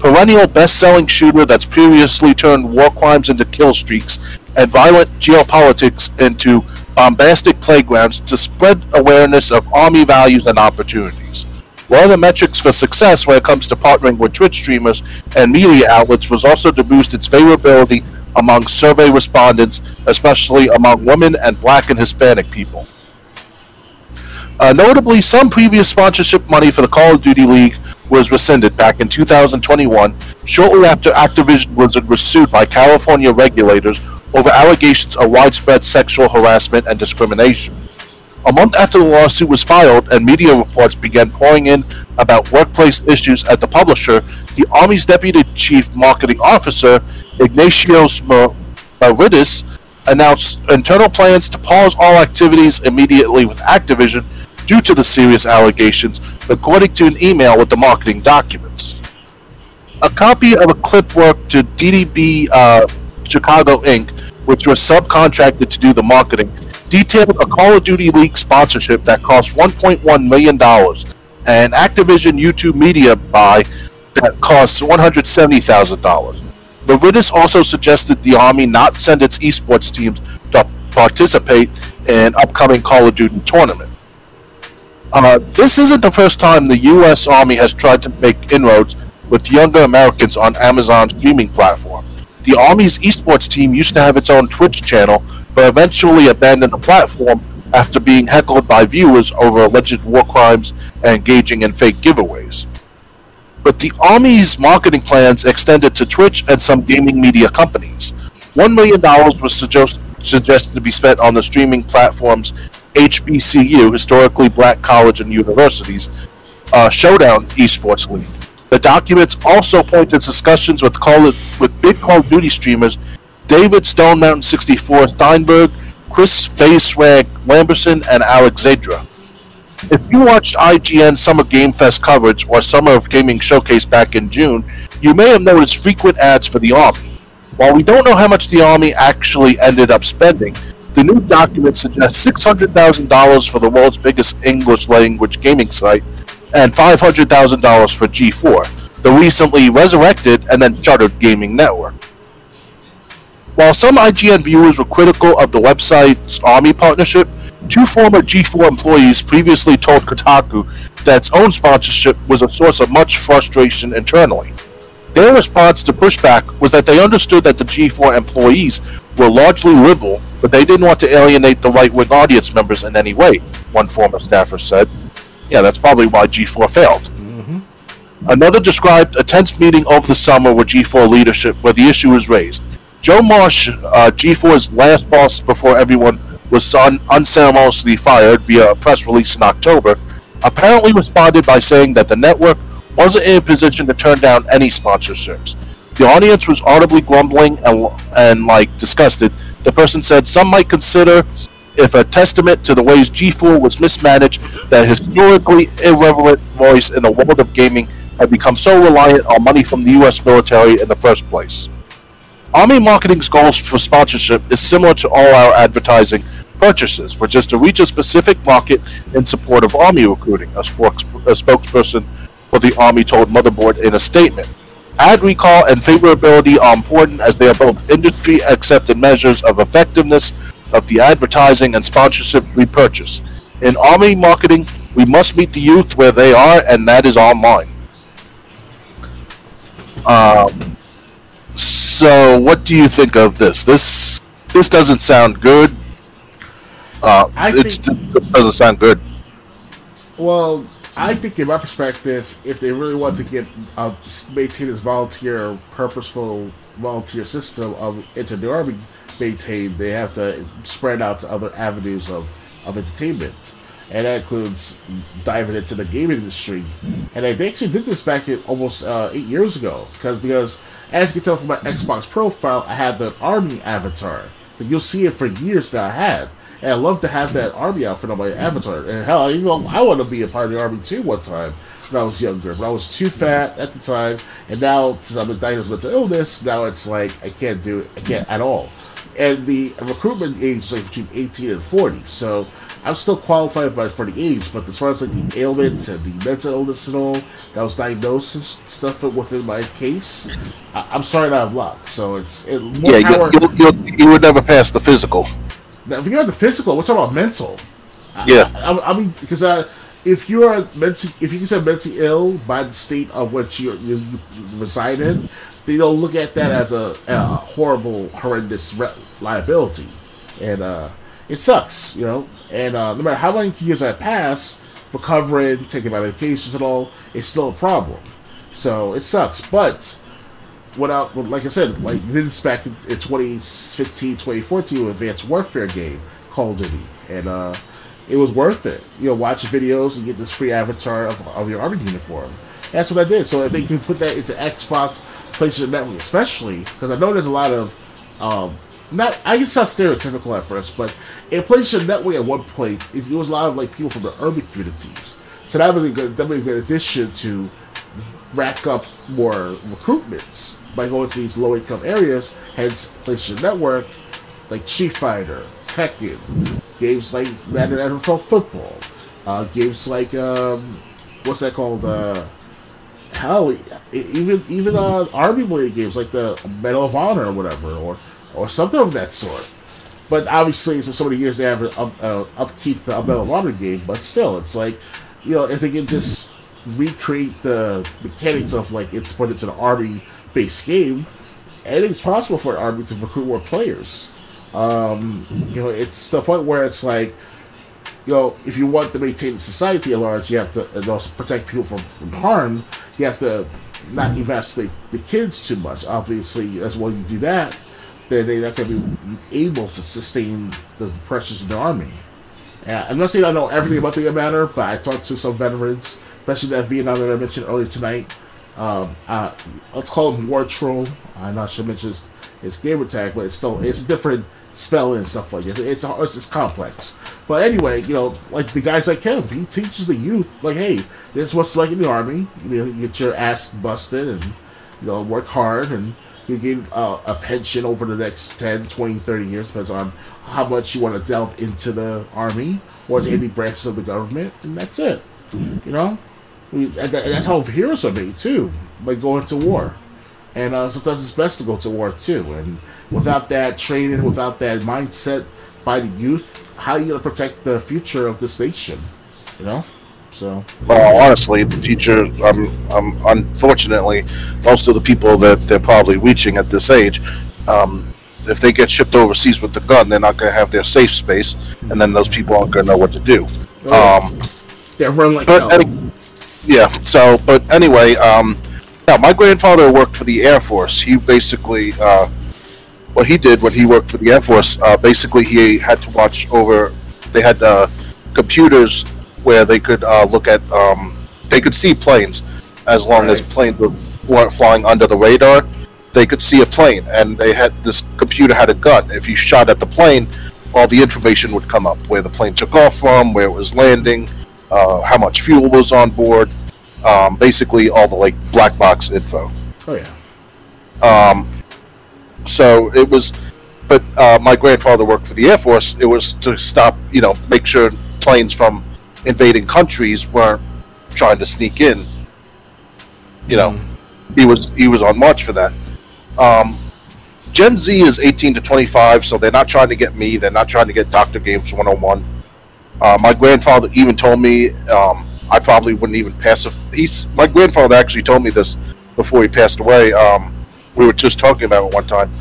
perennial best-selling shooter that's previously turned war crimes into kill streaks and violent geopolitics into bombastic playgrounds, to spread awareness of Army values and opportunities. One of the metrics for success when it comes to partnering with Twitch streamers and media outlets was also to boost its favorability among survey respondents, especially among women and Black and Hispanic people. Notably, some previous sponsorship money for the Call of Duty League was rescinded back in 2021, shortly after Activision Blizzard was sued by California regulators over allegations of widespread sexual harassment and discrimination. A month after the lawsuit was filed and media reports began pouring in about workplace issues at the publisher, the Army's Deputy Chief Marketing Officer, Ignatios Maridis, announced internal plans to pause all activities immediately with Activision due to the serious allegations, according to an email with the marketing documents. A copy of a clip work to DDB Chicago Inc., which was subcontracted to do the marketing, detailed a Call of Duty League sponsorship that cost $1.1 million, and Activision YouTube media buy that costs $170,000. Maridis also suggested the Army not send its esports teams to participate in upcoming Call of Duty tournament. This isn't the first time the U.S. Army has tried to make inroads with younger Americans on Amazon's streaming platform. The Army's esports team used to have its own Twitch channel, but eventually abandoned the platform after being heckled by viewers over alleged war crimes and engaging in fake giveaways. But the Army's marketing plans extended to Twitch and some gaming media companies. $1 million was suggested to be spent on the streaming platforms HBCU, historically black college and universities, Showdown Esports League. The documents also point to discussions with big Call of Duty streamers David Stone Mountain 64 Steinberg, Chris Facewag Lamberson, and Alex Zadra. If you watched IGN's Summer Game Fest coverage or Summer of Gaming Showcase back in June, you may have noticed frequent ads for the Army. While we don't know how much the Army actually ended up spending, the new document suggests $600,000 for the world's biggest English-language gaming site and $500,000 for G4, the recently resurrected and then shuttered gaming network. While some IGN viewers were critical of the website's Army partnership, two former G4 employees previously told Kotaku that its own sponsorship was a source of much frustration internally. Their response to pushback was that they understood that the G4 employees were largely liberal, but they didn't want to alienate the right-wing audience members in any way, one former staffer said. Yeah, that's probably why G4 failed. Another described a tense meeting over the summer with G4 leadership where the issue was raised. Joe Marsh, G4's last boss before everyone was unceremoniously fired via a press release in October, apparently responded by saying that the network wasn't in a position to turn down any sponsorships. The audience was audibly grumbling and disgusted. The person said some might consider if a testament to the ways G4 was mismanaged that historically irreverent voice in the world of gaming had become so reliant on money from the U.S. military in the first place. Army Marketing's goals for sponsorship is similar to all our advertising purchases, which is to reach a specific market in support of Army recruiting, a spokesperson for the Army told Motherboard in a statement. Ad recall and favorability are important as they are both industry-accepted measures of effectiveness of the advertising and sponsorships we purchase. In Army Marketing, we must meet the youth where they are, and that is online. So, what do you think of this? This doesn't sound good. It doesn't sound good. Well, I think, in my perspective, if they really want to maintain this purposeful volunteer system into the Army maintained, they have to spread out to other avenues of entertainment. And that includes diving into the gaming industry. And they actually did this back in almost 8 years ago. Because as you can tell from my Xbox profile, I had the Army avatar. And you'll see it for years that I had. And I love to have that Army outfit on my avatar. And hell, I want to be a part of the Army too one time when I was younger. But I was too fat at the time. And now, since I'm diagnosed with mental illness, now it's like I can't do it. I can't at all. And the recruitment age is like between 18 and 40. So I'm still qualified for the age, but as far as like the ailments and the mental illness and all that was diagnosed and stuff within my case, I'm sorry to have luck. So you would never pass the physical. Now, if you're the physical, we're talking about mental. Yeah, I mean, because if you consider mentally ill by the state of which you reside in, they don't look at that as a horrible, horrendous liability, and it sucks, you know. And no matter how many years I pass, recovering, taking my medications and all, it's still a problem. So it sucks. But like I said, like this back in 2015, 2014 with Advanced Warfare game, Call of Duty, and it was worth it. You know, watch videos and get this free avatar of your Army uniform. That's what I did. So if they can put that into Xbox, PlayStation Network, especially, because I know there's a lot of I guess not stereotypical at first, but in PlayStation Network at one point, there was a lot of like people from the urban communities. So that was a good addition to rack up more recruitments by going to these low income areas. Hence, PlayStation Network, like Street Fighter, Tekken, games like Madden NFL Football, games like what's that called? Hell, even Army related games like the Medal of Honor or whatever, or something of that sort. But obviously, it's been so many years they have upkeep the Medal of Honor game. But still, it's like, you know, if they can just recreate the mechanics of like it's put into the Army-based game, anything's possible for an Army to recruit more players. You know, it's the point where it's like, you know, if you want to maintain society at large, you have to and also protect people from harm. You have to not emasculate the kids too much. Obviously, as well you do that, they're not going to be able to sustain the pressures in the Army. I'm not saying I know everything about the matter, but I talked to some veterans, especially that Vietnam that I mentioned earlier tonight. Let's call him War Troll. I'm not sure mention his gamer tag, but it's different spelling and stuff like this. It's complex. But anyway, like the guys like him, he teaches the youth, like, hey, this is what's like in the Army. You get your ass busted and, work hard, and you get a pension over the next 10, 20, 30 years, depends on how much you want to delve into the Army or to any branches of the government, and that's it. That's how heroes are made, too, by going to war. And sometimes it's best to go to war, too. And without that training, without that mindset by the youth, how are you going to protect the future of this nation? So. Well, honestly, the future, unfortunately, most of the people that they're probably reaching at this age, if they get shipped overseas with the gun, they're not going to have their safe space, and then those people aren't going to know what to do. They're run like hell. But anyway, now my grandfather worked for the Air Force. He basically, what he did when he worked for the Air Force, basically he had to watch over, they had computers where they could look at, they could see planes as long as planes weren't flying under the radar. They could see a plane, and this computer had a gun. If you shot at the plane, all the information would come up: where the plane took off from, where it was landing, how much fuel was on board, basically all the black box info. Oh yeah. So it was, but my grandfather worked for the Air Force. It was to stop, make sure planes from invading countries weren't trying to sneak in. He was on march for that. Gen Z is 18 to 25, so they're not trying to get me. They're not trying to get Dr. Games 101. My grandfather even told me I probably wouldn't even pass. My grandfather actually told me this before he passed away. We were just talking about it one time,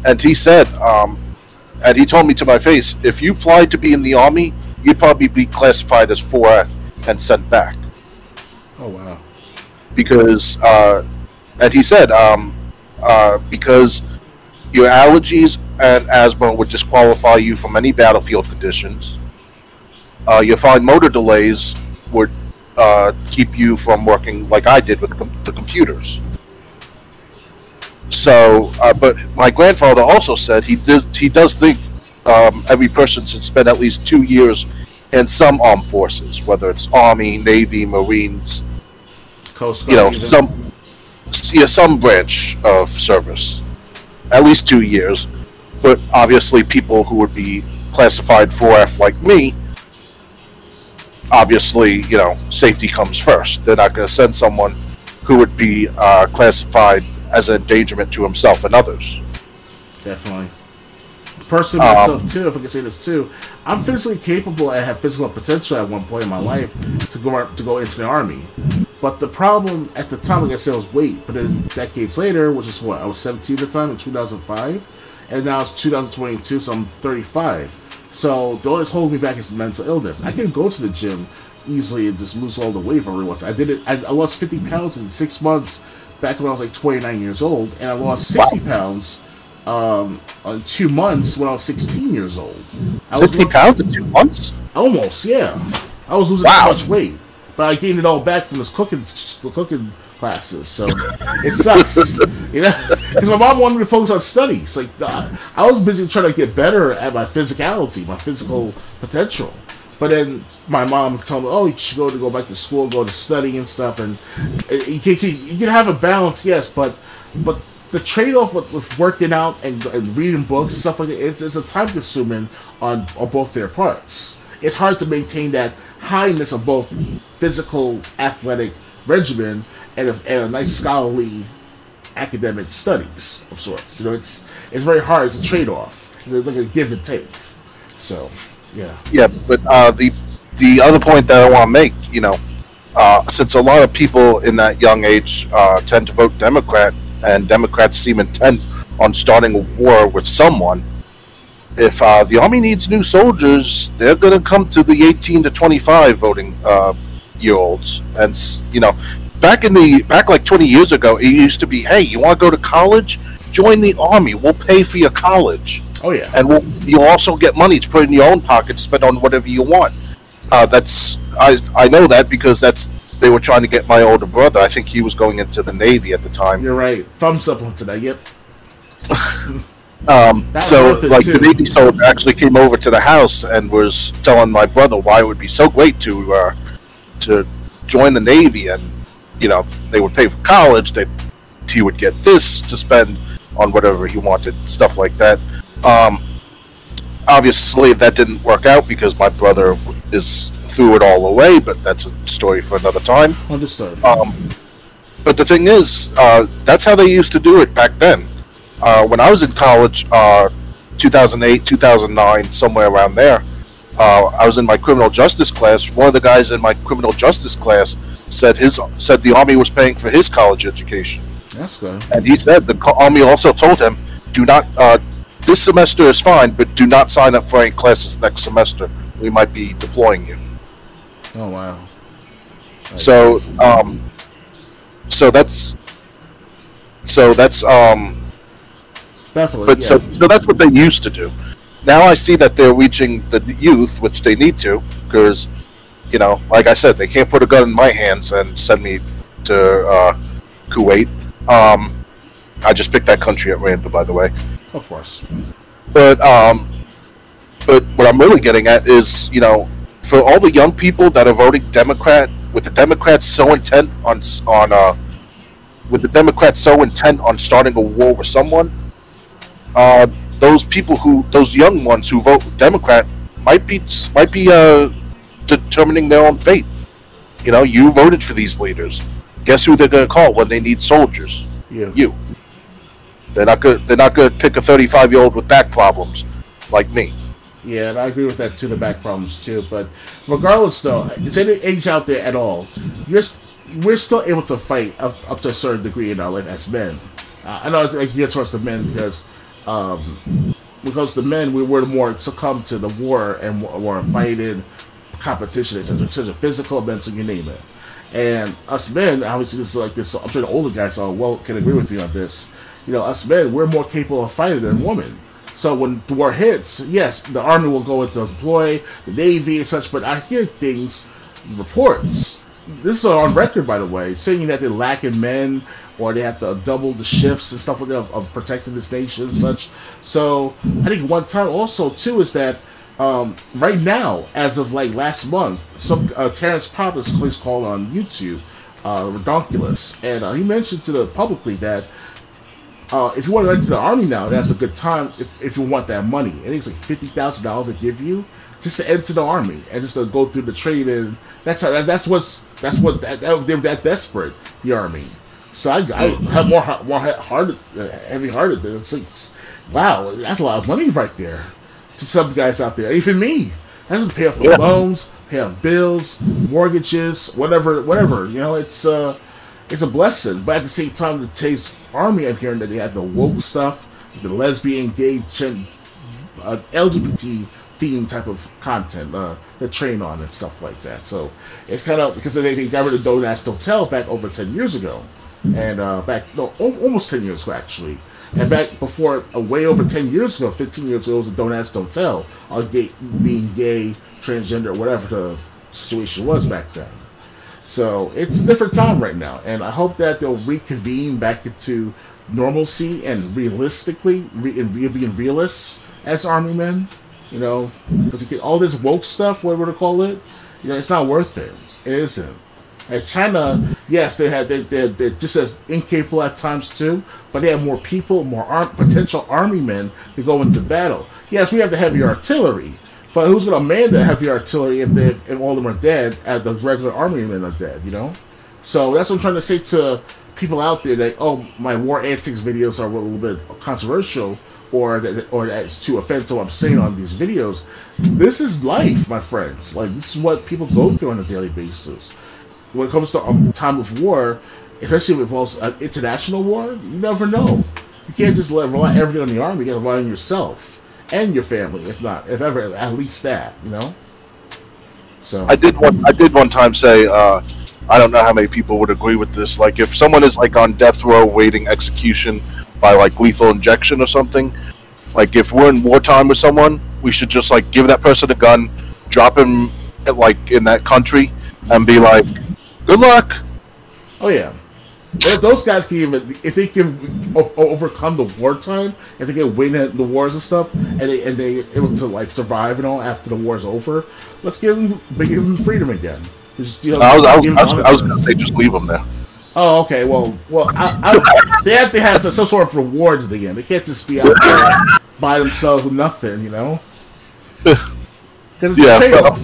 and he said, and he told me to my face, if you applied to be in the Army, you'd probably be classified as 4F and sent back. Oh wow! Because, and he said, because your allergies and asthma would disqualify you from any battlefield conditions. Your fine motor delays would keep you from working like I did with the computers. So, but my grandfather also said he does think every person should spend at least 2 years in some armed forces, whether it's Army, Navy, Marines, Coast Guard, some branch of service, at least 2 years. But obviously, people who would be classified 4F like me, obviously, safety comes first. They're not going to send someone who would be classified as an endangerment to himself and others. Definitely. Personally, myself too, if I can say this too, I'm physically capable and have physical potential at one point in my life to go into the Army. But the problem at the time, like I said, was weight. But then decades later, which is what, I was 17 at the time in 2005, and now it's 2022, so I'm 35. So the only thing holding me back is mental illness. I can go to the gym easily and just lose all the weight every once. I did it. I lost 50 pounds in 6 months back when I was like 29 years old, and I lost 60 pounds in 2 months when I was 16 years old. 60 pounds in 2 months? Almost, yeah. I was losing too much weight, but I gained it all back from the cooking classes. So it sucks, because my mom wanted me to focus on studies. Like I was busy trying to get better at my physicality, my physical potential. But then my mom told me, "Oh, you should go back to school, go to study and stuff." And you can have a balance, yes, but the trade-off with working out and reading books and stuff like that, it's a time consuming on both their parts. It's hard to maintain that highness of both physical, athletic regimen and a nice scholarly academic studies of sorts. It's very hard. It's a trade-off. It's like a give and take. So, yeah. Yeah, but the other point that I want to make, since a lot of people in that young age tend to vote Democrat, and Democrats seem intent on starting a war with someone, if the Army needs new soldiers, they're going to come to the 18 to 25 voting year-olds. And, back like 20 years ago, it used to be, hey, you want to go to college? join the Army. We'll pay for your college. Oh yeah, and you'll also get money to put in your own pocket to spend on whatever you want. I know that because they were trying to get my older brother. I think he was going into the Navy at the time. You're right. Thumbs up on today. Yep. So like the Navy soldier actually came over to the house and was telling my brother why it would be so great to join the Navy, and they would pay for college. He would get this to spend on whatever he wanted, stuff like that. Obviously, that didn't work out because my brother threw it all away. But that's a story for another time. Understood. But the thing is, that's how they used to do it back then. When I was in college, 2008, 2009, somewhere around there, I was in my criminal justice class. One of the guys in my criminal justice class said the Army was paying for his college education. That's good. And he said the Army also told him, do not, this semester is fine, but do not sign up for any classes next semester. We might be deploying you. Oh, wow. So that's definitely. But yeah. so that's what they used to do. Now I see that they're reaching the youth, which they need to, because like I said, they can't put a gun in my hands and send me to Kuwait. I just picked that country at random, by the way. Of course. But what I'm really getting at is, for all the young people that are voting Democrat, with the Democrats so intent on starting a war with someone, those young ones who vote Democrat might be determining their own fate. You voted for these leaders. Guess who they're going to call when they need soldiers? You. They're not good. They're not going to pick a 35-year-old with back problems like me. Yeah, and I agree with that too. The back problems too. But regardless, though, is any age out there at all, we're still able to fight up to a certain degree in our life as men. I know it's geared towards the men because the men we were more succumb to the war and more fighting, competition, etc., physical, mental, you name it. And us men, obviously, this is like this. I'm sure the older guys can agree with me on this. Us men, we're more capable of fighting than women. So when the war hits, yes, the Army will go into deploy, the Navy and such, but I hear reports, this is on record, by the way, saying that they're lacking men, or they have to double the shifts and stuff like that of protecting this nation and such. So I think one time also, too, is that right now, as of like last month, some Terrence Poppins place called on YouTube, Redonkulous, and he mentioned publicly that if you want to enter the Army now, that's a good time if you want that money. I think it's like $50,000 they give you just to enter the Army and just to go through the training. They're that desperate, the Army. So I have more heavy-hearted. It's wow, that's a lot of money right there to some guys out there. Even me, that doesn't pay off the loans, pay off bills, mortgages, whatever. It's a blessing, but at the same time, the today's Army, I'm hearing that they have the woke stuff, the lesbian, gay, LGBT theme type of content that train on and stuff like that. So it's kind of because they got rid of Don't Ask, Don't Tell back over 10 years ago, and almost 10 years ago actually, and back before, way over 10 years ago, 15 years ago, it was a Don't Ask, Don't Tell, being gay, transgender, whatever the situation was back then. So it's a different time right now, and I hope that they'll reconvene back into normalcy and realistically, being realists as Army men, because all this woke stuff, whatever to call it, it's not worth it. It isn't. And China, yes, they're just as incapable at times too, but they have more people, potential Army men to go into battle. Yes, we have the heavy artillery. But who's going to man the heavy artillery if all of them are dead, as the regular Army men are dead, So that's what I'm trying to say to people out there that, my war antics videos are a little bit controversial, or that's too offensive what I'm saying on these videos. This is life, my friends. Like, this is what people go through on a daily basis. When it comes to time of war, especially if it involves an international war, you never know. You can't just rely everything on the Army. You got to rely on yourself. And your family, if ever, at least that, So I did one time say, I don't know how many people would agree with this. Like, if someone is like on death row waiting execution, by like lethal injection or something. Like if we're in wartime with someone, we should just like give that person a gun, drop him like in that country, and be like, "Good luck." Oh yeah, those guys can even if they can overcome the wartime, if they can win the wars and stuff, and they able to like survive and all after the war's over. Let's give them freedom again. Just, I was gonna say just leave them there. Oh, okay. Well, they have to have some sort of rewards at the end. They can't just be out there by themselves with nothing, you know. Because it's a trade-off.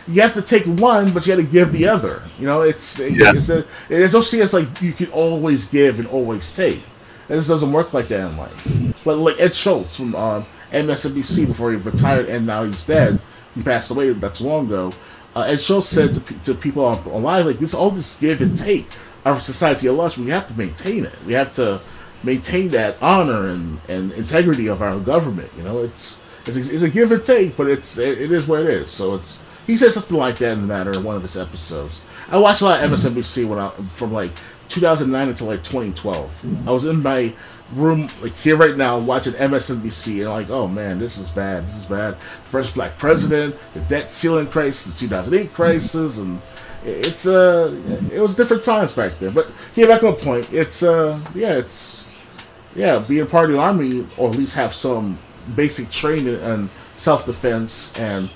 You have to take one, but you got to give the other. You know, it's no chance like you can always give and always take. It just doesn't work like that in life. Like Ed Schultz from MSNBC before he retired and now he's dead. He passed away that's long ago. Ed Schultz said to people online, like, this all this give and take. Our society at large, we have to maintain it. We have to maintain that honor and integrity of our government. You know, it's a give and take, but it is what it is. So he said something like that in the matter of one of his episodes. I watched a lot of MSNBC from like 2009 until like 2012. I was in my room like here right now watching MSNBC and I'm like, oh man, this is bad. This is bad. First black president, the debt ceiling crisis, the 2008 crisis, and it was different times back then. But yeah, back on point. Being part of the army, or at least have some basic training and self-defense and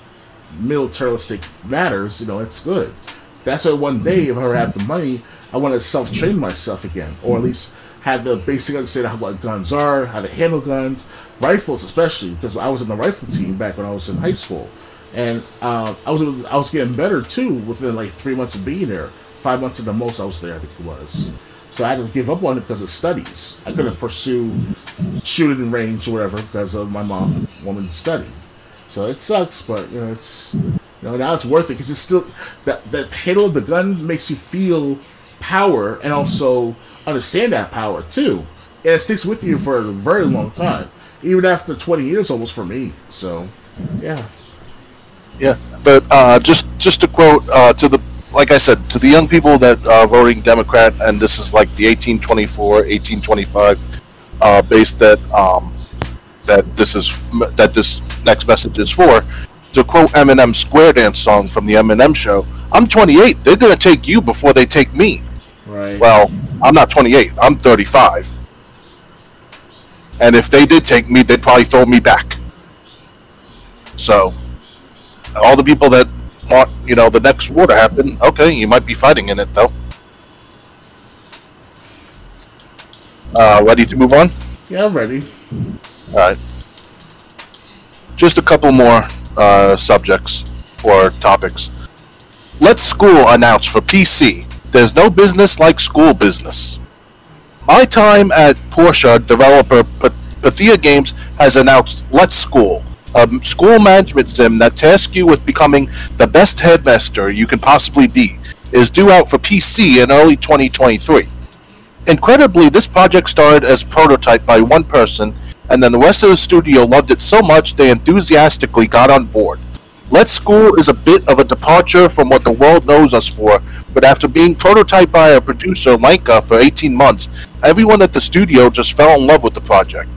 militaristic matters. You know, it's good. That's why one day, if I ever have the money, I want to self-train myself again, or at least have the basic understanding of what guns are, how to handle guns, rifles especially, because I was in the rifle team back when I was in high school. And I was getting better too within like 3 months of being there. 5 months at the most I was there, I think it was. So I had to give up on it because of studies. I couldn't pursue shooting range or whatever because of my mom wanting to study. So it sucks, but you know, now it's worth it because it's still that handle of the gun makes you feel power and also understand that power too. And it sticks with you for a very long time, even after 20 years almost for me. So yeah. Yeah, but just to quote like I said, to the young people that are voting Democrat, and this is like the 1824, 1825 base that this next message is for. To quote Eminem's Square Dance song from the Eminem Show, "I'm 28. They're gonna take you before they take me." Right. Well, I'm not 28. I'm 35. And if they did take me, they'd probably throw me back. So, all the people that want, the next war to happen, okay, you might be fighting in it, though. Ready to move on? Yeah, I'm ready. Alright. Just a couple more subjects or topics. Let's School announced for PC. There's no business like school business. My Time at Porsche developer Pathia Games has announced Let's School, a school management sim that tasks you with becoming the best headmaster you can possibly be, is due out for PC in early 2023. Incredibly, this project started as a prototype by one person, and then the rest of the studio loved it so much they enthusiastically got on board. Let's School is a bit of a departure from what the world knows us for, but after being prototyped by a producer, Lanka, for 18 months, everyone at the studio just fell in love with the project,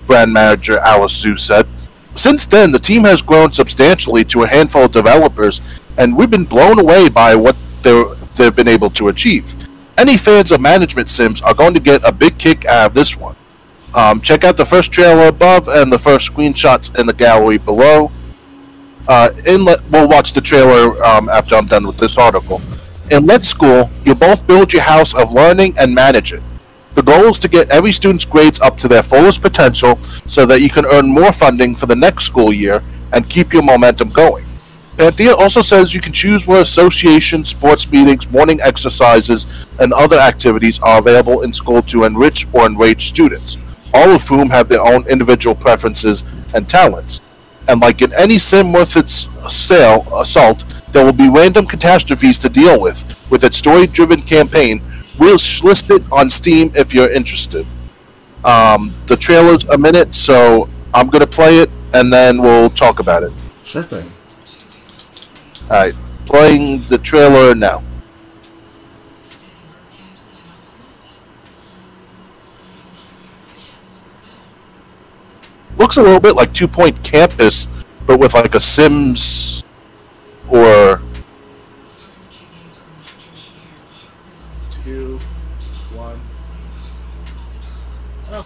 brand manager Alice Zhu said. Since then, the team has grown substantially to a handful of developers, and we've been blown away by what they've been able to achieve. Any fans of management sims are going to get a big kick out of this one. Check out the first trailer above and the first screenshots in the gallery below. We'll watch the trailer after I'm done with this article. In Let's School, you both build your house of learning and manage it. The goal is to get every student's grades up to their fullest potential so that you can earn more funding for the next school year and keep your momentum going. Panthea also says you can choose where associations, sports meetings, morning exercises, and other activities are available in school to enrich or enrage students, all of whom have their own individual preferences and talents. And like in any sim worth its assault, there will be random catastrophes to deal with its story-driven campaign. We'll list it on Steam if you're interested. The trailer's a minute, so I'm going to play it, and then we'll talk about it. Sure thing. Alright, playing the trailer now. looks a little bit like 2 Point Campus, but with like a Sims or 2, 1. Oh.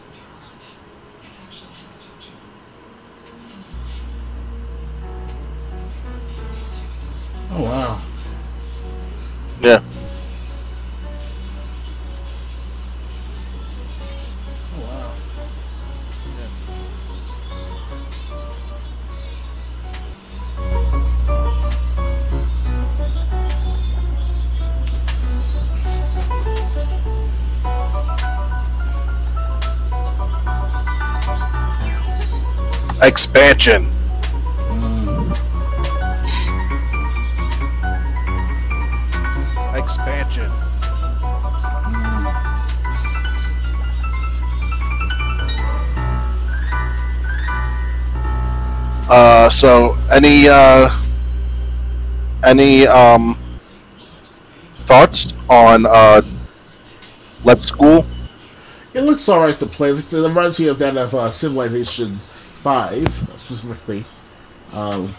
Oh wow. yeah. Oh wow. Expansion. Expansion. So any thoughts on Let's School? It looks alright to play. It reminds me of that of Civilization 5, specifically. In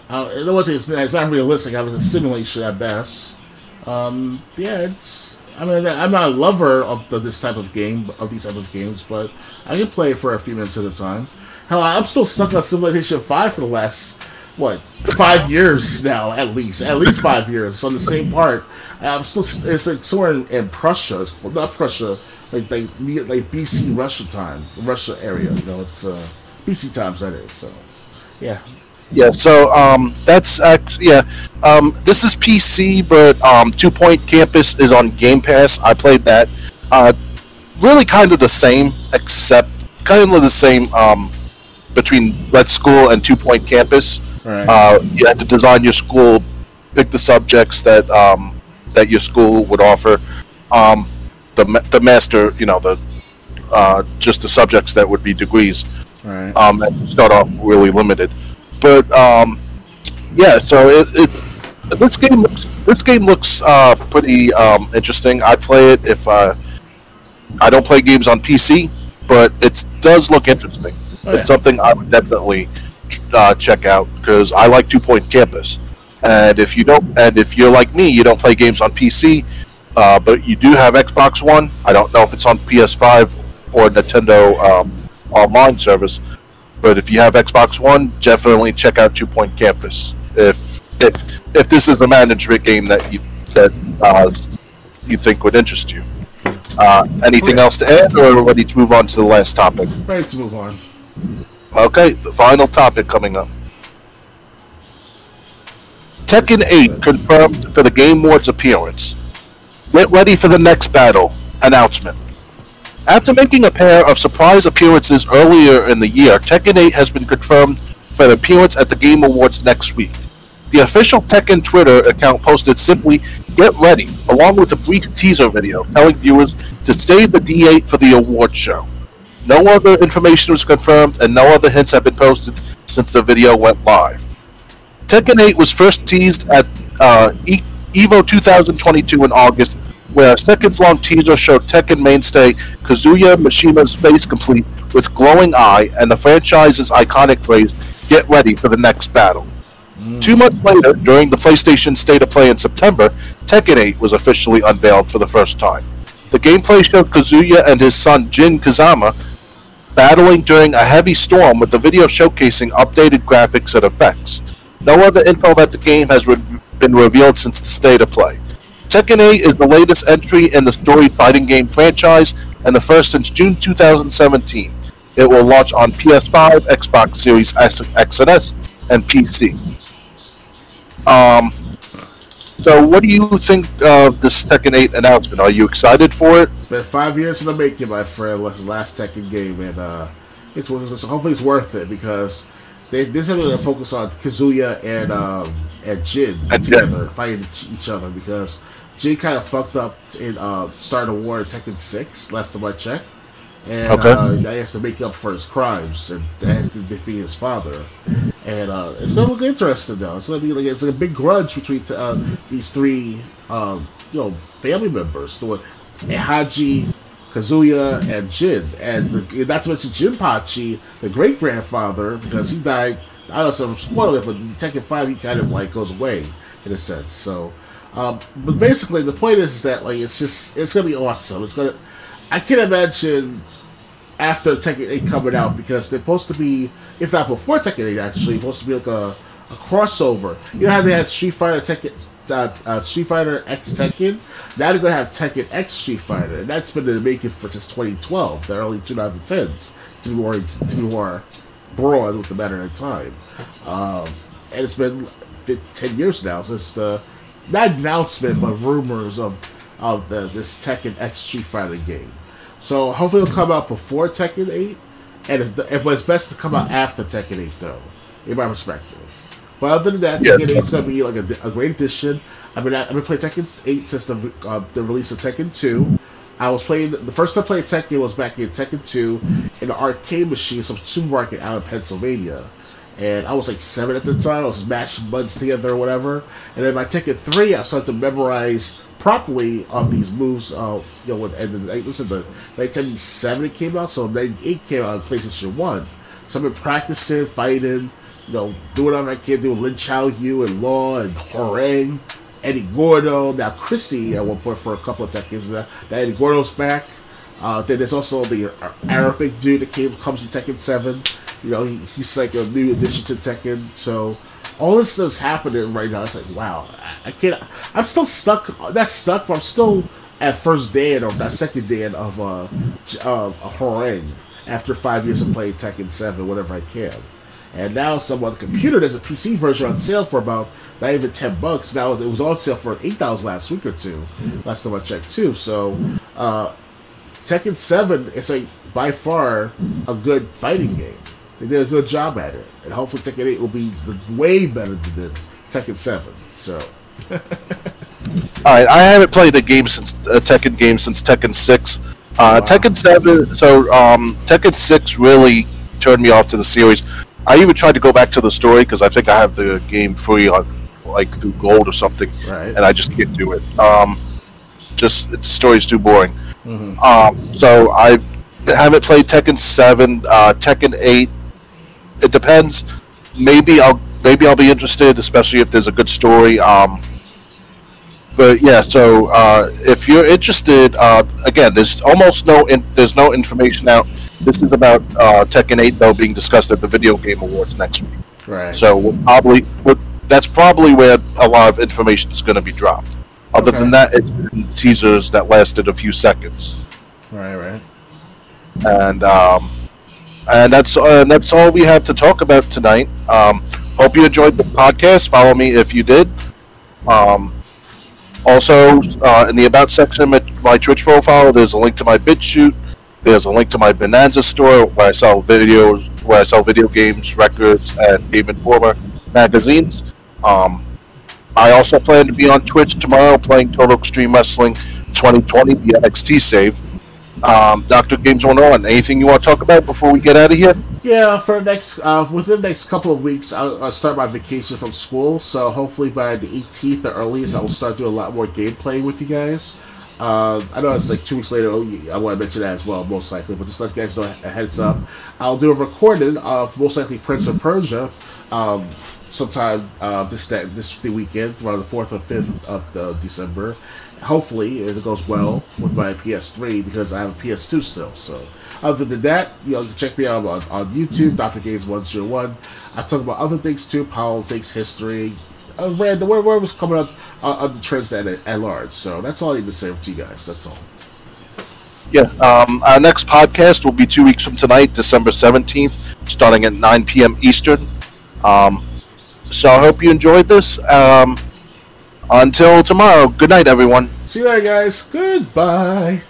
other words, it's not realistic. It was a simulation at best. Yeah, it's. I mean, I'm not a lover of this type of game, of these type of games, but I can play it for a few minutes at a time. Hell, I'm still stuck on Civilization 5 for the last 5 years now, at least 5 years on the same part. I'm still. It's like somewhere in Prussia. It's not Prussia, like BC Russia time, Russia area. You know, it's BC times that is. So, yeah. Yeah, so that's actually this is PC, but 2 Point Campus is on Game Pass. I played that. Really, kind of the same, except kind of the same between Let's School and 2 Point Campus. Right. You had to design your school, pick the subjects that that your school would offer. The master, just the subjects that would be degrees. Right. And start off really limited. But yeah, so this game looks pretty interesting. I play it if I don't play games on PC, but it does look interesting. Oh, yeah. It's something I would definitely check out because I like 2 Point Campus. And if you're like me, you don't play games on PC, but you do have Xbox One. I don't know if it's on PS5 or Nintendo online service. But if you have Xbox One, definitely check out 2 Point Campus. If this is a management game that you think would interest you. Anything else to add, or are we ready to move on to the last topic? Ready to move on. Okay, the final topic coming up. Tekken 8 confirmed for the Game Awards appearance. Get ready for the next battle. Announcement. After making a pair of surprise appearances earlier in the year, Tekken 8 has been confirmed for an appearance at the Game Awards next week. The official Tekken Twitter account posted simply, "Get ready," along with a brief teaser video telling viewers to save the D8 for the award show. No other information was confirmed, and no other hints have been posted since the video went live. Tekken 8 was first teased at EVO 2022 in August, where a seconds-long teaser showed Tekken mainstay Kazuya Mishima's face complete with glowing eye and the franchise's iconic phrase, "Get ready for the next battle." 2 months later, during the PlayStation State of Play in September, Tekken 8 was officially unveiled for the first time. The gameplay showed Kazuya and his son Jin Kazama battling during a heavy storm, with the video showcasing updated graphics and effects. No other info about the game has been revealed since the State of Play. Tekken 8 is the latest entry in the storied fighting game franchise, and the first since June 2017. It will launch on PS5, Xbox Series X and S, and PC. So what do you think of this Tekken 8 announcement? Are you excited for it? It's been 5 years in the making, my friend. It's the last Tekken game, and hopefully it's worth it, because this is going to focus on Kazuya and Jin together, fighting each other, because Jin kind of fucked up in Start of War in Tekken 6, last time I checked. And he has to make up for his crimes, and has to defeat his father. And it's gonna look interesting, though. It's gonna be like it's a big grudge between these three, family members. So Haji, Kazuya, and Jin. And not to mention Jinpachi, the great grandfather, because he died. I don't know if I'm spoiling it, but in Tekken 5 he kind of like goes away in a sense. So, but basically the point is that like it's gonna be awesome. I can't imagine after Tekken 8 coming out, because they're supposed to be, if not before Tekken 8 actually, supposed to be like a crossover. You know how they had Street Fighter Street Fighter X Tekken? Now they're gonna have Tekken X Street Fighter, and that's been in the making for since 2012, the early 2010s, to be more broad with the matter of time. And it's been 10 years now since the not announcement but rumors of this Tekken X Street Fighter game. So hopefully it'll come out before Tekken 8, but it's best to come out after Tekken 8 though, in my perspective. But other than that, Tekken 8 is going to be like a great addition. I've been playing Tekken 8 since the release of Tekken 2. I was playing, the first time I played Tekken was back in Tekken 2 in the arcade machine, some supermarket out in Pennsylvania. And I was like 7 at the time. I was mashing buttons together or whatever. And then by Tekken 3, I started to memorize properly of these moves. And then it was in the 1997 it came out, so 98 came out on PlayStation 1. So I've been practicing, fighting, doing whatever I can do with Lin Chao Yu and Law and Horeng, Eddie Gordo, now Christy at one point for a couple of Tekkens. That Eddie Gordo's back. Then there's also the Arabic dude that comes in Tekken 7. He's like a new addition to Tekken. So all this stuff's happening right now. It's like, wow, I can't. I'm still stuck. Not stuck, but I'm still at first Dan or that second Dan of Horeng after 5 years of playing Tekken 7, whatever I can. And now some on the computer, there's a PC version on sale for about not even $10. Now it was on sale for $8 last week or two. Last time I checked too. So Tekken 7 is like by far a good fighting game. They did a good job at it, and hopefully Tekken 8 will be way better than the Tekken 7. So. All right, I haven't played a game since Tekken game since Tekken 6. Wow. Tekken 7. So Tekken 6 really turned me off to the series. I even tried to go back to the story because I think I have the game free on like through Gold or something, right. And I just can't do it. The story's too boring. Mm-hmm. So I haven't played Tekken 7, Tekken 8. It depends. Maybe I'll be interested, especially if there's a good story. But yeah, so if you're interested, again, there's no information out. This is about Tekken 8 though being discussed at the Video Game Awards next week. Right. So that's probably where a lot of information is going to be dropped. Other than that, it's been teasers that lasted a few seconds. Right. And that's all we have to talk about tonight. Hope you enjoyed the podcast. Follow me if you did. Also, in the About section of my Twitch profile, there's a link to my BitChute. There's a link to my Bonanza store where I sell video games, records, and Game Informer magazines. I also plan to be on Twitch tomorrow playing Total Extreme Wrestling 2020, the NXT save. Dr. Games 101, anything you want to talk about before we get out of here? Yeah, for within the next couple of weeks, I'll start my vacation from school. So hopefully by the 18th, the earliest, I will start doing a lot more gameplay with you guys. I know it's like 2 weeks later. I want to mention that as well, most likely. But just let you guys know a heads up. I'll do a recording of most likely Prince of Persia sometime this weekend, around the 4th or 5th of December. Hopefully, it goes well with my PS3 because I have a PS2 still. So, other than that, you can check me out on YouTube, Dr. Games 101. I talk about other things too, politics, history, random, where was coming up on the trends at large. So that's all I need to say to you guys. That's all. Yeah, our next podcast will be 2 weeks from tonight, December 17th, starting at 9 p.m. Eastern. So I hope you enjoyed this. Until tomorrow, good night, everyone. See you later, guys. Goodbye.